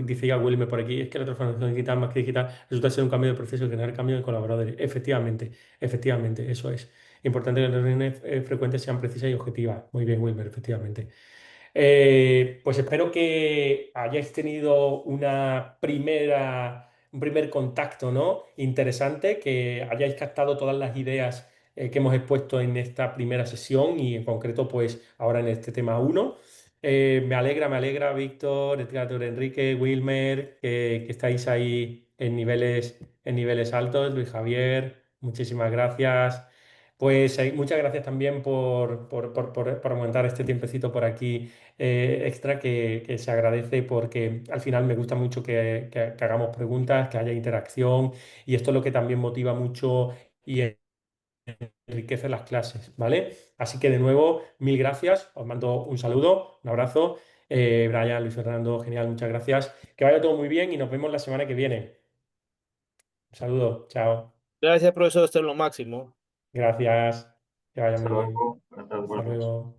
Dice ya Wilmer por aquí, es que la transformación digital más que digital resulta ser un cambio de proceso y generar cambio de colaboradores. Efectivamente, eso es. Importante que las reuniones frecuentes sean precisas y objetivas. Muy bien, Wilmer, efectivamente. Pues espero que hayáis tenido un primer contacto, ¿no? Interesante, que hayáis captado todas las ideas que hemos expuesto en esta primera sesión y en concreto, pues ahora en este tema uno. Me alegra, Víctor, Edgar, Enrique, Wilmer, que estáis ahí en niveles altos. Luis Javier, muchísimas gracias. Pues muchas gracias también por aumentar este tiempecito por aquí extra que se agradece porque al final me gusta mucho que hagamos preguntas, que haya interacción y esto es lo que también motiva mucho y enriquece las clases, ¿vale? Así que de nuevo, mil gracias, os mando un saludo, un abrazo. Brian, Luis Fernando, genial, muchas gracias. Que vaya todo muy bien y nos vemos la semana que viene. Un saludo, chao.
Gracias, profesor, esto es lo máximo.
Gracias, que vaya muy
Hasta
bien.
luego. Buenas tardes,
Hasta
buenas noches.
luego.